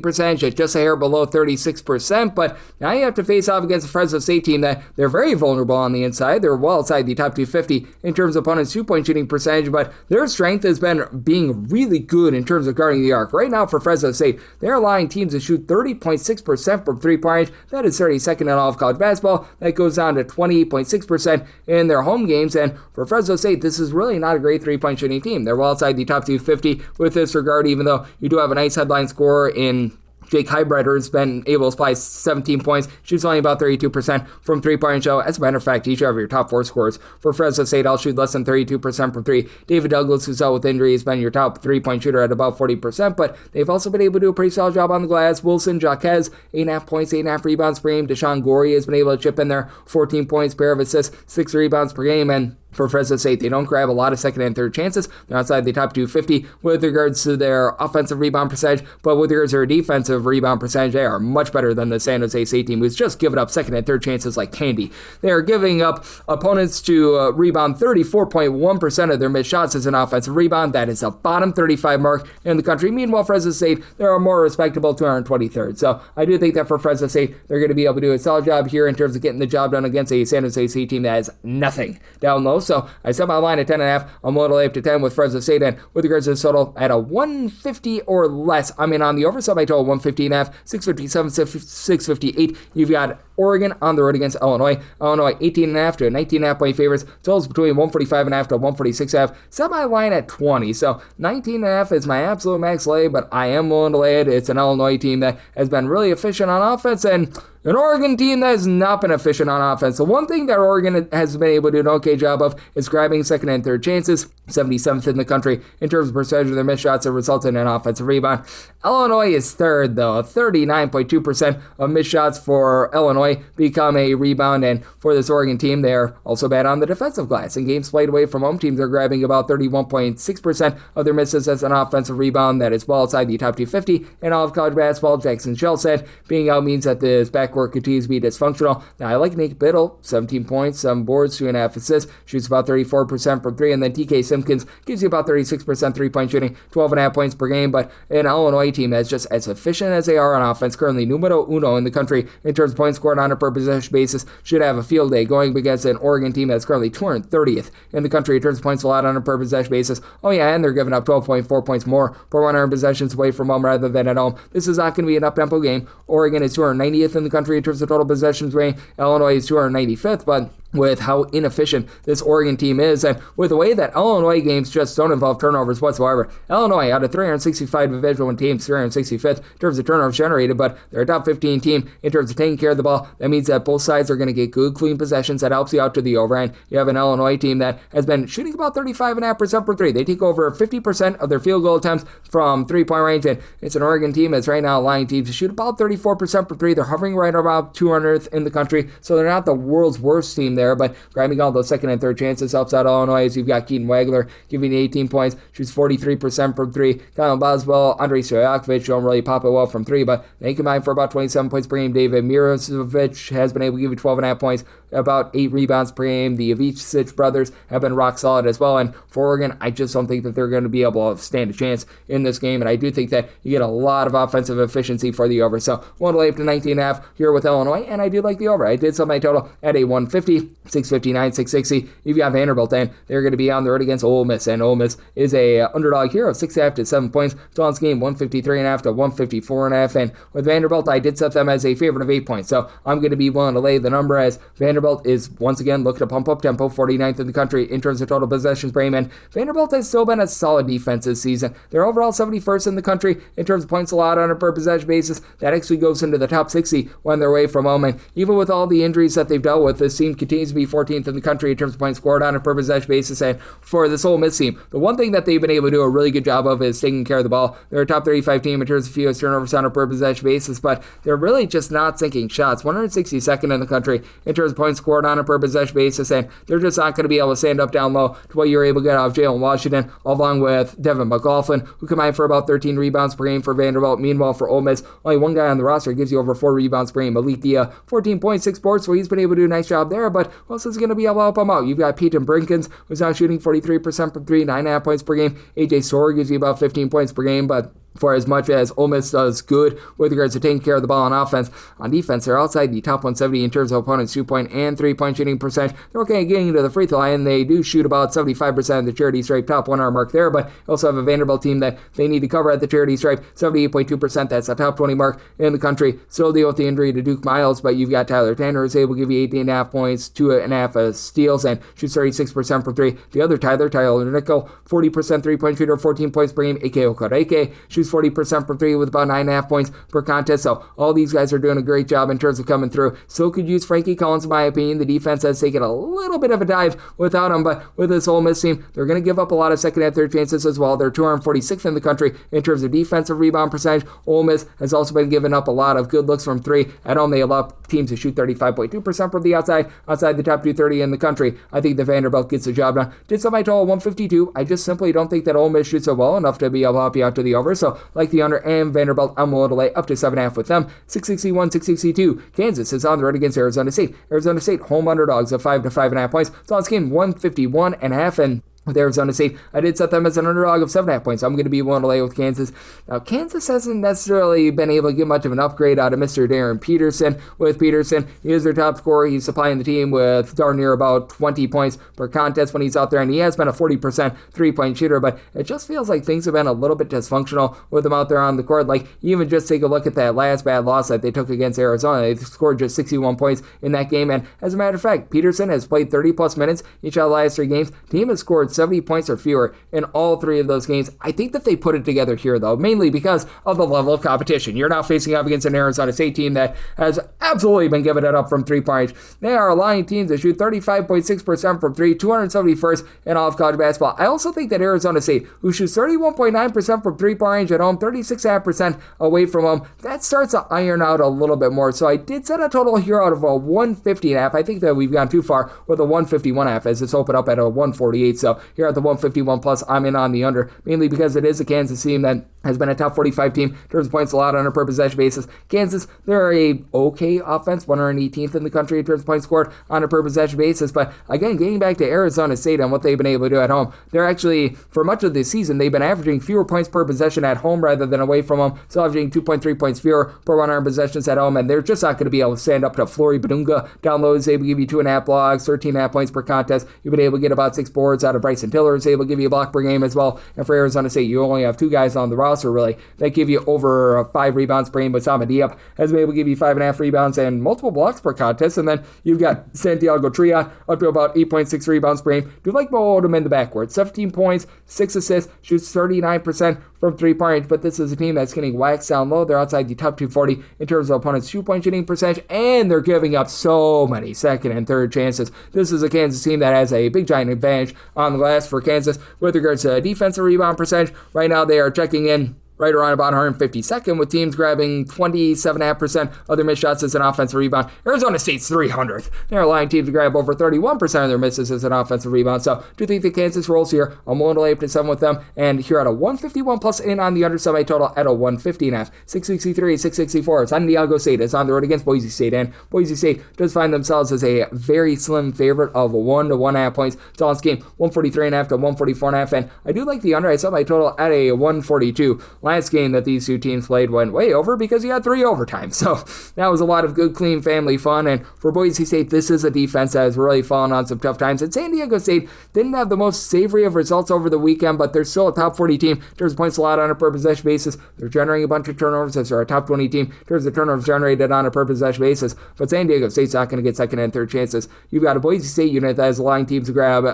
percentage at just a hair below 36%, but now you have to face off against a Fresno State team that they're very vulnerable on the inside. They're well outside the top 250 in terms of opponents' 2-point shooting percentage, but their strength has been being really good in terms of guarding the arc. Right now for Fresno State, they're allowing teams to shoot 30.6% from 3-point range. That is 32nd in all of college basketball. That goes down to 28.6% in their home games, and for Fresno State, this is really not a great 3-point shooting team. They're well outside the top 250 with this regard, even though you do have a nice headline scorer in Jake Highbrighter has been able to supply 17 points, shoots only about 32% from 3-point range. As a matter of fact, each of your top 4 scorers for Fresno State all shoot less than 32% from 3. David Douglas, who's out with injury, has been your top 3-point shooter at about 40%, but they've also been able to do a pretty solid job on the glass. Wilson Jaquez, 8.5 points, 8.5 rebounds per game. Deshaun Gorey has been able to chip in there, 14 points, pair of assists, 6 rebounds per game, and for Fresno State, they don't grab a lot of second and third chances. They're outside the top 250 with regards to their offensive rebound percentage, but with regards to their defensive rebound percentage, they are much better than the San Jose State team, who's just given up second and third chances like candy. They are giving up opponents to rebound 34.1% of their missed shots as an offensive rebound. That is a bottom 35 mark in the country. Meanwhile, Fresno State, they're a more respectable 223rd. So I do think that for Fresno State, they're going to be able to do a solid job here in terms of getting the job done against a San Jose State team that has nothing down low. So I set my line at 10.5. I'm willing to lay up to 10 with Fresno State, and with regards to the total at a 150 or less, I'm in on the over, so I total 150.5, 657, 658. You've got Oregon on the road against Illinois. Illinois 18.5 to 19.5 point favorites. Totals between 145.5 to 146.5. Set my line at 20. So 19.5 is my absolute max lay, but I am willing to lay it. It's an Illinois team that has been really efficient on offense, and an Oregon team that has not been efficient on offense. The one thing that Oregon has been able to do an okay job of is grabbing second and third chances, 77th in the country in terms of percentage of their missed shots that resulted in an offensive rebound. Illinois is third, though. 39.2% of missed shots for Illinois become a rebound, and for this Oregon team, they're also bad on the defensive glass. In games played away from home, teams are grabbing about 31.6% of their misses as an offensive rebound. That is well outside the top 250 in all of college basketball. Jackson Shell said being out means that this backcourt continues to be dysfunctional. Now, I like Nick Biddle, 17 points, 7 boards, 2.5 assists, shoots about 34% from 3, and then TK Simpkins gives you about 36% 3-point shooting, 12.5 points per game, but an Illinois team that's just as efficient as they are on offense, currently numero uno in the country in terms of points scored scored on a per possession basis, should have a field day going against an Oregon team that's currently 230th in the country in terms of points allowed on a per possession basis. Oh yeah, and they're giving up 12.4 points more per 100 possessions away from home rather than at home. This is not going to be an up-tempo game. Oregon is 290th in the country in terms of total possessions rate. Illinois is 295th, but with how inefficient this Oregon team is, and with the way that Illinois games just don't involve turnovers whatsoever. Illinois, out of 365 Division I teams, 365th in terms of turnovers generated, but they're a top 15 team in terms of taking care of the ball. That means that both sides are going to get good, clean possessions. That helps you out to the over, and you have an Illinois team that has been shooting about 35.5% for three. They take over 50% of their field goal attempts from three-point range, and it's an Oregon team that's right now allowing teams to shoot about 34% for three. They're hovering right around 200th in the country, so they're not the world's worst team there, but grabbing all those second and third chances helps out Illinois. As you've got Keaton Wagler giving 18 points, shoots 43% from three. Kyle Boswell, Andrei Stojakovic don't really pop it well from three, but they combine for about 27 points per game. David Mirosevic has been able to give you 12.5 points, about 8 rebounds per game. The Avicic brothers have been rock solid as well, and for Oregon, I just don't think that they're going to be able to stand a chance in this game, and I do think that you get a lot of offensive efficiency for the over. So, one lay up to 19.5 here with Illinois, and I do like the over. I did sell my total at a 150, 659, 660. You've got Vanderbilt, and they're going to be on the road against Ole Miss, and Ole Miss is a underdog here of 6.5 to 7 points. Dawn's game 153.5 to 154.5, and with Vanderbilt, I did set them as a favorite of 8 points. So I'm going to be willing to lay the number, as Vanderbilt is once again looking to pump up tempo, 49th in the country in terms of total possessions per game, and Vanderbilt has still been a solid defense this season. They're overall 71st in the country in terms of points allowed on a per possession basis. That actually goes into the top 60 when they're away from home, and even with all the injuries that they've dealt with, this team continues to be 14th in the country in terms of points scored on a per possession basis. And for this Ole Miss team, the one thing that they've been able to do a really good job of is taking care of the ball. They're a top 35 team in terms of fewest turnovers on a per possession basis, but they're really just not sinking shots. 162nd in the country in terms of points scored on a per possession basis, and they're just not going to be able to stand up down low to what you're able to get out of Jalen Washington, along with Devin McLaughlin, who combined for about 13 rebounds per game for Vanderbilt. Meanwhile, for Ole Miss, only one guy on the roster gives you over 4 rebounds per game. Malik Dia, 14.6 boards, so he's been able to do a nice job there, but who else is going to be able to help him out? You've got Peyton Brinkins, who's now shooting 43% from three, 9.5 points per game. AJ Sorr gives you about 15 points per game, but for as much as Ole Miss does good with regards to taking care of the ball on offense, on defense, they're outside the top 170 in terms of opponents' 2-point and 3-point shooting percentage. They're okay at getting to the free throw line. They do shoot about 75% of the charity stripe, top 1 hour mark there, but also have a Vanderbilt team that they need to cover at the charity stripe, 78.2%. That's a top 20 mark in the country. Still deal with the injury to Duke Miles, but you've got Tyler Tanner, who's able to give you 18.5 points, 2.5 steals, and shoots 36% from three. The other Tyler Nickel, 40% 3-point shooter, 14 points per game. Ike Okereke shoots 40% from three with about 9.5 points per contest. So all these guys are doing a great job in terms of coming through. Still could use Frankie Collins, in my opinion. The defense has taken a little bit of a dive without him, but with this Ole Miss team, they're going to give up a lot of second and third chances as well. They're 246th in the country in terms of defensive rebound percentage. Ole Miss has also been giving up a lot of good looks from three. At home, they allow teams to shoot 35.2% from the outside the top 230 in the country. I think the Vanderbilt gets the job done. Did some I total 152. I just simply don't think that Ole Miss shoots so well enough to be able to help you out to the over. So like the under and Vanderbilt, I'm willing to lay up to 7.5 with them. 661, 662. Kansas is on the road against Arizona State. Arizona State home underdogs of 5 to 5.5 points. So on this game 151.5, and with Arizona State, I did set them as an underdog of 7.5 points. So I'm going to be willing to lay with Kansas. Now, Kansas hasn't necessarily been able to get much of an upgrade out of Mr. Darren Peterson. With Peterson, he is their top scorer. He's supplying the team with darn near about 20 points per contest when he's out there, and he has been a 40% 3-point shooter, but it just feels like things have been a little bit dysfunctional with him out there on the court. Like, even just take a look at that last bad loss that they took against Arizona. They scored just 61 points in that game, and as a matter of fact, Peterson has played 30-plus minutes each of the last 3 games. The team has scored 70 points or fewer in all 3 of those games. I think that they put it together here, though, mainly because of the level of competition. You're now facing up against an Arizona State team that has absolutely been giving it up from 3-point. They are allowing teams to shoot 35.6% from 3, 271st in all of college basketball. I also think that Arizona State, who shoots 31.9% from 3-point range at home, 36.5% away from home, that starts to iron out a little bit more. So I did set a total here out of a 150.5. I think that we've gone too far with a 151.5 as it's opened up at a 148. So here at the 151 plus, I'm in on the under, mainly because it is a Kansas team that has been a top 45 team in terms of points allowed on a per possession basis. Kansas, they're a okay offense, 118th in the country in terms of points scored on a per possession basis. But again, getting back to Arizona State and what they've been able to do at home, they're actually, for much of this season, they've been averaging fewer points per possession at home rather than away from home, so averaging 2.3 points fewer per 100 possessions at home, and they're just not going to be able to stand up to Flory Badunga. Down low is able to give you 2.5 blocks, 13.5 points per contest. You've been able to get about 6 boards out of Bryson Tiller, is able to give you a block per game as well. And for Arizona State, you only have 2 guys on the roster, really, that give you over 5 rebounds per game, but Sama Diop has been able to give you 5.5 rebounds and multiple blocks per contest. And then you've got Santiago Tria up to about 8.6 rebounds per game. Do like Mo Odom in the backcourt. 17 points, 6 assists, shoots 39% from 3-point range, but this is a team that's getting waxed down low. They're outside the top 240 in terms of opponents' 2-point shooting percentage, and they're giving up so many second and third chances. This is a Kansas team that has a big giant advantage on the glass for Kansas with regards to defensive rebound percentage. Right now they are checking in right around about 152nd, with teams grabbing 27.5% of their missed shots as an offensive rebound. Arizona State's 300th. They're allowing teams to grab over 31% of their misses as an offensive rebound. So, do you think that Kansas rolls here? I'm willing to lay up to 7 with them, and here at a 151 plus in on the under semi-total at a 150.5. 663, 664. Santiago State is on the road against Boise State, and Boise State does find themselves as a very slim favorite of 1 to 1.5 points. It's all this game, 143.5 to 144.5, and I do like the under. I set my total at a 142. Last game that these two teams played went way over because you had 3 overtimes. So that was a lot of good, clean family fun. And for Boise State, this is a defense that has really fallen on some tough times. And San Diego State didn't have the most savory of results over the weekend, but they're still a top 40 team in terms of points allowed on a per possession basis. They're generating a bunch of turnovers as they're a top 20 team in terms of turnovers generated on a per possession basis. But San Diego State's not going to get second and third chances. You've got a Boise State unit that is allowing teams to grab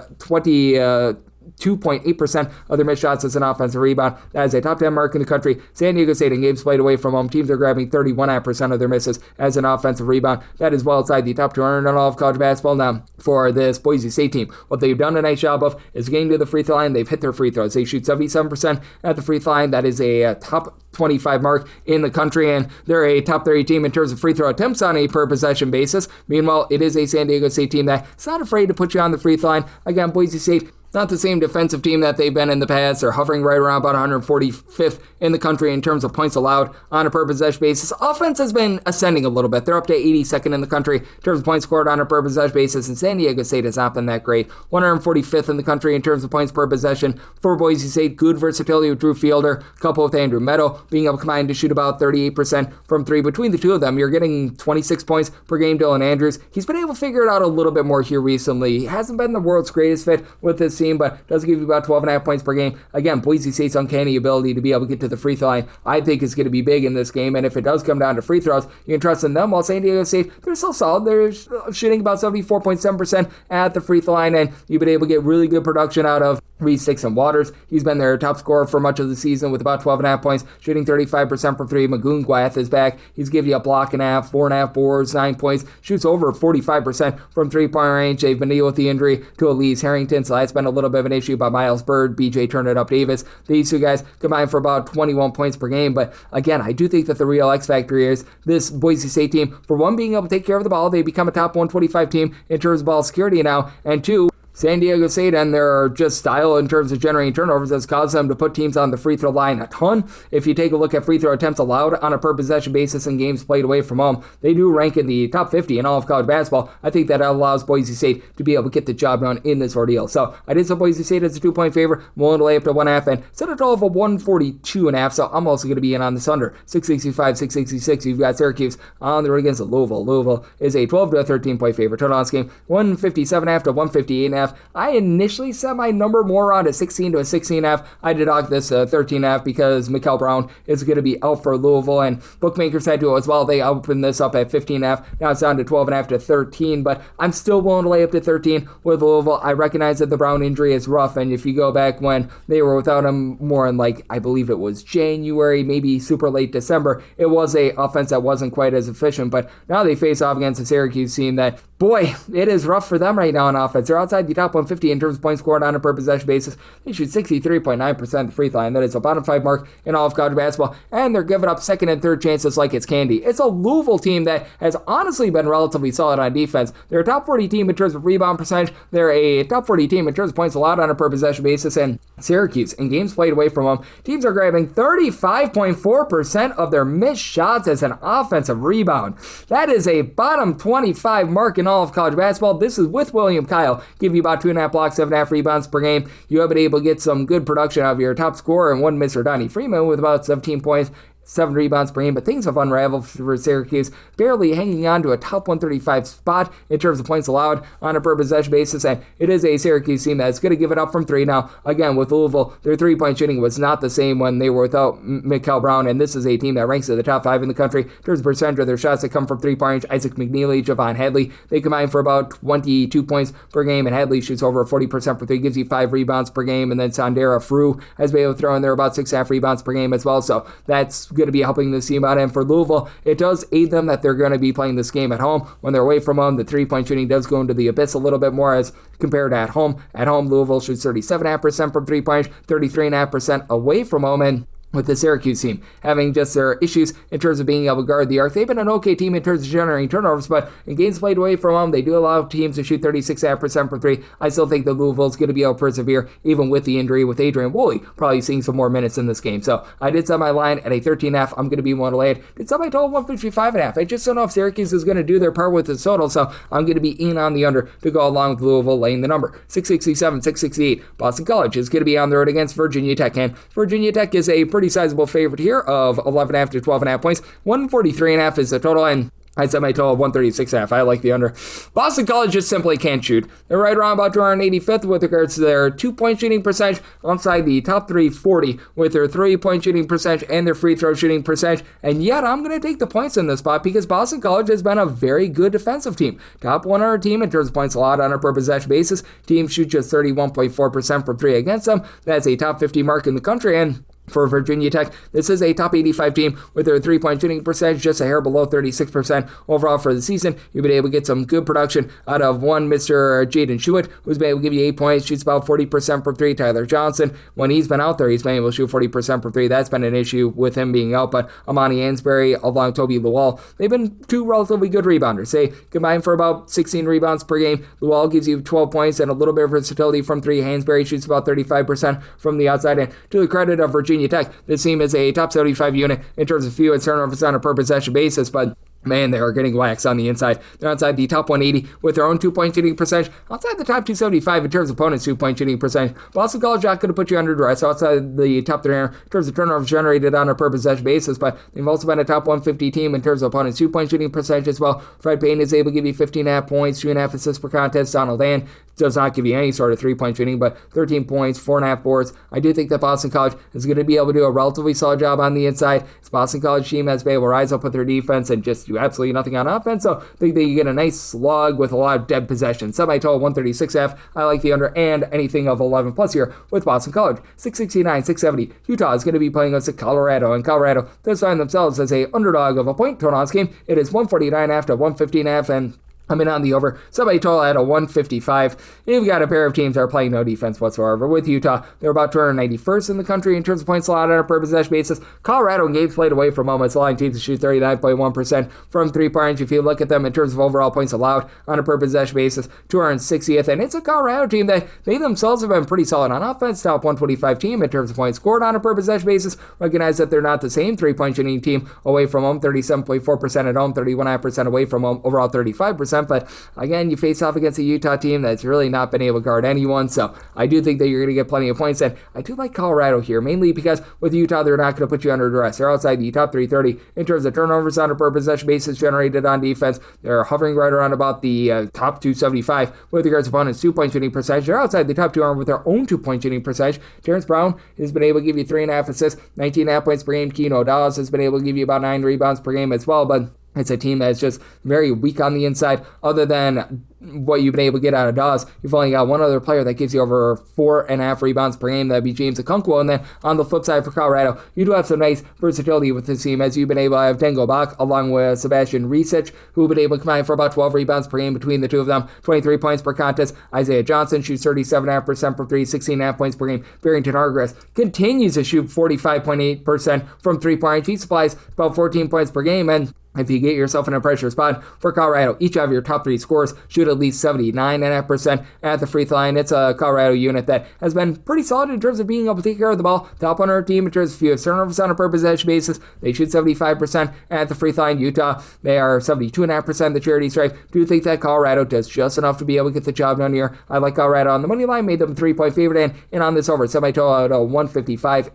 2.8% of their missed shots as an offensive rebound. That is a top 10 mark in the country. San Diego State in games played away from home, teams are grabbing 31% of their misses as an offensive rebound. That is well outside the top 200 in all of college basketball. Now, for this Boise State team, what they've done a nice job of is getting to the free throw line. They've hit their free throws. They shoot 77% at the free throw line. That is a top 25 mark in the country, and they're a top 30 team in terms of free throw attempts on a per possession basis. Meanwhile, it is a San Diego State team that's not afraid to put you on the free throw line. Again, Boise State, not the same defensive team that they've been in the past. They're hovering right around about 145th in the country in terms of points allowed on a per possession basis. Offense has been ascending a little bit. They're up to 82nd in the country in terms of points scored on a per possession basis, and San Diego State has not been that great. 145th in the country in terms of points per possession for Boise State. Good versatility with Drew Fielder, coupled with Andrew Meadow being able to combine to shoot about 38% from 3. Between the two of them, you're getting 26 points per game. Dylan Andrews, he's been able to figure it out a little bit more here recently. He hasn't been the world's greatest fit with this team, but does give you about 12.5 points per game. Again, Boise State's uncanny ability to be able to get to the free throw line, I think, is going to be big in this game, and if it does come down to free throws, you can trust in them. While San Diego State, they're still solid. They're shooting about 74.7% at the free throw line, and you've been able to get really good production out of Reed Sixon Waters. He's been their top scorer for much of the season with about 12.5 points, shooting 35% from 3. Magoon Gwath is back. He's giving you a block and a half, 4.5 boards, 9 points, shoots over 45% from 3-point range. They've been dealing with the injury to Elise Harrington, so that's been a little bit of an issue. By Miles Bird, BJ Turn-It-Up Davis, these two guys combined for about 21 points per game. But again, I do think that the real X factor is this Boise State team, for one, being able to take care of the ball. They become a top 125 team in terms of ball security now, and 2, San Diego State and their just style in terms of generating turnovers has caused them to put teams on the free throw line a ton. If you take a look at free throw attempts allowed on a per possession basis in games played away from home, they do rank in the top 50 in all of college basketball. I think that allows Boise State to be able to get the job done in this ordeal. So I did set Boise State as a 2-point favorite. I'm willing to lay up to 1.5 and set a total of a 142.5. So I'm also going to be in on this under 665, 666. You've got Syracuse on the road against Louisville. Louisville is a 12 to a 13-point favorite. Total on this game 157.5 to 158.5. I initially set my number more around a 16 to a 16.5. I did dock this 13.5 because Mikael Brown is going to be out for Louisville, and bookmakers had to as well. They opened this up at 15.5. Now it's down to 12.5 to 13, but I'm still willing to lay up to 13 with Louisville. I recognize that the Brown injury is rough, and if you go back when they were without him more in, like, I believe it was January, maybe super late December, it was a offense that wasn't quite as efficient, but now they face off against a Syracuse team that Boy, it is rough for them right now on offense. They're outside the top 150 in terms of points scored on a per possession basis. They shoot 63.9% at the free throw line. That is a bottom 5 mark in all of college basketball. And they're giving up second and third chances like it's candy. It's a Louisville team that has honestly been relatively solid on defense. They're a top 40 team in terms of rebound percentage. They're a top 40 team in terms of points allowed on a per possession basis. And Syracuse, in games played away from them, teams are grabbing 35.4% of their missed shots as an offensive rebound. That is a bottom 25 mark in all of college basketball. This is with William Kyle. Give you about 2.5 blocks, 7.5 rebounds per game. You have been able to get some good production out of your top scorer and one Mr. Donnie Freeman with about 17 points, 7 rebounds per game, but things have unraveled for Syracuse, barely hanging on to a top 135 spot in terms of points allowed on a per possession basis, and it is a Syracuse team that's going to give it up from 3. Now, again, with Louisville, their 3-point shooting was not the same when they were without Mikal Brown, and this is a team that ranks at the top 5 in the country in terms of percentage of their shots that come from 3-point range. Isaac McNeely, Javon Hadley, they combine for about 22 points per game, and Hadley shoots over 40% for 3, gives you 5 rebounds per game, and then Sandera Frew has been able to throw in there about 6.5 rebounds per game as well, so that's going to be helping this team out. And for Louisville, it does aid them that they're going to be playing this game at home. When they're away from home, the 3-point shooting does go into the abyss a little bit more as compared to at home. At home, Louisville shoots 37.5% from 3-point, 33.5% away from home, and with the Syracuse team having just their issues in terms of being able to guard the arc. They've been an okay team in terms of generating turnovers, but in games played away from them, they do allow teams to shoot 36.5% from 3. I still think that Louisville's going to be able to persevere even with the injury with Adrian Woolley probably seeing some more minutes in this game. So I did set my line at a 13.5. I'm going to be one to lay it. Did set my total 155.5. I just don't know if Syracuse is going to do their part with the total, so I'm going to be in on the under to go along with Louisville laying the number. 667, 668. Boston College is going to be on the road against Virginia Tech, and Virginia Tech is a pretty sizable favorite here of 11.5 to 12.5 points. 143.5 is the total, and I set my total of 136.5. I like the under. Boston College just simply can't shoot. They're right around about 285th with regards to their 2-point shooting percentage, outside the top 340 with their 3-point shooting percentage and their free throw shooting percentage. And yet, I'm going to take the points in this spot because Boston College has been a very good defensive team. Top 100 team in terms of points allowed on a per possession basis. Teams shoot just 31.4% from 3 against them. That's a top 50 mark in the country, and for Virginia Tech, this is a top 85 team with their 3-point shooting percentage just a hair below 36% overall for the season. You've been able to get some good production out of one Mr. Jaden Schuett, who's been able to give you 8 points, shoots about 40% from 3. Tyler Johnson, when he's been out there, he's been able to shoot 40% from 3. That's been an issue with him being out, but Amani Ansbury, along with Toby Luwal, they've been 2 relatively good rebounders. They combine for about 16 rebounds per game. Luwal gives you 12 points and a little bit of versatility from 3. Hansberry shoots about 35% from the outside, and to the credit of Virginia Tech, this team is a top 75 unit in terms of fewest turnovers on a per possession basis, but man, they are getting waxed on the inside. They're outside the top 180 with their own 2-point shooting percentage. Outside the top 275 in terms of opponents' 2-point shooting percentage. Boston College not going to put you under duress outside the top 300 in terms of turnovers generated on a per possession basis, but they've also been a top 150 team in terms of opponents' 2-point shooting percentage as well. Fred Payne is able to give you 15.5 points, 2.5 assists per contest. Donald Ann does not give you any sort of 3-point shooting, but 13 points, 4.5 boards. I do think that Boston College is going to be able to do a relatively solid job on the inside. This Boston College team has been able to rise up with their defense and just do absolutely nothing on offense, so I think that you get a nice slug with a lot of dead possession. Semi-total 136.5. I like the under and anything of 11 plus here with Boston College. 669, 670. Utah is going to be playing against Colorado, and Colorado does find themselves as a underdog of a point total on this game. It is 149.5 to 115.5, and I'm in on the over. Somebody total at a 155. You've got a pair of teams that are playing no defense whatsoever. With Utah, they're about 291st in the country in terms of points allowed on a per possession basis. Colorado in games played away from home, it's allowing teams to shoot 39.1% from 3-point. If you look at them in terms of overall points allowed on a per possession basis, 260th. And it's a Colorado team that they themselves have been pretty solid on offense. Top 125 team in terms of points scored on a per possession basis. Recognize that they're not the same 3-point shooting team away from home. 37.4% at home, 31.5% away from home, overall 35%. But again, you face off against a Utah team that's really not been able to guard anyone, so I do think that you're going to get plenty of points, and I do like Colorado here, mainly because with Utah, they're not going to put you under duress. They're outside the top 330 in terms of turnovers on a per possession basis generated on defense. They're hovering right around about the top 275 with regards to opponents' 2-point shooting percentage. They're outside the top 200 with their own 2-point shooting percentage. Terrence Brown has been able to give you 3.5 assists, 19.5 points per game. Keno Dallas has been able to give you about 9 rebounds per game as well, but It's a team that's just very weak on the inside. Other than what you've been able to get out of Dawes, you've only got one other player that gives you over 4.5 rebounds per game. That'd be James Okonkwo. And then on the flip side for Colorado, you do have some nice versatility with this team, as you've been able to have Dengo Bach along with Sebastian Risic, who've been able to combine for about 12 rebounds per game between the two of them, 23 points per contest. Isaiah Johnson shoots 37.5% from 3, 16.5 points per game. Barrington Hargress continues to shoot 45.8% from 3-point. He supplies about 14 points per game, and if you get yourself in a pressure spot for Colorado, each of your top 3 scorers shoot at least 79.5% at the free throw line. It's a Colorado unit that has been pretty solid in terms of being able to take care of the ball. Top on our team in terms of few turnovers on a per possession basis. They shoot 75% at the free throw line. Utah, they are 72.5% the charity stripe. Do you think that Colorado does just enough to be able to get the job done here? I like Colorado on the money line, made them a 3-point favorite, and on this over, semi-total at 155.5,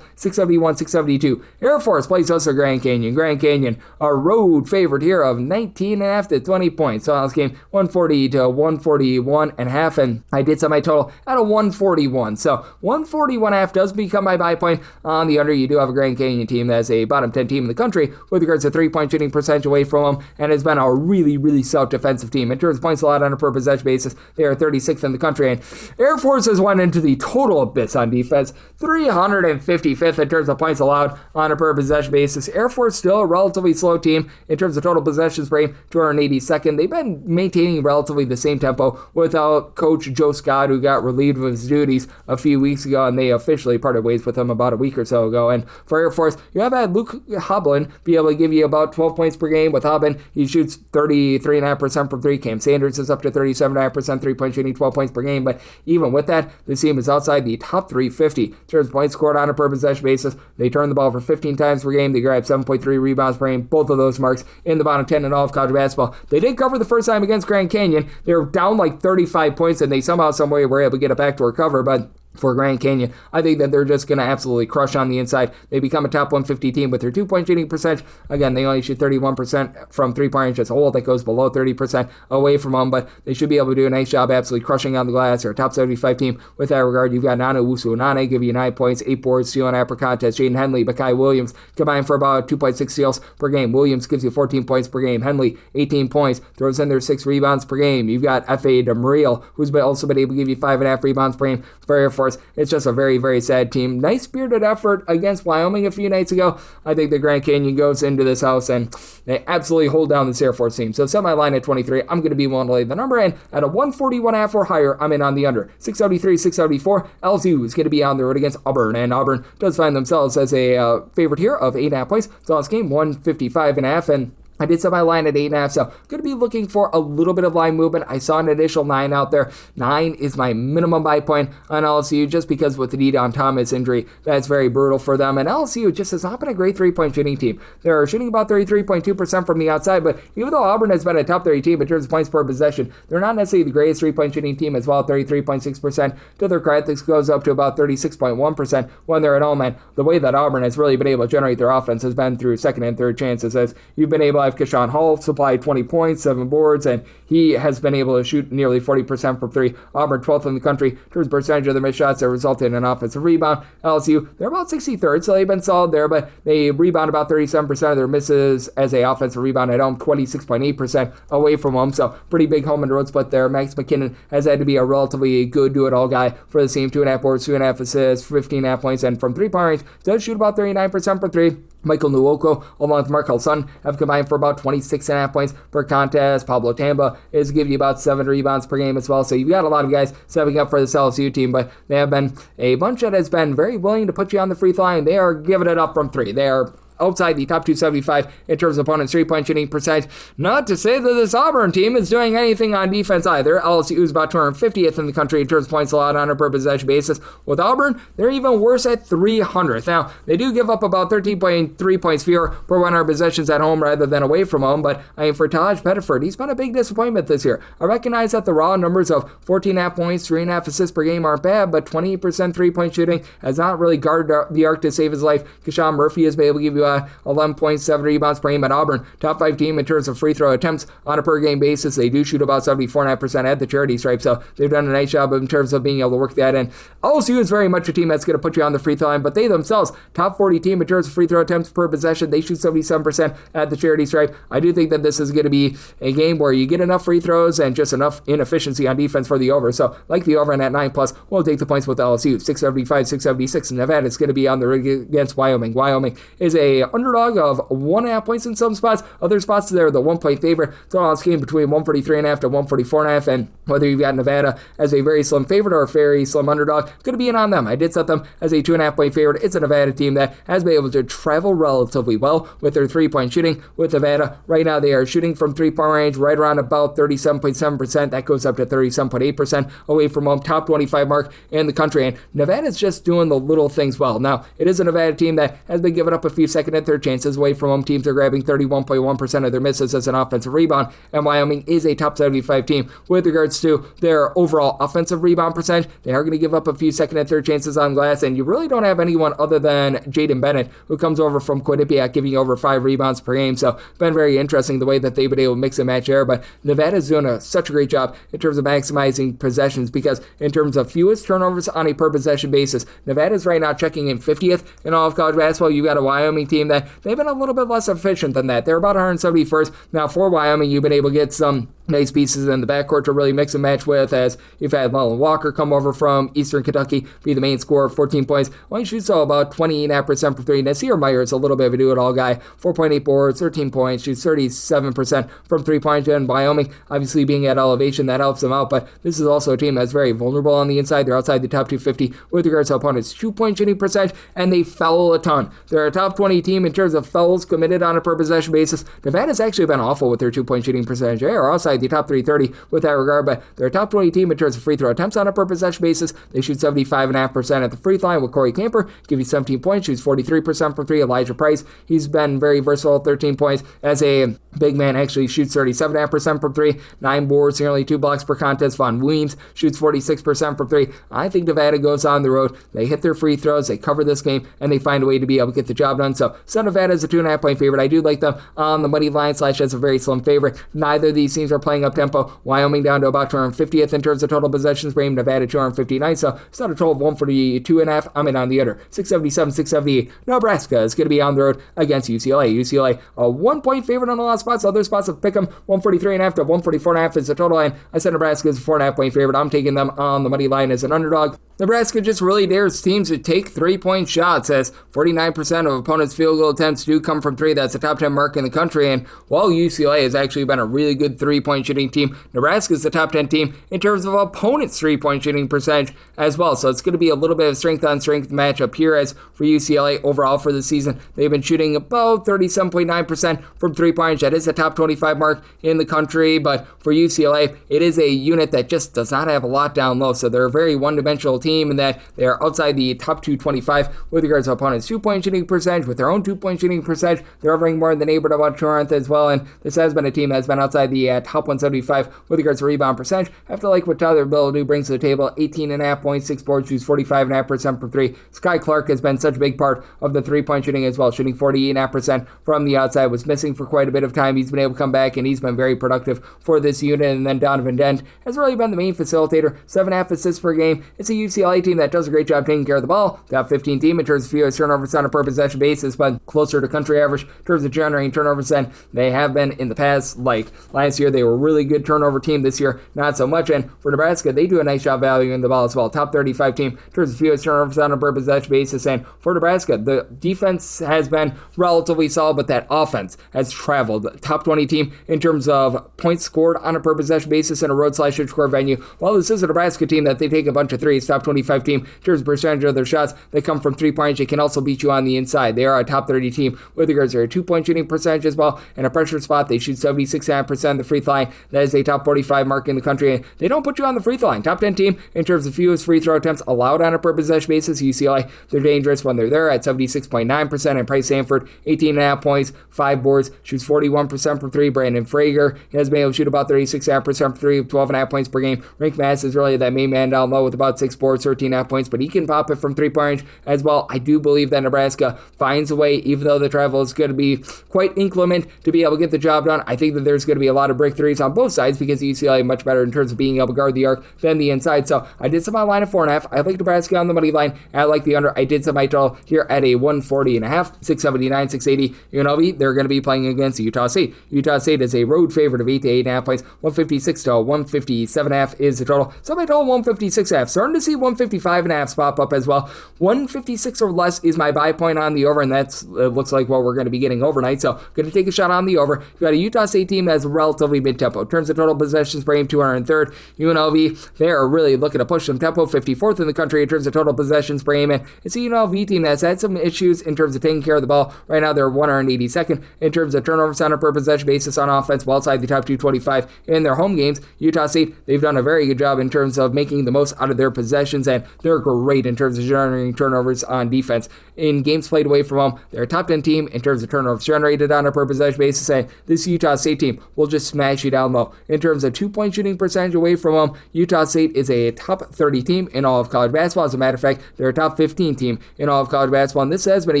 671, 672. Air Force plays us at Grand Canyon. Grand Canyon, a road favorite here of 19.5 to 20 points. So on this game, 140 to 141.5, and I did set my total at a 141. So 141.5 does become my buy point. On the under, you do have a Grand Canyon team that's a bottom 10 team in the country with regards to 3-point shooting percentage away from them, and has been a really, really stout defensive team. In terms of points allowed on a per possession basis, they are 36th in the country, and Air Force has went into the total abyss on defense, 355th in terms of points allowed on a per possession basis. Air Force still a relatively slow team in terms of total possessions per game, 282nd. They've been maintaining relatively the same tempo without Coach Joe Scott, who got relieved of his duties a few weeks ago, and they officially parted ways with him about a week or so ago. And for Air Force, you have had Luke Hoblin be able to give you about 12 points per game. With Hoblin, he shoots 33.5% from 3. Cam Sanders is up to 37.5% 3-point shooting, 12 points per game. But even with that, this team is outside the top 350 in terms of points scored on a per possession basis. They turn the ball for 15 times per game. They grab 7.3 rebounds per game. Both of those marks in the bottom 10 in all of college basketball. They did cover the first time against Grand Canyon. They were down like 35 points, and they somehow, some way were able to get a backdoor cover, but for Grand Canyon, I think that they're just going to absolutely crush on the inside. They become a top 150 team with their 2-point shooting percentage. Again, they only shoot 31% from 3-point range as a whole. That goes below 30% away from them, but they should be able to do a nice job absolutely crushing on the glass. They're a top 75 team with that regard. You've got Nana Wusu-Onane, give you 9 points, 8 boards, steal and half per contest. Jaden Henley, Bakai Williams combined for about 2.6 steals per game. Williams gives you 14 points per game. Henley, 18 points, throws in their 6 rebounds per game. You've got F.A. DeMariel, who's also been able to give you 5.5 rebounds per game for Air Force. It's just a very, very sad team. Nice spirited effort against Wyoming a few nights ago. I think the Grand Canyon goes into this house and they absolutely hold down this Air Force team. So set my line at 23. I'm going to be willing to lay the number in at a 141.5 or higher. I'm in on the under. 673, 674. LSU is going to be on the road against Auburn, and Auburn does find themselves as a favorite here of 8.5 points. So this game, 155.5, and I did set my line at 8.5, so going to be looking for a little bit of line movement. I saw an initial 9 out there. 9 is my minimum buy point on LSU, just because with the Deon Thomas injury, that's very brutal for them. And LSU just has not been a great 3-point shooting team. They're shooting about 33.2% from the outside, but even though Auburn has been a top 30 team in terms of points per possession, they're not necessarily the greatest 3-point shooting team as well, 33.6%. To their credit, this goes up to about 36.1% when they're at home. And the way that Auburn has really been able to generate their offense has been through second and third chances, as you've been able to Keshawn Hall supplied 20 points, 7 boards, and he has been able to shoot nearly 40% from 3. Auburn 12th in the country in terms of percentage of their missed shots that resulted in an offensive rebound. LSU, they're about 63rd, so they've been solid there, but they rebound about 37% of their misses as a offensive rebound at home, 26.8% away from home, so pretty big home and road split there. Max McKinnon has had to be a relatively good do-it-all guy for the team, 2.5 boards, 2.5 assists, 15.5 points, and from 3-point range, does shoot about 39% for 3. Michael Nwoko, along with Markel Sun, have combined for about 26.5 points per contest. Pablo Tamba is giving you about 7 rebounds per game as well. So you've got a lot of guys stepping up for this LSU team, but they have been a bunch that has been very willing to put you on the free throw line. They are giving it up from 3. They are outside the top 275 in terms of opponents' 3-point shooting percentage. Not to say that this Auburn team is doing anything on defense either. LSU is about 250th in the country in terms of points allowed on a per possession basis. With Auburn, they're even worse at 300th. Now, they do give up about 13.3 points fewer per 100 possessions at home rather than away from home, but I mean, for Taj Pettiford, he's been a big disappointment this year. I recognize that the raw numbers of 14.5 points, 3.5 assists per game aren't bad, but 28% 3-point shooting has not really guarded the arc to save his life. Kashawn Murphy has been able to give you 11 points, 7 rebounds per game. At Auburn, top 5 team in terms of free throw attempts on a per game basis. They do shoot about 74.5% at the charity stripe, so they've done a nice job in terms of being able to work that in. LSU is very much a team that's going to put you on the free throw line, but they themselves, top 40 team in terms of free throw attempts per possession. They shoot 77% at the charity stripe. I do think that this is going to be a game where you get enough free throws and just enough inefficiency on defense for the over. So, like the over and at 9+, we'll take the points with LSU. 675, 676. Nevada is going to be on the rig against Wyoming. Wyoming is a underdog of 1.5 points in some spots. Other spots, they're the 1-point favorite. It's all this game between 143.5 to 144.5, and whether you've got Nevada as a very slim favorite or a very slim underdog, going to be in on them. I did set them as a 2.5-point favorite. It's a Nevada team that has been able to travel relatively well with their 3-point shooting. With Nevada, right now they are shooting from 3-point range right around about 37.7%. That goes up to 37.8% away from home, top 25 mark in the country. And Nevada's just doing the little things well. Now, it is a Nevada team that has been giving up a few second and third chances. Away from home, teams are grabbing 31.1% of their misses as an offensive rebound, and Wyoming is a top 75 team with regards to their overall offensive rebound percentage. They are going to give up a few second and third chances on glass, and you really don't have anyone other than Jaden Bennett, who comes over from Quinnipiac, giving you over 5 rebounds per game. So, been very interesting the way that they've been able to mix and match there, but Nevada's doing such a great job in terms of maximizing possessions, because in terms of fewest turnovers on a per possession basis, Nevada's right now checking in 50th in all of college basketball. You've got a Wyoming team that they've been a little bit less efficient than that. They're about 171st. Now, for Wyoming, you've been able to get some nice pieces in the backcourt to really mix and match with, as you've had Lelon Walker come over from Eastern Kentucky, be the main scorer, 14 points. Well, he shoots about 28.5% from 3. Nasir Meyer is a little bit of a do-it-all guy, 4.8 boards, 13 points, shoots 37% from 3-point. And Wyoming, obviously being at elevation, that helps them out, but this is also a team that's very vulnerable on the inside. They're outside the top 250 with regards to opponents' 2-point shooting percentage, and they foul a ton. They're a top 20 team in terms of fouls committed on a per possession basis. Nevada's actually been awful with their 2-point shooting percentage. They are outside the top 330 with that regard, but they're a top 20 team in terms of free throw attempts on a per possession basis. They shoot 75.5% at the free throw line, with Corey Camper give you 17 points, shoots 43% from 3. Elijah Price, he's been very versatile, 13 points as a big man, actually shoots 37.5% from 3, 9 boards, nearly 2 blocks per contest. Von Weems shoots 46% from 3. I think Nevada goes on the road. They hit their free throws, they cover this game, and they find a way to be able to get the job done. So, Nevada is a 2.5-point favorite. I do like them on the money line / as a very slim favorite. Neither of these teams are playing up tempo. Wyoming down to about 250th in terms of total possessions per game. Nevada 259. So, it's not a total of 142.5. I'm in on the under. 677, 678. Nebraska is going to be on the road against UCLA. UCLA, a 1-point favorite on a lot of spots. Other spots have picked them 143.5 to 144.5 is the total line. I said Nebraska is a 4.5-point favorite. I'm taking them on the money line as an underdog. Nebraska just really dares teams to take 3-point shots, as 49% of opponents' field goal attempts do come from 3. That's a top 10 mark in the country, and while UCLA has actually been a really good 3-point shooting team, Nebraska is the top 10 team in terms of opponents' 3-point shooting percentage as well. So it's going to be a little bit of strength-on-strength matchup here, as for UCLA overall for the season, they've been shooting about 37.9% from 3-point. That is a top 25 mark in the country, but for UCLA, it is a unit that just does not have a lot down low, so they're a very one-dimensional team in that they are outside the top 225 with regards to opponents' 2-point shooting percentage. With their own 2-point shooting percentage, they're hovering more in the neighborhood of about Corinth as well, and this has been a team that's been outside the top 175 with regards to rebound percentage. I have to like what Tyler Bilodeau brings to the table, 18.5 points, 6 boards, shoots 45.5% from 3. Sky Clark has been such a big part of the 3-point shooting as well, shooting 48.5% from the outside, was missing for quite a bit of time. He's been able to come back, and he's been very productive for this unit. And then Donovan Dent has really been the main facilitator, 7.5 assists per game. It's a UCLA team that does a great job taking care of the ball. Top 15 team in terms of fewest turnovers on a per possession basis, but closer to country average in terms of generating turnovers than they have been in the past. Like last year, they were a really good turnover team. This year, not so much. And for Nebraska, they do a nice job valuing the ball as well. Top 35 team in terms of fewest turnovers on a per possession basis. And for Nebraska, the defense has been relatively solid, but that offense has traveled. Top 20 team in terms of points scored on a per possession basis in a road / score venue. While this is a Nebraska team that they take a bunch of threes, top 25 team in terms of percentage of their shots that come from 3-point. They can also beat you on the inside. They are a top 30 team with regards to their 2-point shooting percentage as well. In a pressure spot, they shoot 76.5% of the free throw line. That is a top 45 mark in the country. And they don't put you on the free throw line. Top 10 team in terms of fewest free throw attempts allowed on a per possession basis. UCLA, they're dangerous when they're there at 76.9%. And Price Sanford, 18.5 points, 5 boards, shoots 41% from 3. Brandon Frager has been able to shoot about 36.5% from 3, 12.5 points per game. Rick Mass is really that main man down low with about 6 boards. boards, 13.5 points, but he can pop it from 3-point range as well. I do believe that Nebraska finds a way, even though the travel is going to be quite inclement, to be able to get the job done. I think that there's going to be a lot of break threes on both sides because UCLA much better in terms of being able to guard the arc than the inside. So I did some line at 4.5. I like Nebraska on the money line. I like the under. I did some my total here at a 140.5, 679, 680. UNLV, they're going to be playing against Utah State. Utah State is a road favorite of 8 to 8.5 points. 156 to 157.5 is the total. So my total 156.5. Starting to see 155.5 pop up as well. 156 or less is my buy point on the over, and that's looks like what we're going to be getting overnight. So going to take a shot on the over. You got a Utah State team that's relatively mid-tempo. In terms of total possessions per game, 203rd. UNLV, they are really looking to push some tempo, 54th in the country in terms of total possessions per game. And it's a UNLV team that's had some issues in terms of taking care of the ball. Right now, they're 182nd in terms of turnovers on a per possession basis on offense, well outside the top 225 in their home games. Utah State, they've done a very good job in terms of making the most out of their possessions, and they're great in terms of generating turnovers on defense. In games played away from home, they're a top 10 team in terms of turnovers generated on a per possession basis, and this Utah State team will just smash you down low. In terms of 2-point shooting percentage away from home, Utah State is a top 30 team in all of college basketball. As a matter of fact, they're a top 15 team in all of college basketball, and this has been a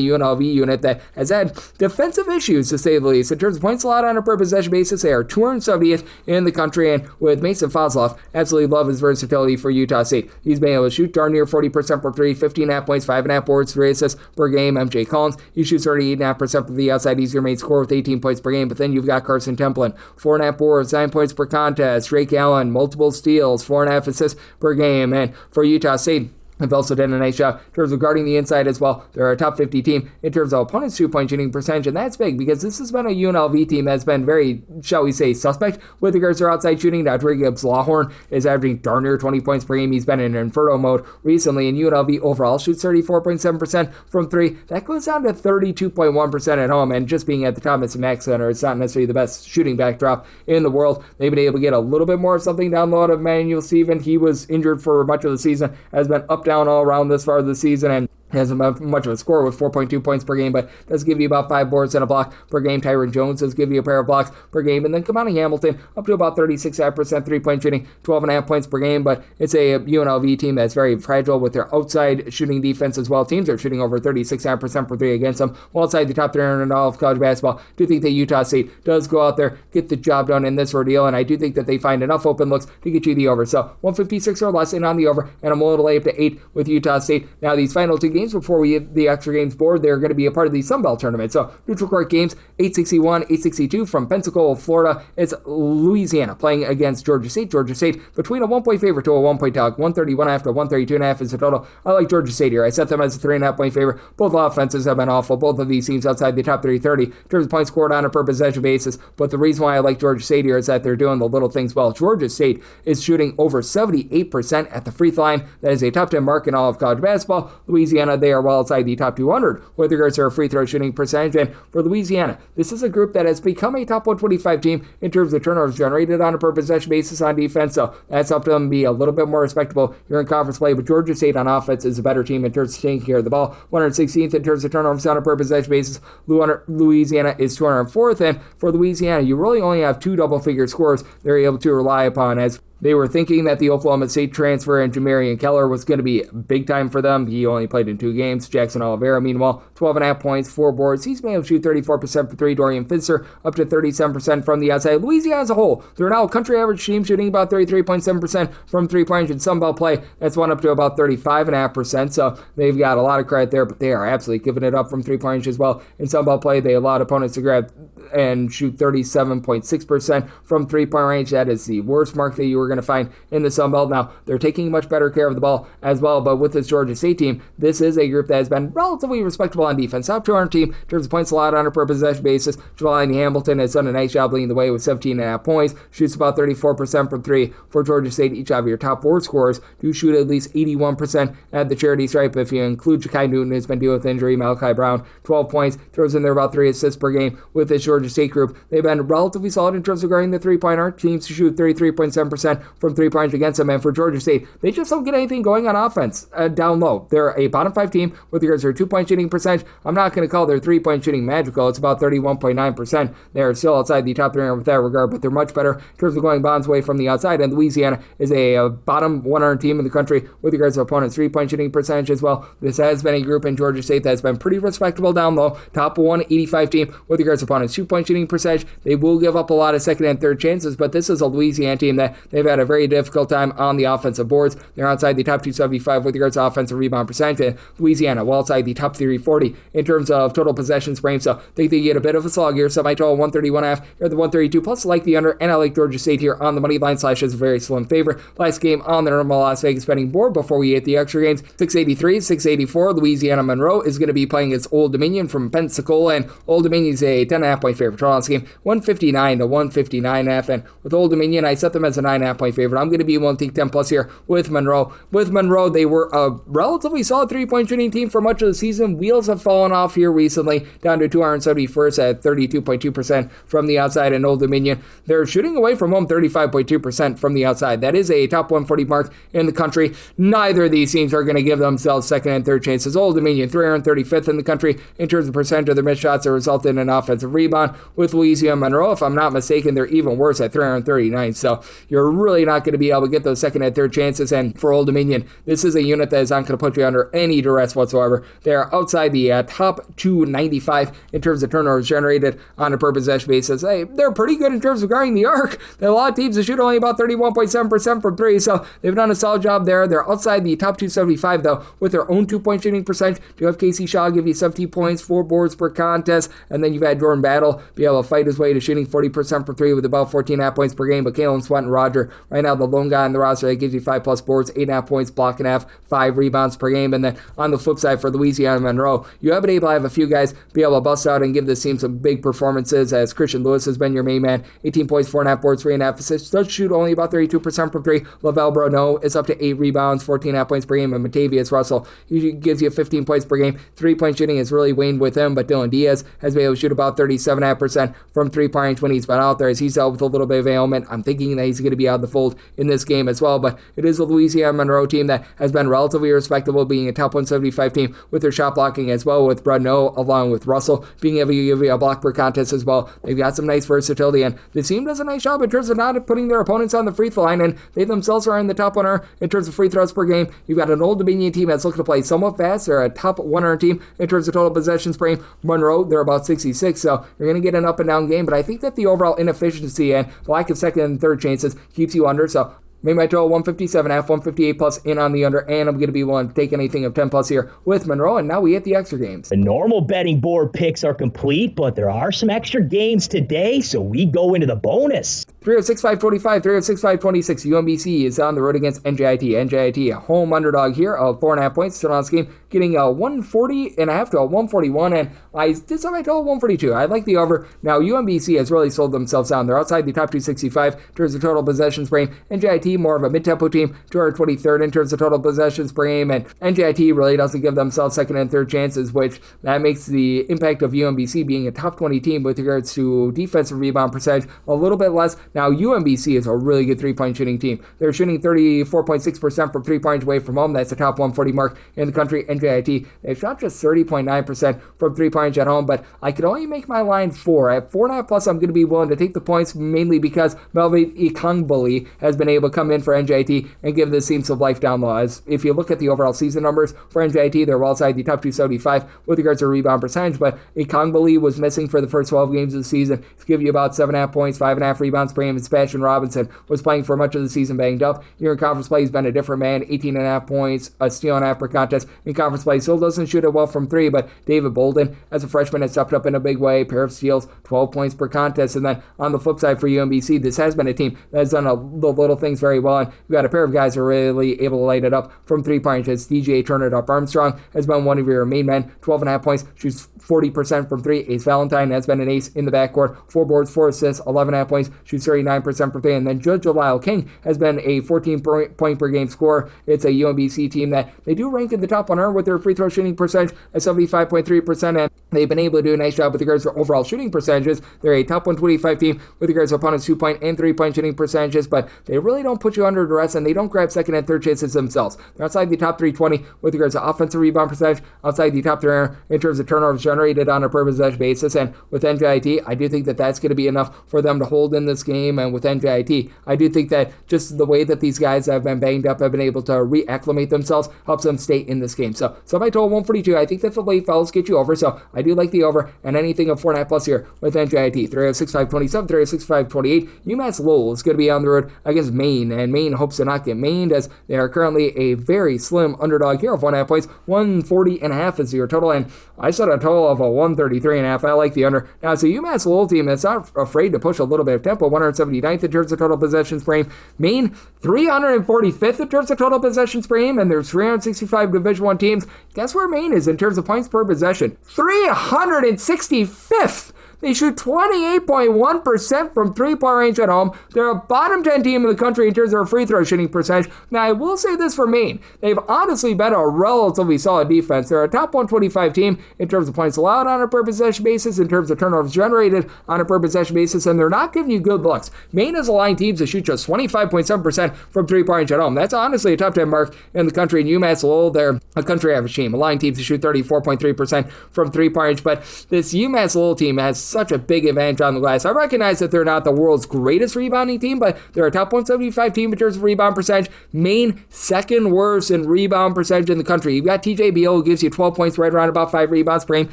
UNLV unit that has had defensive issues, to say the least. In terms of points allowed on a per possession basis, they are 270th in the country, and with Mason Fosloff, absolutely love his versatility for Utah State. He's been able to shoot darn near 40% per three, 15.5 points, 5.5 boards, 3 assists per game. MJ Collins, he shoots 38.5% from the outside. He's your main scorer with 18 points per game, but then you've got Carson Templin, 4.5 boards, 9 points per contest. Drake Allen, multiple steals, 4.5 assists per game. And for Utah State, they've also done a nice job in terms of guarding the inside as well. They're a top 50 team in terms of opponents' 2-point shooting percentage, and that's big because this has been a UNLV team that's been very, shall we say, suspect with regards to their outside shooting. Now, Dre Gibbs-Lawhorn is averaging darn near 20 points per game. He's been in inferno mode recently, and UNLV overall shoots 34.7% from 3. That goes down to 32.1% at home, and just being at the Thomas and Mack Center, it's not necessarily the best shooting backdrop in the world. They've been able to get a little bit more of something down low out of Manuel Stephen. He was injured for much of the season, has been up down all around this far of the season, and hasn't much of a score with 4.2 points per game, but does give you about 5 boards and a block per game. Tyron Jones does give you a pair of blocks per game. And then Kamani Hamilton up to about 36.5% 3-point shooting, 12.5 points per game. But it's a UNLV team that's very fragile with their outside shooting defense as well. Teams are shooting over 36.5% per 3 against them, well outside the top 300 in all of college basketball. Do think that Utah State does go out there, get the job done in this ordeal, and I do think that they find enough open looks to get you the over. So 156 or less in on the over, and I'm willing to lay up to 8 with Utah State. Now, these final 2 games before we hit the extra games board, they're going to be a part of the Sun Belt tournament. So neutral court games, 861, 862 from Pensacola, Florida. It's Louisiana playing against Georgia State. Georgia State between a 1-point favorite to a 1-point dog. 131.5 to 132.5 is the total. I like Georgia State here. I set them as a 3.5-point favorite. Both offenses have been awful. Both of these teams outside the top 330 in terms of points scored on a per possession basis. But the reason why I like Georgia State here is that they're doing the little things well. Georgia State is shooting over 78% at the free throw line. That is a top 10 mark in all of college basketball. Louisiana, they are well outside the top 200 with regards to their free throw shooting percentage. And for Louisiana, this is a group that has become a top 125 team in terms of turnovers generated on a per possession basis on defense. So that's helped them be a little bit more respectable here in conference play. But Georgia State on offense is a better team in terms of taking care of the ball. 116th in terms of turnovers on a per possession basis. Louisiana is 204th. And for Louisiana, you really only have 2 double-figure scores they're able to rely upon, as they were thinking that the Oklahoma State transfer and Jamarian Keller was going to be big time for them. He only played in 2 games. Jackson Oliveira, meanwhile, 12.5 points, 4 boards. He's been able to shoot 34% for 3. Dorian Finster up to 37% from the outside. Louisiana as a whole, they're now a country average team shooting about 33.7% from 3-point in Sun Belt play. That's one up to about 35.5%. So they've got a lot of credit there, but they are absolutely giving it up from 3-point as well. In Sun Belt play, they allowed opponents to grab and shoot 37.6% from 3-point range. That is the worst mark that you were going to find in the Sun Belt. Now, they're taking much better care of the ball as well, but with this Georgia State team, this is a group that has been relatively respectable on defense. Top 200 team in terms of points allowed on a per possession basis. Jelani Hamilton has done a nice job leading the way with 17.5 points, shoots about 34% from 3 for Georgia State. Each of your top 4 scorers do shoot at least 81% at the charity stripe. If you include Ja'Kai Newton, who's been dealing with injury, Malachi Brown, 12 points, throws in there about 3 assists per game with this Georgia State group. They've been relatively solid in terms of guarding the 3-point arc. Teams to shoot 33.7% 30% from 3-point against them. And for Georgia State, they just don't get anything going on offense down low. They're a bottom 5 team with regards to their 2-point shooting percentage. I'm not going to call their 3-point shooting magical. It's about 31.9%. They're still outside the top 300 with that regard, but they're much better in terms of going bounds away from the outside. And Louisiana is a bottom 100 team in the country with regards to opponents' 3-point shooting percentage as well. This has been a group in Georgia State that's been pretty respectable down low. Top 185 team with regards to opponents' 2-point shooting percentage. They will give up a lot of second and third chances, but this is a Louisiana team that they've had a very difficult time on the offensive boards. They're outside the top 275 with regards to offensive rebound percentage. And Louisiana, well outside the top 340 in terms of total possessions frame. So I think they get a bit of a slog here. So my total 131.5 or the 132 plus. I like the under, and I like Georgia State here on the money line slash is a very slim favorite. Last game on the normal Las Vegas betting board before we hit the extra games. 683, 684. Louisiana Monroe is going to be playing its Old Dominion from Pensacola, and Old Dominion is a 10.5 point favorite. Total on this game 159 to 159.5. And with Old Dominion, I set them as a 9.5 point favorite. I'm going to be willing to take 10 plus here with Monroe. With Monroe, they were a relatively solid 3-point shooting team for much of the season. Wheels have fallen off here recently, down to 271st at 32.2% from the outside. In Old Dominion, they're shooting away from home 35.2% from the outside. That is a top 140 mark in the country. Neither of these teams are going to give themselves second and third chances. Old Dominion, 335th in the country in terms of percent of their missed shots that result in an offensive rebound. With Louisiana Monroe, if I'm not mistaken, they're even worse at 339. So you're really not going to be able to get those second and third chances. And for Old Dominion, this is a unit that is not going to put you under any duress whatsoever. They are outside the top 295 in terms of turnovers generated on a per possession basis. Hey, they're pretty good in terms of guarding the arc. There are a lot of teams that shoot only about 31.7% from 3, so they've done a solid job there. They're outside the top 275, though, with their own 2-point shooting percentage. You have Casey Shaw give you 17 points, 4 boards per contest, and then you've had Jordan Battle be able to fight his way to shooting 40% from 3 with about 14.5 points per game. But Kalen Sweat and Roger, right now the lone guy on the roster that gives you 5 plus boards, 8.5 points, block and a half, 5 rebounds per game. And then on the flip side for Louisiana Monroe, you have been able to have a few guys be able to bust out and give this team some big performances, as Christian Lewis has been your main man, 18 points, 4.5 boards, 3.5 assists, does shoot only about 32% from 3. Lavelle Bruneau is up to 8 rebounds, 14.5 points per game, and Matavius Russell gives you 15 points per game. 3-point shooting has really waned with him, but Dylan Diaz has been able to shoot about 37.5% from 3-point when he's been out there, as he's dealt with a little bit of ailment. I'm thinking that he's going to be out of the fold in this game as well, but it is a Louisiana Monroe team that has been relatively respectable, being a top 175 team with their shot blocking as well, with Bruneau along with Russell being able to give you a block per contest as well. They've got some nice versatility, and the team does a nice job in terms of not putting their opponents on the free throw line, and they themselves are in the top 100 in terms of free throws per game. You've got an Old Dominion team that's looking to play somewhat fast. They're a top 100 team in terms of total possessions per game. Monroe, they're about 66, so you're going to get an up and down game, but I think that the overall inefficiency and the lack of second and third chances keeps you under, so maybe my total 157, half 158 plus in on the under, and I'm going to be willing to take anything of 10 plus here with Monroe, and now we hit the extra games. The normal betting board picks are complete, but there are some extra games today, so we go into the bonus. 306-545, 306-526. UMBC is on the road against NJIT. NJIT, a home underdog here of 4.5 points. Still on this game, getting a 140.5 to a 141, and I did some I told 142. I like the over. Now, UMBC has really sold themselves down. They're outside the top 265 in terms of total possessions per game. NJIT, more of a mid-tempo team, 223rd in terms of total possessions per game, and NJIT really doesn't give themselves second and third chances, which that makes the impact of UMBC being a top 20 team with regards to defensive rebound percentage a little bit less. Now, UMBC is a really good 3-point shooting team. They're shooting 34.6% from 3-point away from home. That's the top 140 mark in the country. NJIT, they've shot just 30.9% from 3-point at home, but I could only make my line 4. At 4.5 plus, I'm going to be willing to take the points, mainly because Melvin Ikangbali has been able to come in for NJIT and give this team some life down low. As if you look at the overall season numbers for NJIT, they're well outside the top 275 with regards to rebound percentage, but Ikangbali was missing for the first 12 games of the season. He's giving you about 7.5 points, 5.5 rebounds per game, and Sebastian Robinson was playing for much of the season banged up. Here in conference play, he's been a different man, 18.5 points, a steal and a half per contest. In conference play, still doesn't shoot it well from 3, but David Bolden, as a freshman, has stepped up in a big way, pair of steals, 12 points per contest. And then on the flip side for UMBC, this has been a team that has done the little things very well, and you've got a pair of guys who are really able to light it up from 3-point. DJ Turner Up Armstrong has been one of your main men, 12.5 points, shoots 40% from 3. Ace Valentine has been an ace in the backcourt, 4 boards, 4 assists, 11.5 points, shoots 39% from 3. And then Judge Lyle King has been a 14-point per game scorer. It's a UMBC team that they do rank in the top 100 with their free throw shooting percentage at 75.3%, and They've been able to do a nice job with regards to overall shooting percentages. They're a top 125 team with regards to opponents' 2-point and 3-point shooting percentages, but they really don't put you under duress, and they don't grab second and third chances themselves. They're outside the top 320 with regards to offensive rebound percentage, outside the top 300 in terms of turnovers generated on a per possession basis, and with NJIT, I do think that that's going to be enough for them to hold in this game, and with NJIT, I do think that just the way that these guys have been banged up have been able to reacclimate themselves helps them stay in this game. So my total 142, I think that the late fouls get you over, so I do like the over, and anything of 4.5 plus here with NJIT. 306-527, 306-528. UMass Lowell is going to be on the road against Maine, and Maine hopes to not get Mained as they are currently a very slim underdog here of 1.5 points. 140.5 is your total, and I set a total of a 133.5. I like the under. Now, it's a UMass Lowell team that's not afraid to push a little bit of tempo. 179th in terms of total possessions per game. Maine, 345th in terms of total possessions per game, and there's 365 Division I teams. Guess where Maine is in terms of points per possession? 365th. They shoot 28.1% from three-point range at home. They're a bottom 10 team in the country in terms of their free throw shooting percentage. Now, I will say this for Maine. They've honestly been a relatively solid defense. They're a top 125 team in terms of points allowed on a per possession basis, in terms of turnovers generated on a per possession basis, and they're not giving you good looks. Maine has aligned teams to shoot just 25.7% from three-point range at home. That's honestly a top 10 mark in the country. In UMass Lowell, they're a country average team. Aligned teams to shoot 34.3% from three-point range, but this UMass Lowell team has such a big advantage on the glass. I recognize that they're not the world's greatest rebounding team, but they're a top 175 team in terms of rebound percentage. Maine, second worst in rebound percentage in the country. You've got TJ Beal, who gives you 12 points, right around about 5 rebounds per game.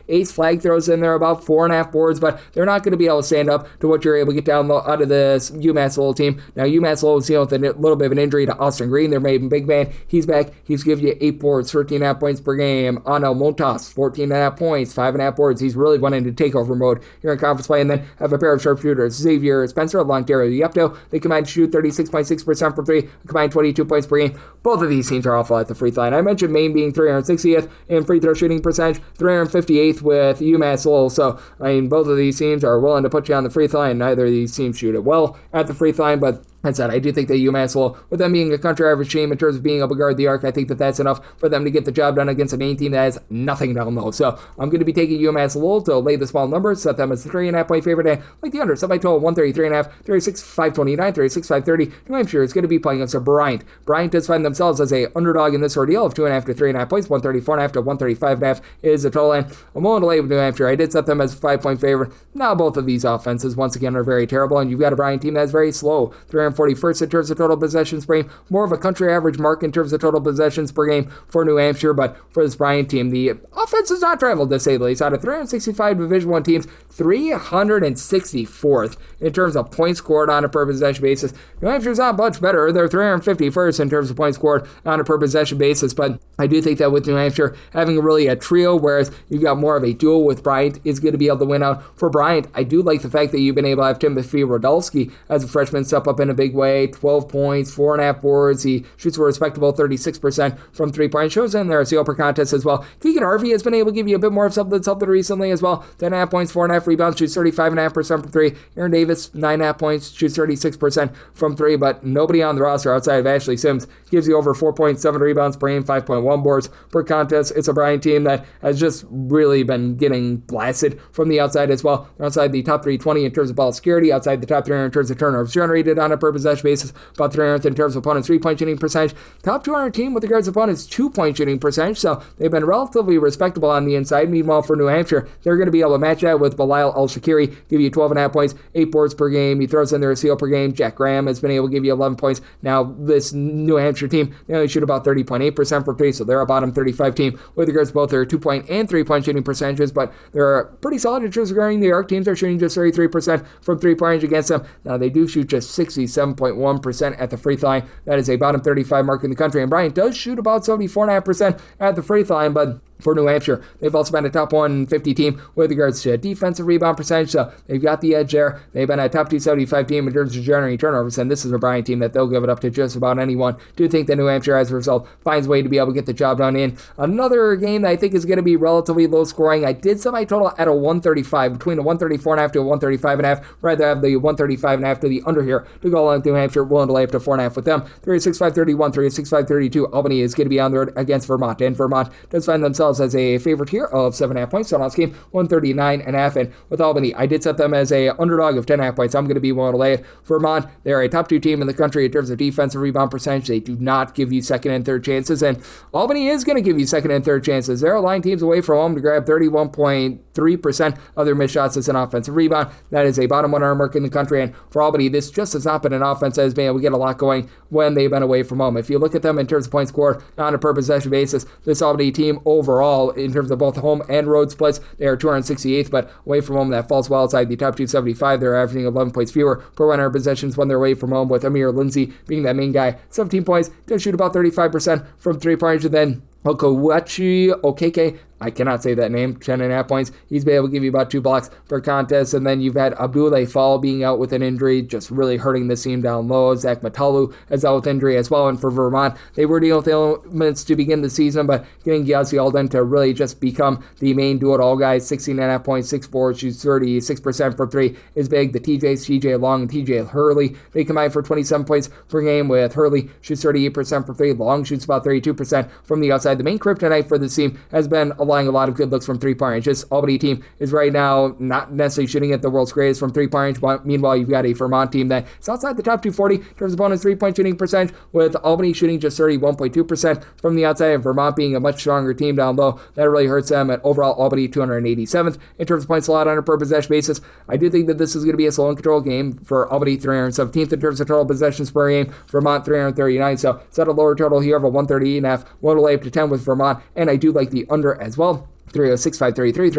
Ace Flag throws in there about 4.5 boards, but they're not going to be able to stand up to what you're able to get down out of this UMass Lowell team. Now, UMass Lowell is dealing with a little bit of an injury to Austin Green, their main big man. He's back. He's giving you 8 boards, 13.5 points per game. Anel Montas, 14.5 points, 5.5 boards. He's really went into takeover mode here in conference play, and then have a pair of sharpshooters, Xavier Spencer along Dario Yepto. They combined to shoot 36.6% from three, combined 22 points per game. Both of these teams are awful at the free throw line. I mentioned Maine being 360th in free throw shooting percentage, 358th with UMass Lowell. So, both of these teams are willing to put you on the free throw line. Neither of these teams shoot it well at the free throw line, but that said, I do think that UMass Lowell, with them being a country average team in terms of being able to guard the arc, I think that that's enough for them to get the job done against a Maine team that has nothing down low. So I'm going to be taking UMass Lowell to lay the small numbers, set them as a 3.5 point favorite, and like the under, set my total 133.5, 36-529, 36-530. New Hampshire is going to be playing against a Bryant. Bryant does find themselves as a underdog in this ordeal of 2.5 to 3.5 points. 134.5 to 135.5 is the total, and I'm willing to lay with New Hampshire. I did set them as a 5 point favorite. Now both of these offenses, once again, are very terrible, and you've got a Bryant team that's very slow. 341st in terms of total possessions per game, more of a country average mark in terms of total possessions per game for New Hampshire, but for this Bryant team, the offense has not traveled, to say the least. Out of 365 Division I teams, 364th in terms of points scored on a per possession basis. New Hampshire's not much better. They're 351st in terms of points scored on a per possession basis, but I do think that with New Hampshire having really a trio, whereas you've got more of a duo with Bryant, is going to be able to win out. For Bryant, I do like the fact that you've been able to have Timothy Rodolski as a freshman step up in a big way. 12 points, 4.5 boards. He shoots a respectable 36% from three-point. Shows in there as the upper contest as well. Keegan Harvey has been able to give you a bit more of something recently as well. 10.5 points, 4.5 rebounds, shoots 35.5% from three. Aaron Davis, 9.5 points, shoots 36% from three, but nobody on the roster outside of Ashley Sims gives you over 4.7 rebounds per game, 5.1 boards per contest. It's a Bryant team that has just really been getting blasted from the outside as well. They're outside the top 320 in terms of ball security, outside the top 300 in terms of turnovers generated on a per possession basis, about 300th in terms of opponents' 3-point shooting percentage. Top 200 team with regards to opponents' 2-point shooting percentage, so they've been relatively respectable on the inside. Meanwhile, for New Hampshire, they're going to be able to match that with Bilal El-Shakiri, give you 12.5 points, 8 boards per game. He throws in there a steal per game. Jack Graham has been able to give you 11 points. Now, this New Hampshire team, they only shoot about 30.8% from three, so they're a bottom 35 team with regards to both their 2-point and 3-point shooting percentages, but they're pretty solid in terms of regarding the arc. Teams are shooting just 33% from 3-point range against them. Now, they do shoot just 67.1% at the free throw line. That is a bottom 35 mark in the country, and Bryant does shoot about 74.5% at the free throw line, but for New Hampshire, they've also been a top 150 team with regards to defensive rebound percentage, so they've got the edge there. They've been a top 275 team in terms of generating turnovers, and this is a Bryant team that they'll give it up to just about anyone. Do think that New Hampshire, as a result, finds a way to be able to get the job done in another game that I think is going to be relatively low scoring. I did set my total at a 135, between a 134.5 to a 135.5. Rather have the 135.5 to the under here to go along with New Hampshire, willing to lay up to 4.5 with them. 36-531, 36-532. Albany is going to be on the road against Vermont, and Vermont does find themselves themselves as a favorite here of 7.5 points. So on this game, 139.5. And with Albany, I did set them as a underdog of 10.5 points. I'm going to be willing to lay it. Vermont, they're a top 2 team in the country in terms of defensive rebound percentage. They do not give you second and third chances. And Albany is going to give you second and third chances. They're allowing teams away from home to grab 31.3% of their missed shots as an offensive rebound. That is a bottom 100 mark in the country. And for Albany, this just has not been an offense that has been able to get a lot going when they've been away from home. If you look at them in terms of points scored on a per possession basis, this Albany team overall, in terms of both home and road splits, they are 268th, but away from home, that falls well outside the top 275. They're averaging 11 points fewer per 100 possessions when they're away from home, with Amir Lindsay being that main guy. 17 points, does shoot about 35% from 3-pointers, and then Okowachi Okeke, I cannot say that name, 10.5 points. He's been able to give you about 2 blocks per contest. And then you've had Abdullah Fall being out with an injury, just really hurting the team down low. Zach Matalu is out with injury as well. And for Vermont, they were dealing with elements to begin the season, but getting Gyasi Alden to really just become the main do-it-all guy, 16.5 points, 6'4", shoots 36% from 3 is big. The TJ Long, and TJ Hurley, they combine for 27 points per game, with Hurley shoots 38% from 3. Long shoots about 32% from the outside. The main kryptonite for this team has been allowing a lot of good looks from 3-point range. This Albany team is right now not necessarily shooting at the world's greatest from 3-point range, but meanwhile, you've got a Vermont team that is outside the top 240 in terms of opponent's 3-point shooting percentage, with Albany shooting just 31.2% from the outside, and Vermont being a much stronger team down low. That really hurts them. At overall, Albany 287th in terms of points allowed on a per possession basis. I do think that this is going to be a slow and control game. For Albany, 317th in terms of total possessions per game. Vermont, 339. So set a lower total here of a 138.5. One will lay up to 10 with Vermont, and I do like the under as well. 306-533,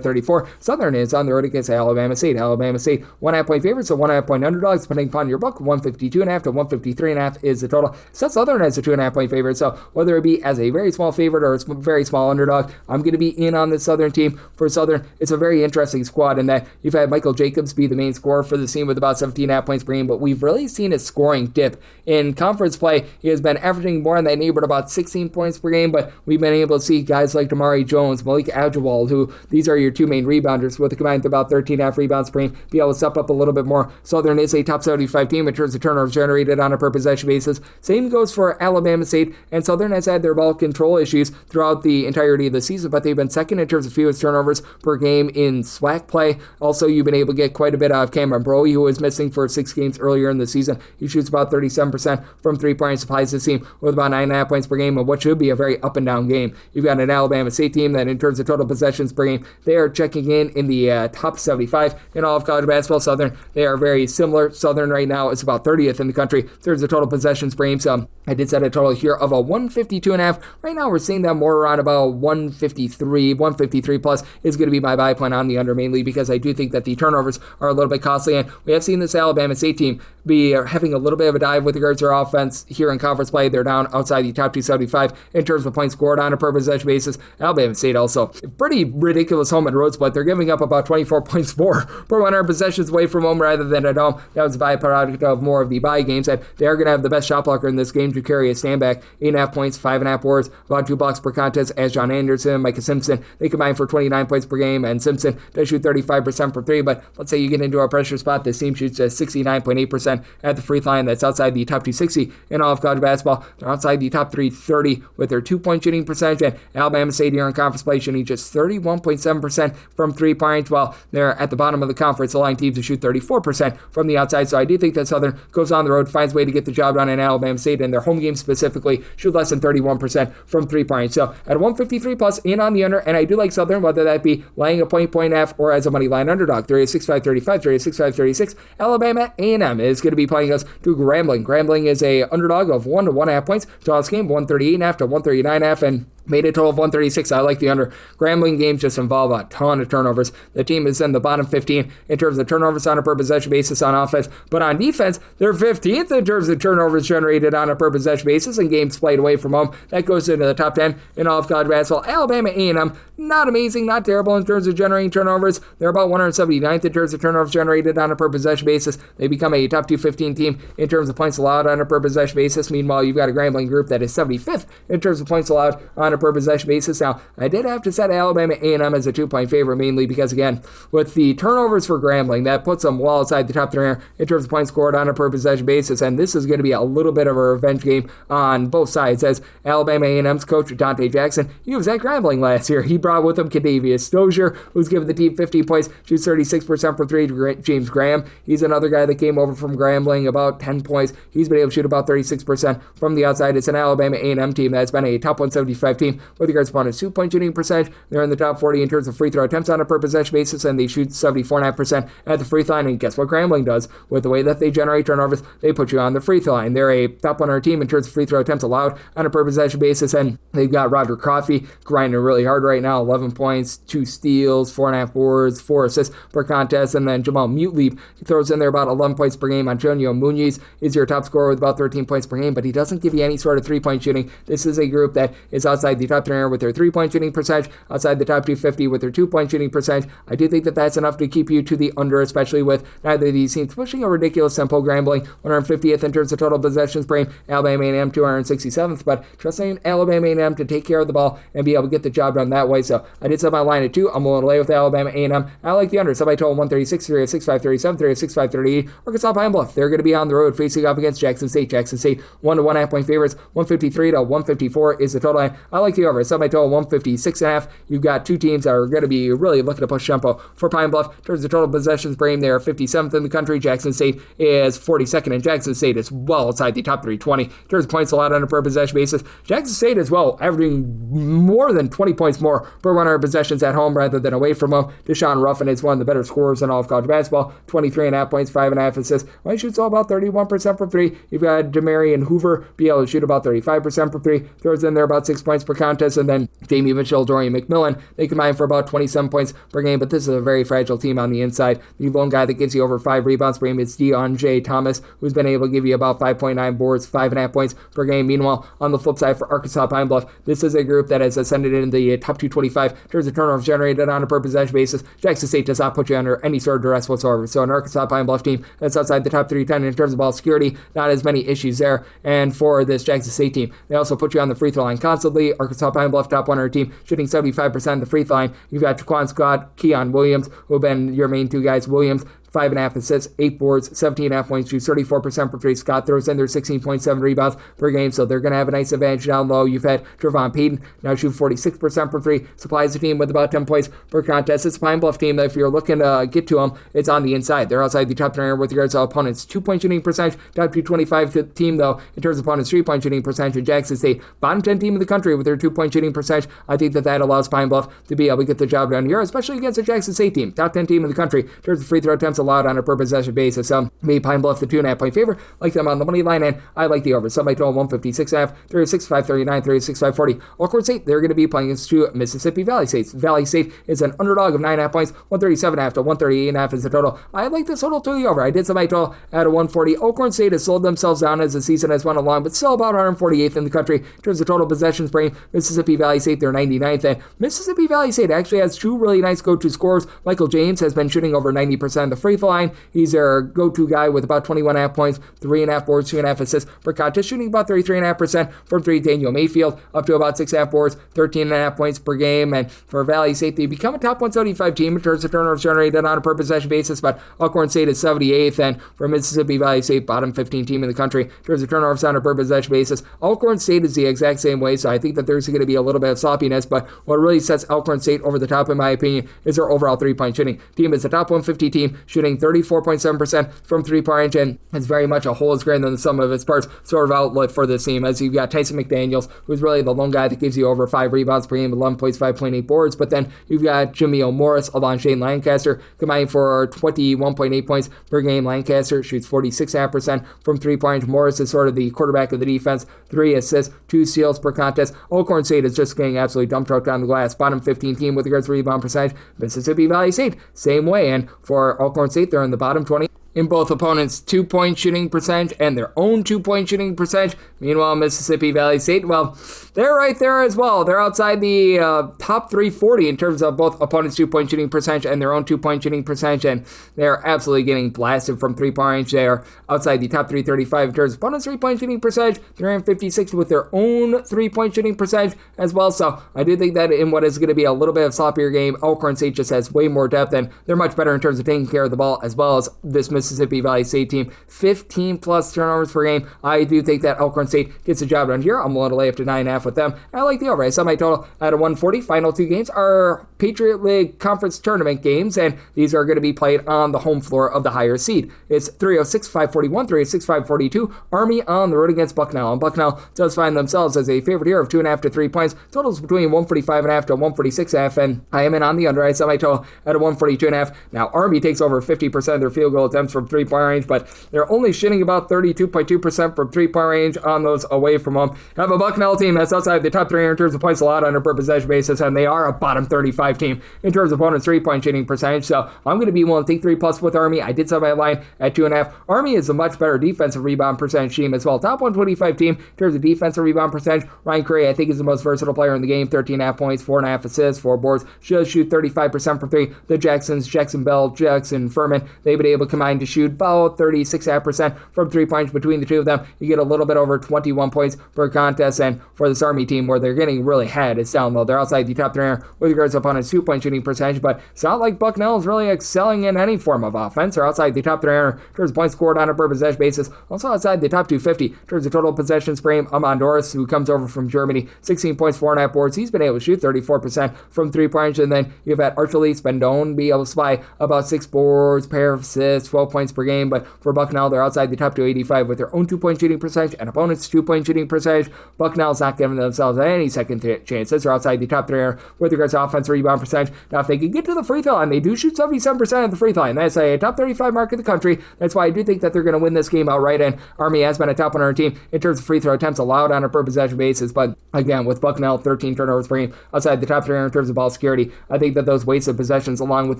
306-534. Southern is on the road against Alabama State. Alabama State, 1.5 point favorite, so 1.5 point underdogs, depending upon your book. 152.5 to 153.5 is the total. Set Southern as a 2.5 point favorite, so whether it be as a very small favorite or a very small underdog, I'm going to be in on the Southern team. For Southern, it's a very interesting squad in that you've had Michael Jacobs be the main scorer for the team with about 17.5 points per game, but we've really seen his scoring dip. In conference play, he has been averaging more in that neighborhood, about 16 points per game, but we've been able to see guys like Damari Jones, Malik Adjewald, who these are your 2 main rebounders, with a combined about 13.5 rebounds per game, be able to step up a little bit more. Southern is a top 75 team in terms of turnovers generated on a per possession basis. Same goes for Alabama State, and Southern has had their ball control issues throughout the entirety of the season, but they've been second in terms of fewest turnovers per game in SWAC play. Also, you've been able to get quite a bit out of Cameron Broe, who was missing for 6 games earlier in the season. He shoots about 37% from 3-point, supplies his team with about 9.5 points per game, and what should be a very up and down game. You've got an Alabama State team that, in terms of total possessions per game, they are checking in the top 75 in all of college basketball. Southern, they are very similar. Southern right now is about 30th in the country in terms of total possessions per game. So I did set a total here of a 152.5. Right now we're seeing that more around about 153. 153 plus is going to be my buy point on the under, mainly because I do think that the turnovers are a little bit costly, and we have seen this Alabama State team be having a little bit of a dive with regards to their offense here in conference play. They're down outside the top 275 in terms of points scored on a per possession basis. Alabama State also pretty ridiculous home and road split. They're giving up about 24 points more per 100 possessions away from home rather than at home. That was a byproduct of more of the bye games, and they are going to have the best shot blocker in this game to carry a standback. 8.5 points, 5.5 boards, about 2 blocks per contest as John Anderson, Micah Simpson. They combine for 29 points per game, and Simpson does shoot 35% from 3, but let's say you get into a pressure spot, this team shoots at 69.8% at the free throw line. That's outside the top 260 in all of college basketball. They're outside the top 330 with their 2-point shooting percentage, and Alabama State here in conference play shooting just 31.7% from 3-point, while they're at the bottom of the conference, allowing teams to shoot 34% from the outside. So I do think that Southern goes on the road, finds a way to get the job done in Alabama State, and their home game specifically shoot less than 31% from 3-point. So at 153 plus, in on the under, and I do like Southern, whether that be laying a point and a half or as a money line underdog. 306-535, 306-536. Alabama A&M is going to be playing us to Grambling. Grambling is a underdog of 1 to 1.5 points. To this game, 138.5 to 139.5, and made a total of 136. I like the under. Grambling games just involve a ton of turnovers. The team is in the bottom 15 in terms of turnovers on a per possession basis on offense, but on defense, they're 15th in terms of turnovers generated on a per possession basis and games played away from home. That goes into the top 10 in all of college basketball. Alabama A&M, not amazing, not terrible in terms of generating turnovers. They're about 179th in terms of turnovers generated on a per possession basis. They become a top 215 team in terms of points allowed on a per possession basis. Meanwhile, you've got a Grambling group that is 75th in terms of points allowed on on a per possession basis. Now, I did have to set Alabama A&M as a 2-point favorite, mainly because, again, with the turnovers for Grambling, that puts them well outside the top 3 in terms of points scored on a per possession basis, and this is going to be a little bit of a revenge game on both sides, as Alabama A&M's coach, Dante Jackson, he was at Grambling last year. He brought with him Cadavius Dozier, who's given the team 15 points, shoots 36% from 3. James Graham, he's another guy that came over from Grambling, about 10 points. He's been able to shoot about 36% from the outside. It's an Alabama A&M team that's been a top 175 team with regards to opponent's 2-point shooting percentage. They're in the top 40 in terms of free throw attempts on a per possession basis, and they shoot 74.5% at the free throw line. And guess what Grambling does? With the way that they generate turnovers, they put you on the free throw line. They're a top 100 team in terms of free throw attempts allowed on a per possession basis, and they've got Roger Coffey grinding really hard right now, 11 points, 2 steals, 4.5 boards, 4 assists per contest, and then Jamal Mutleep, he throws in there about 11 points per game. Antonio Muniz is your top scorer with about 13 points per game, but he doesn't give you any sort of 3-point shooting. This is a group that is outside the top 300 with their 3-point shooting percentage, outside the top 250 with their 2-point shooting percentage. I do think that that's enough to keep you to the under, especially with neither of these teams pushing a ridiculous tempo. Grambling 150th in terms of total possessions per game, Alabama A&M 267th, but trusting Alabama A&M to take care of the ball and be able to get the job done that way. So I did set my line at 2. I'm willing to lay with Alabama A&M. I like the under. Somebody told 136, 306, 537, 306, 538. Arkansas Pine Bluff, they're going to be on the road facing off against Jackson State. Jackson State 1 to 1.5 point favorites. 153 to 154 is the total line. I like the over. Somebody told 156.5. You've got two teams that are going to be really looking to push tempo for Pine Bluff. In terms of total possessions per game, they are 57th in the country. Jackson State is 42nd, and Jackson State is well outside the top 320. In terms of points allowed on a per possession basis, Jackson State as well, averaging more than 20 points more per 100 possessions at home rather than away from home. Deshaun Ruffin is one of the better scorers in all of college basketball. 23.5 points, 5.5 assists. Well, he shoots all about 31% from 3. You've got Demarion Hoover be able to shoot about 35% from 3. Throws in there about 6 points per contest. And then Jamie Mitchell, Dorian McMillan, they combine for about 27 points per game. But this is a very fragile team on the inside. The lone guy that gives you over 5 rebounds per game is Deion J. Thomas, who's been able to give you about 5.9 boards, 5.5 points per game. Meanwhile, on the flip side for Arkansas Pine Bluff, this is a group that has ascended in the top 225 in terms of turnovers generated on a per possession basis. Jackson State does not put you under any sort of duress whatsoever. So an Arkansas Pine Bluff team that's outside the top 310 in terms of ball security, not as many issues there. And for this Jackson State team, they also put you on the free throw line constantly. Arkansas Pine Bluff top 100 team, shooting 75% of the free throw line. You've got Jaquan Scott, Keon Williams, who have been your main two guys. Williams, 5.5 assists, 8 boards, 17.5 points, shoots 34% from 3. Scott throws in their 16.7 rebounds per game, so they're going to have a nice advantage down low. You've had Trevon Payton now shoot 46% from 3, supplies the team with about 10 points per contest. It's a Pine Bluff team that if you're looking to get to them, it's on the inside. They're outside the top 10 with regards to opponents' 2-point shooting percentage, top 225 team though, in terms of opponents' 3-point shooting percentage. And Jackson State, bottom 10 team in the country with their 2-point shooting percentage. I think that allows Pine Bluff to be able to get the job done here, especially against the Jackson State team, top 10 team in the country in terms of free throw attempts allowed on a per possession basis. Made Pine Bluff the 2.5 point favorite. Like them on the money line, and I like the over. Somebody told 156.5, 36, 539, 36, 540. Alcorn State, they're going to be playing against two Mississippi Valley States. Valley State is an underdog of 9.5 points, 137.5 to 138.5 is the total. I like this total to the over. I did somebody told at a 140. Alcorn State has slowed themselves down as the season has went along, but still about 148th in the country in terms of total possessions per game. Mississippi Valley State, they're 99th, and Mississippi Valley State actually has two really nice go-to scorers. Michael James has been shooting over 90% of the free throw line. He's their go-to guy with about 21.5 points, 3.5 boards, 2.5 assists per contest, shooting about 33.5% from 3. Daniel Mayfield up to about 6.5 boards, 13.5 points per game. And for Valley State, they become a top 175 team in terms of turnovers generated on a per possession basis, but Alcorn State is 78th, and for Mississippi Valley State, bottom 15 team in the country in terms of turnovers on a per possession basis. Alcorn State is the exact same way, so I think that there's going to be a little bit of sloppiness, but what really sets Alcorn State over the top, in my opinion, is their overall 3-point shooting. Team is a top 150 team, shooting 34.7% from 3-point range, and it's very much a whole is greater than the sum of its parts sort of outlet for this team, as you've got Tyson McDaniels, who's really the lone guy that gives you over 5 rebounds per game, 11 points, 5.8 boards, but then you've got Jimmy O'Morris along Shane Lancaster, combining for 21.8 points per game. Lancaster shoots 46.5% from 3-point range. Morris is sort of the quarterback of the defense, 3 assists, 2 steals per contest. Alcorn State is just getting absolutely dumped out down the glass, bottom 15 team with regards to rebound percentage. Mississippi Valley State, same way, and for Alcorn State, they're in the bottom 20 in both opponents' 2-point shooting percentage and their own 2-point shooting percentage. Meanwhile, Mississippi Valley State, well, they're right there as well. They're outside the top 340 in terms of both opponents' 2-point shooting percentage and their own 2-point shooting percentage, and they're absolutely getting blasted from 3-point range. They are outside the top 335 in terms of opponents' 3-point shooting percentage. They're in 56 with their own 3-point shooting percentage as well. So I do think that in what is going to be a little bit of sloppier game, Elkhorn State just has way more depth, and they're much better in terms of taking care of the ball, as well as this Mississippi Valley State team. 15 plus turnovers per game. I do think that Elkhorn State gets the job done here. I'm willing to lay up to 9.5 with them. I like the over. I saw my total at a 140. Final two games are Patriot League Conference Tournament games, and these are going to be played on the home floor of the higher seed. It's 306-541, 306-542. Army on the road against Bucknell, and Bucknell does find themselves as a favorite here of 2.5 to 3 points. Totals between 145.5 to 146.5, and I am in on the under. I saw my total at a 142.5. Now, Army takes over 50% of their field goal attempts from 3-point range, but they're only shooting about 32.2% from 3-point range on those away from home. Have a Bucknell team that's outside the top 3 in terms of points allowed on a per possession basis, and they are a bottom 35 team in terms of opponents' 3-point shooting percentage. So I'm going to be willing to take 3+ with Army. I did set my line at 2.5. Army is a much better defensive rebound percentage team as well. Top 125 team in terms of defensive rebound percentage. Ryan Curry, I think, is the most versatile player in the game. 13.5 points, 4.5 assists, 4 boards. Should shoot 35% from 3. The Jacksons, Jackson Bell, Jackson Furman, they've been able to combine to shoot about 36.5% from 3 points between the two of them. You get a little bit over 21 points per contest, and for this Army team, where they're getting really had, it's down low. They're outside the top 3 with regards to opponents' 2-point shooting percentage, but it's not like Bucknell is really excelling in any form of offense. They're outside the top 3 in terms of points scored on a per possession basis. Also outside the top 250 in terms of total possessions per game. Amon Doris, who comes over from Germany, 16 points, 4.5 boards. He's been able to shoot 34% from 3 points, and then you've had Archulete Spendone be able to supply about 6 boards, pair of assists, 12 points per game, but for Bucknell, they're outside the top 285 with their own 2-point shooting percentage and opponents' 2-point shooting percentage. Bucknell's not giving themselves any second chances. They're outside the top 3 with regards to offensive rebound percentage. Now, if they can get to the free throw line, they do shoot 77% at the free throw line. That's a top 35 mark in the country. That's why I do think that they're going to win this game outright, and Army has been a top 100 team in terms of free throw attempts allowed on a per possession basis, but again, with Bucknell, 13 turnovers per game, outside the top 3 in terms of ball security, I think that those wasted possessions, along with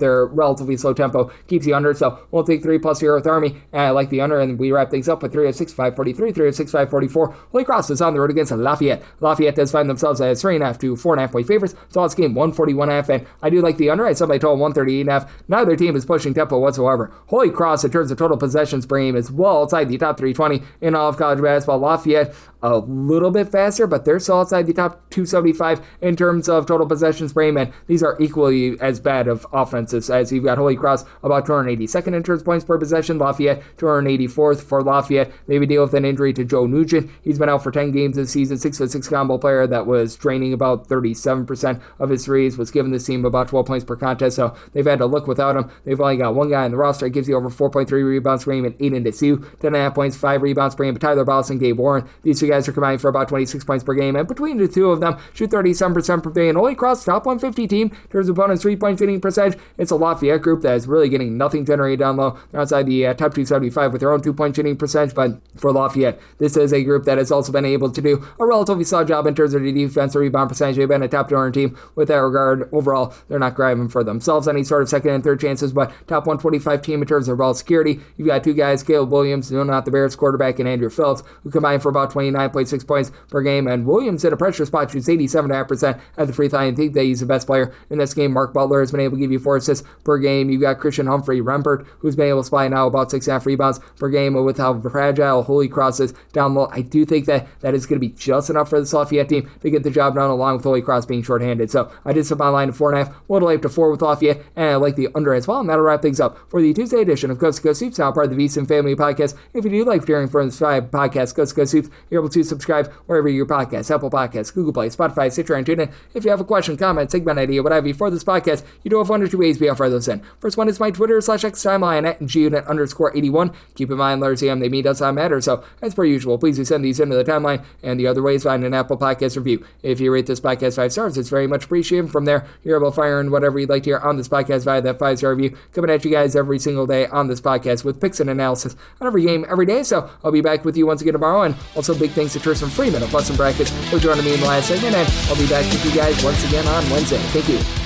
their relatively slow tempo, keeps the under, so we'll take 3+ here with Army, and I like the under, and we wrap things up with 306-543, 306-544. Holy Cross is on the road against Lafayette. Lafayette does find themselves as 3.5 to 4.5 point favorites, so it's game 141.5, and I do like the under. I saw my total 138.5. Neither team is pushing tempo whatsoever. Holy Cross, in terms of total possessions per game, is well outside the top 320 in all of college basketball. Lafayette, a little bit faster, but they're still outside the top 275 in terms of total possessions per game, and these are equally as bad of offenses, as you've got Holy Cross about 282nd in terms of points per possession, Lafayette 284th. For Lafayette, they would deal with an injury to Joe Nugent. He's been out for 10 games this season. 6'6" combo player that was draining about 37% of his threes, was giving this team about 12 points per contest, so they've had to look without him. They've only got one guy on the roster that gives you over 4.3 rebounds per game and 8 into 2, 10.5 points, 5 rebounds per game. But Tyler Ballast and Gabe Warren, these two guys are combining for about 26 points per game, and between the two of them, shoot 37% per day. And Holy Cross, top 150 team in terms of opponents' 3-point shooting percentage. It's a Lafayette group that is really getting nothing generated down low. They're outside the top 275 with their own 2-point shooting percentage, but for Lafayette, this is a group that has also been able to do a relatively solid job in terms of the defensive rebound percentage. They've been a top 200 team with that regard. Overall, they're not grabbing for themselves any sort of second and third chances, but top 125 team in terms of ball security. You've got two guys, Caleb Williams, not the Bears quarterback, and Andrew Phillips, who combine for about 29.6 points per game, and Williams in a pressure spot shoots 87.5% at the free throw. I think that he's the best player in this game. Mark Butler has been able to give you 4 assists per game. You've got Christian Humphrey Rembert, who's been able to supply now about 6.5 rebounds per game. With how fragile Holy Cross is down low, I do think that is going to be just enough for the Lafayette team to get the job done, along with Holy Cross being shorthanded. So I did some online at 4.5. We'll delay up to 4 with Lafayette, and I like the under as well. And that'll wrap things up for the Tuesday edition of Coast to Coast Hoops, now part of the VSiN Family Podcast. If you do like hearing from this podcast, Coast to Coast Hoops, you're able to subscribe wherever your podcasts, Apple Podcasts, Google Play, Spotify, Stitcher, and TuneIn. If you have a question, comment, segment idea, what have you for this podcast, you do have one or two ways we offer those in. First one is my Twitter/X timeline at @GUnit_81. Keep in mind, letters they mean does not matter, so as per usual, please do send these into the timeline. And the other way is find an Apple Podcast review. If you rate this podcast 5 stars, it's very much appreciated. From there, you're able to fire in whatever you'd like to hear on this podcast via that 5-star review, coming at you guys every single day on this podcast with picks and analysis on every game every day. So I'll be back with you once again tomorrow, and also big thanks to Trist and Freeman of Bustin Brackets for joining me in the last segment, and I'll be back with you guys once again on Wednesday. Thank you.